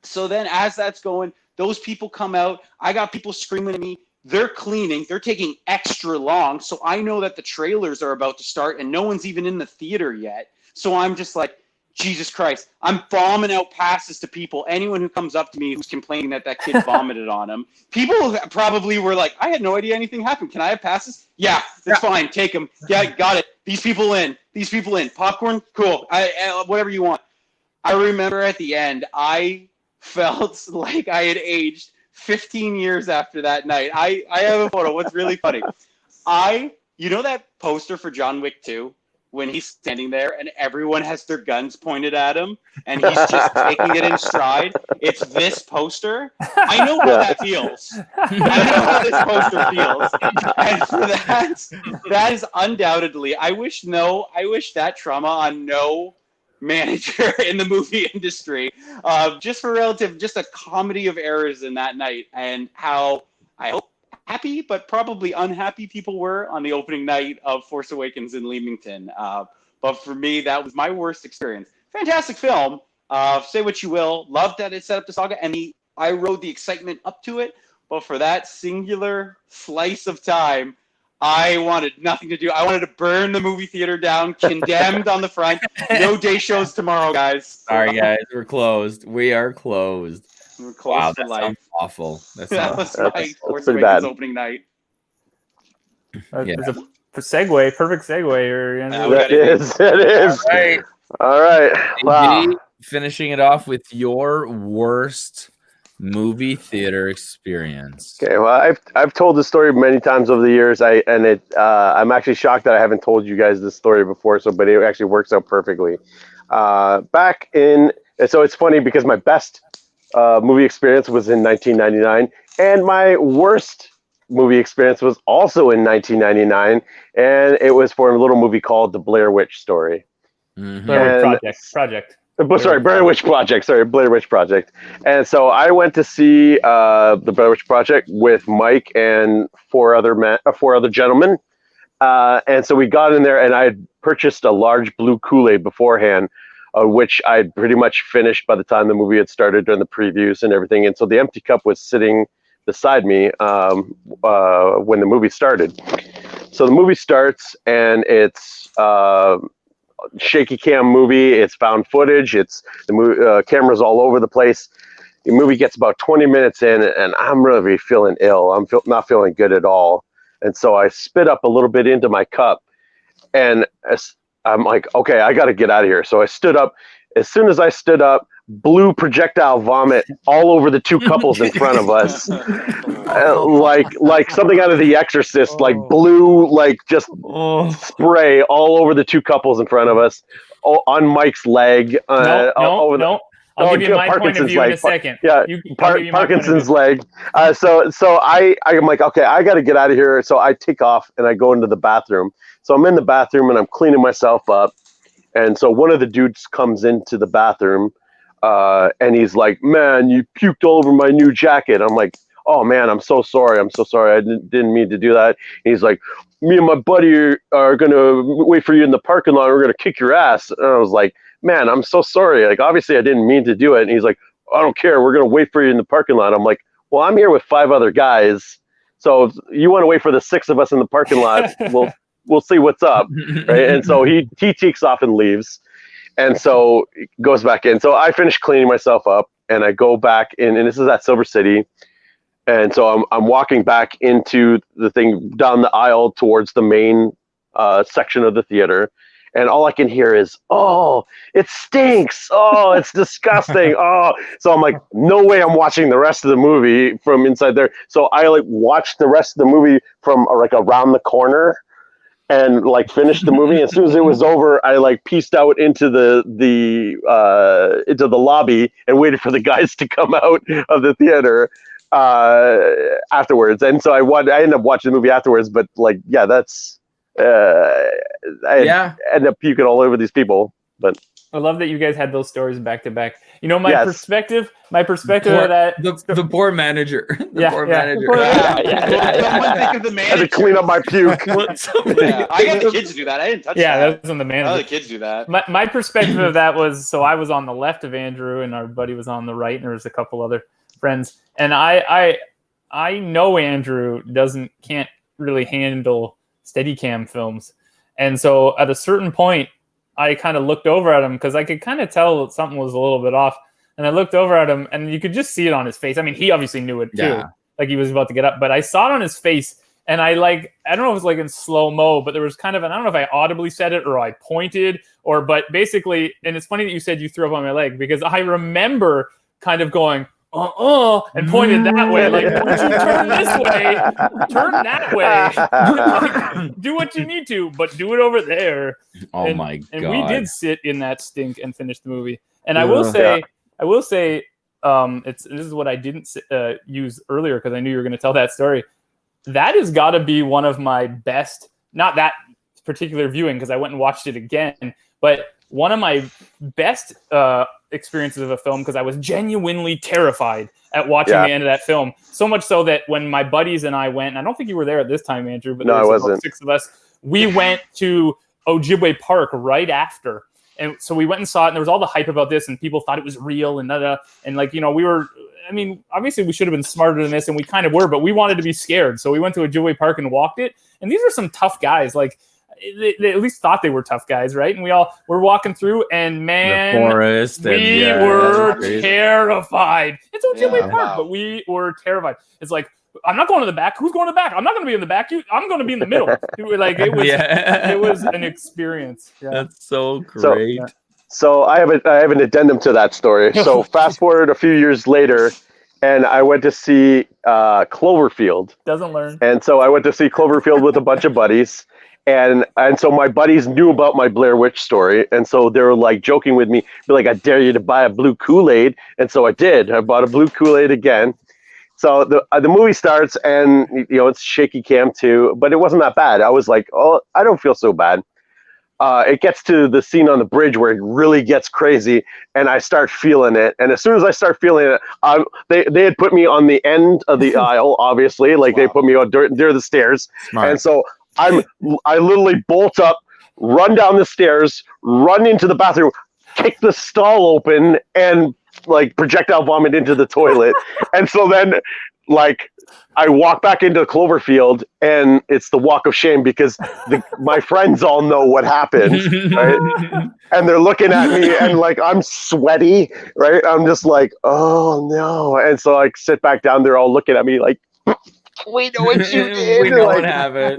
So then as that's going, those people come out. I got people screaming at me. They're cleaning. They're taking extra long. So I know that the trailers are about to start and no one's even in the theater yet. So I'm just like, Jesus Christ. I'm bombing out passes to people. Anyone who comes up to me who's complaining that kid vomited on him. People probably were like, I had no idea anything happened. Can I have passes? Yeah, that's fine. Take them. Yeah, got it. These people in. Popcorn? Cool. Whatever you want. I remember at the end, I felt like I had aged 15 years after that night. I have a photo. What's really funny. You know that poster for John Wick 2? When he's standing there and everyone has their guns pointed at him and he's just taking it in stride. It's this poster. I know how that feels. I know how this poster feels. And for that is undoubtedly, I wish that trauma on no manager in the movie industry. Just a comedy of errors in that night and how I hope happy but probably unhappy people were on the opening night of Force Awakens in Leamington. But for me, that was my worst experience. Fantastic film. Say what you will. Loved that it set up the saga, and I rode the excitement up to it. But for that singular slice of time, I wanted nothing to do. I wanted to burn the movie theater down, condemned on the front. No day shows tomorrow, guys. Sorry, guys. We're closed. We are closed. We're close to life. Sounds awful. That was my Force Awakens opening night. It's a segue, perfect segue. It is. All right. Wow. Finishing it off with your worst movie theater experience. Okay, well, I've told this story many times over the years. I'm actually shocked that I haven't told you guys this story before. But it actually works out perfectly. So it's funny because my best movie experience was in 1999, and my worst movie experience was also in 1999, and it was for a little movie called The Blair Witch Story. Mm-hmm. Blair Witch Project. And so I went to see the Blair Witch Project with Mike and four other gentlemen, and so we got in there, and I had purchased a large blue Kool-Aid beforehand, which I'd pretty much finished by the time the movie had started during the previews and everything. And so the empty cup was sitting beside me when the movie started. So the movie starts, and it's shaky cam movie. It's found footage. It's the cameras all over the place. The movie gets about 20 minutes in, and I'm really feeling ill. I'm not feeling good at all. And so I spit up a little bit into my cup, and I'm like, okay, I got to get out of here. So I stood up, As soon as I stood up, blue projectile vomit all over the two couples in front of us. Like something out of The Exorcist, like blue, like just spray all over the two couples in front of us, on Mike's leg. No. I'll give you my point of view in a second. Yeah, Parkinson's leg. So I'm like, okay, I got to get out of here. So I take off and I go into the bathroom. So I'm in the bathroom and I'm cleaning myself up. And so one of the dudes comes into the bathroom and he's like, man, you puked all over my new jacket. I'm like, oh man, I'm so sorry. I didn't mean to do that. And he's like, me and my buddy are going to wait for you in the parking lot. We're going to kick your ass. And I was like, man, I'm so sorry. Like, obviously I didn't mean to do it. And he's like, I don't care. We're going to wait for you in the parking lot. I'm like, well, I'm here with 5 other guys. So if you want to wait for the 6 of us in the parking lot, we'll see what's up. Right. And so he teeks off and leaves. And so he goes back in. So I finish cleaning myself up and I go back in, and this is at Silver City. And so I'm walking back into the thing down the aisle towards the main section of the theater. And all I can hear is, oh, it stinks. Oh, it's disgusting. Oh, so I'm like, no way I'm watching the rest of the movie from inside there. So I like watched the rest of the movie from like around the corner and like finished the movie. As soon as it was over, I like pieced out into the lobby and waited for the guys to come out of the theater afterwards. And so I ended up watching the movie afterwards. But like, yeah, that's. I end up puking all over these people, but I love that you guys had those stories back to back. You know, my perspective of that. The poor manager. Manager. I had to clean up my puke. I got the kids to do that. I didn't touch that. Yeah, that was on the manager. I let the kids do that. My perspective of that was, so I was on the left of Andrew and our buddy was on the right, and there was a couple other friends. And I know Andrew can't really handle Steadicam films. And so at a certain point, I kind of looked over at him because I could kind of tell that something was a little bit off. And I looked over at him and you could just see it on his face. I mean, he obviously knew it too. Like he was about to get up, but I saw it on his face and I don't know if it was like in slow-mo, but there was kind of I don't know if I audibly said it or I pointed but basically, and it's funny that you said you threw up on my leg because I remember kind of going, and pointed that way. Like, don't you turn this way, turn that way. Like, do what you need to, but do it over there. My God. And we did sit in that stink and finish the movie. And I will say, this is what I didn't use earlier because I knew you were going to tell that story. That has got to be one of my best, not that particular viewing because I went and watched it again, but one of my best experiences of a film because I was genuinely terrified at watching the end of that film. So much so that when my buddies and I went, and I don't think you were there at this time, Andrew, but there was about 6 of us. We went to Ojibwe Park right after. And so we went and saw it, and there was all the hype about this, and people thought it was real, and and like, you know, obviously we should have been smarter than this, and we kind of were, but we wanted to be scared. So we went to Ojibwe Park and walked it, and these are some tough guys. Like, they at least thought they were tough guys, right? And we all were walking through, and man, the forest, we were terrified. It's Ojibwe Park, but we were terrified. It's like, I'm not going to the back. Who's going to the back? I'm not going to be in the back. I'm going to be in the middle. Like it was an experience. Yeah. That's so great. So I have an addendum to that story. So fast forward a few years later, and I went to see Cloverfield. Doesn't learn. And so I went to see Cloverfield with a bunch of buddies. And so my buddies knew about my Blair Witch story. And so they were like joking with me, be like, I dare you to buy a blue Kool-Aid. And so I did. I bought a blue Kool-Aid again. So the movie starts and, you know, it's shaky cam too, but it wasn't that bad. I was like, oh, I don't feel so bad. It gets to the scene on the bridge where it really gets crazy and I start feeling it. And as soon as I start feeling it, they had put me on the end of the aisle, obviously, like they put me on near the stairs. Smart. And so I literally bolt up, run down the stairs, run into the bathroom, kick the stall open, and like projectile vomit into the toilet. And so then like I walk back into Cloverfield and it's the walk of shame because my friends all know what happened, right? And they're looking at me and like I'm sweaty, right? I'm just like, oh no. And so I sit back down, they're all looking at me like, we know what you did. We know what happened.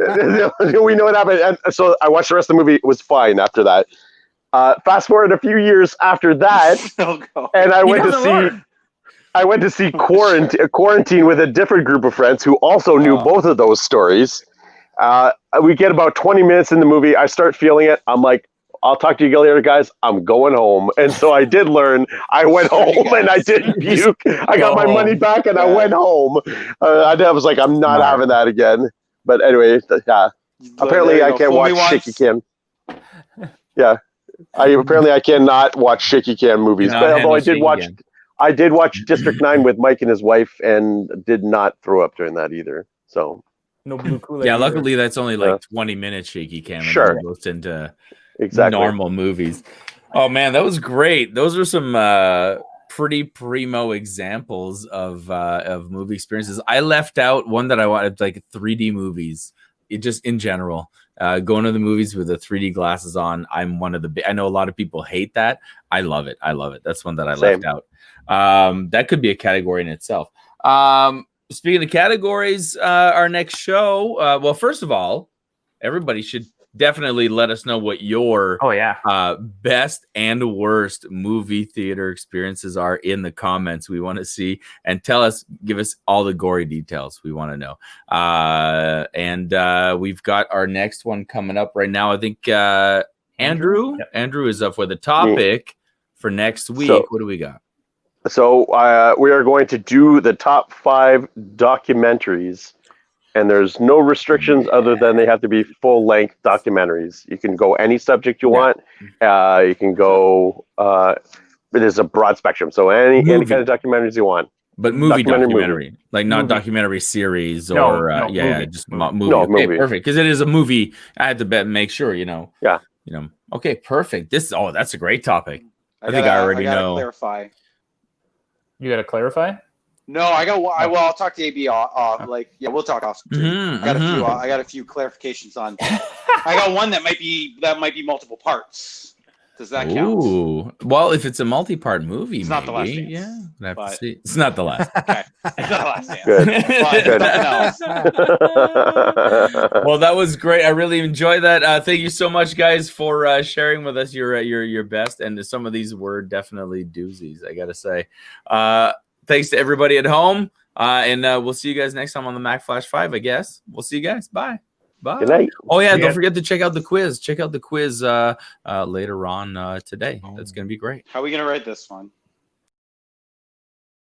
We know what happened. And so I watched the rest of the movie. It was fine after that. Fast forward a few years after that, Oh, God. and I He went to doesn't see. learn. I went to see Quarantine with a different group of friends who also knew both of those stories. We get about 20 minutes in the movie. I start feeling it. I'm like, I'll talk to you later, guys. I'm going home. And so I did learn. I went home and I didn't puke. I got my money back and I went home. I was like, I'm not having that again. But anyway, yeah. Apparently I can't watch shaky cam. Yeah. Apparently I cannot watch shaky cam movies. But although I did watch District 9 with Mike and his wife and did not throw up during that either. So No blue Kool-Aid. Yeah, either. luckily that's only like 20 minutes shaky cam. And Sure. then it goes into exactly. normal movies. Oh man, that was great. Those are some pretty primo examples of movie experiences. I left out one that I wanted, like 3D movies. It just in general. Going to the movies with the 3D glasses on. I'm one of the I know a lot of people hate that. I love it. That's one that I left out. That could be a category in itself. Speaking of categories, our next show. Well, first of all, everybody should definitely let us know what your best and worst movie theater experiences are in the comments. We want to see and give us all the gory details. We want to know. And we've got our next one coming up right now. I think Andrew is up with a topic for next week. So, what do we got? So we are going to do the top 5 documentaries, and there's no restrictions other than they have to be full-length documentaries. You can go any subject you want. You can go. It is a broad spectrum, so any kind of documentaries you want. But documentary. Like not documentary series or just movie. Okay, perfect. Because it is a movie. I had to make sure, Yeah. Okay, perfect. That's a great topic. I think I already know. Clarify. You got to clarify? No, I'll talk to AB off. We'll talk off. I got a few clarifications on. I got one that might be multiple parts. Does that count? Ooh, well, if it's a multi-part movie, it's not the last dance. Yeah, I have to see. It's not the last. Okay, it's not the last dance. Good. Well, that was great. I really enjoyed that. Thank you so much, guys, for sharing with us your best. And some of these were definitely doozies, I gotta say. Thanks to everybody at home, and we'll see you guys next time on the Mack Flash 5. I guess we'll see you guys. Bye. Bye. Good night. Oh yeah, don't forget to check out the quiz. Check out the quiz later on today. That's gonna be great. How are we gonna write this one?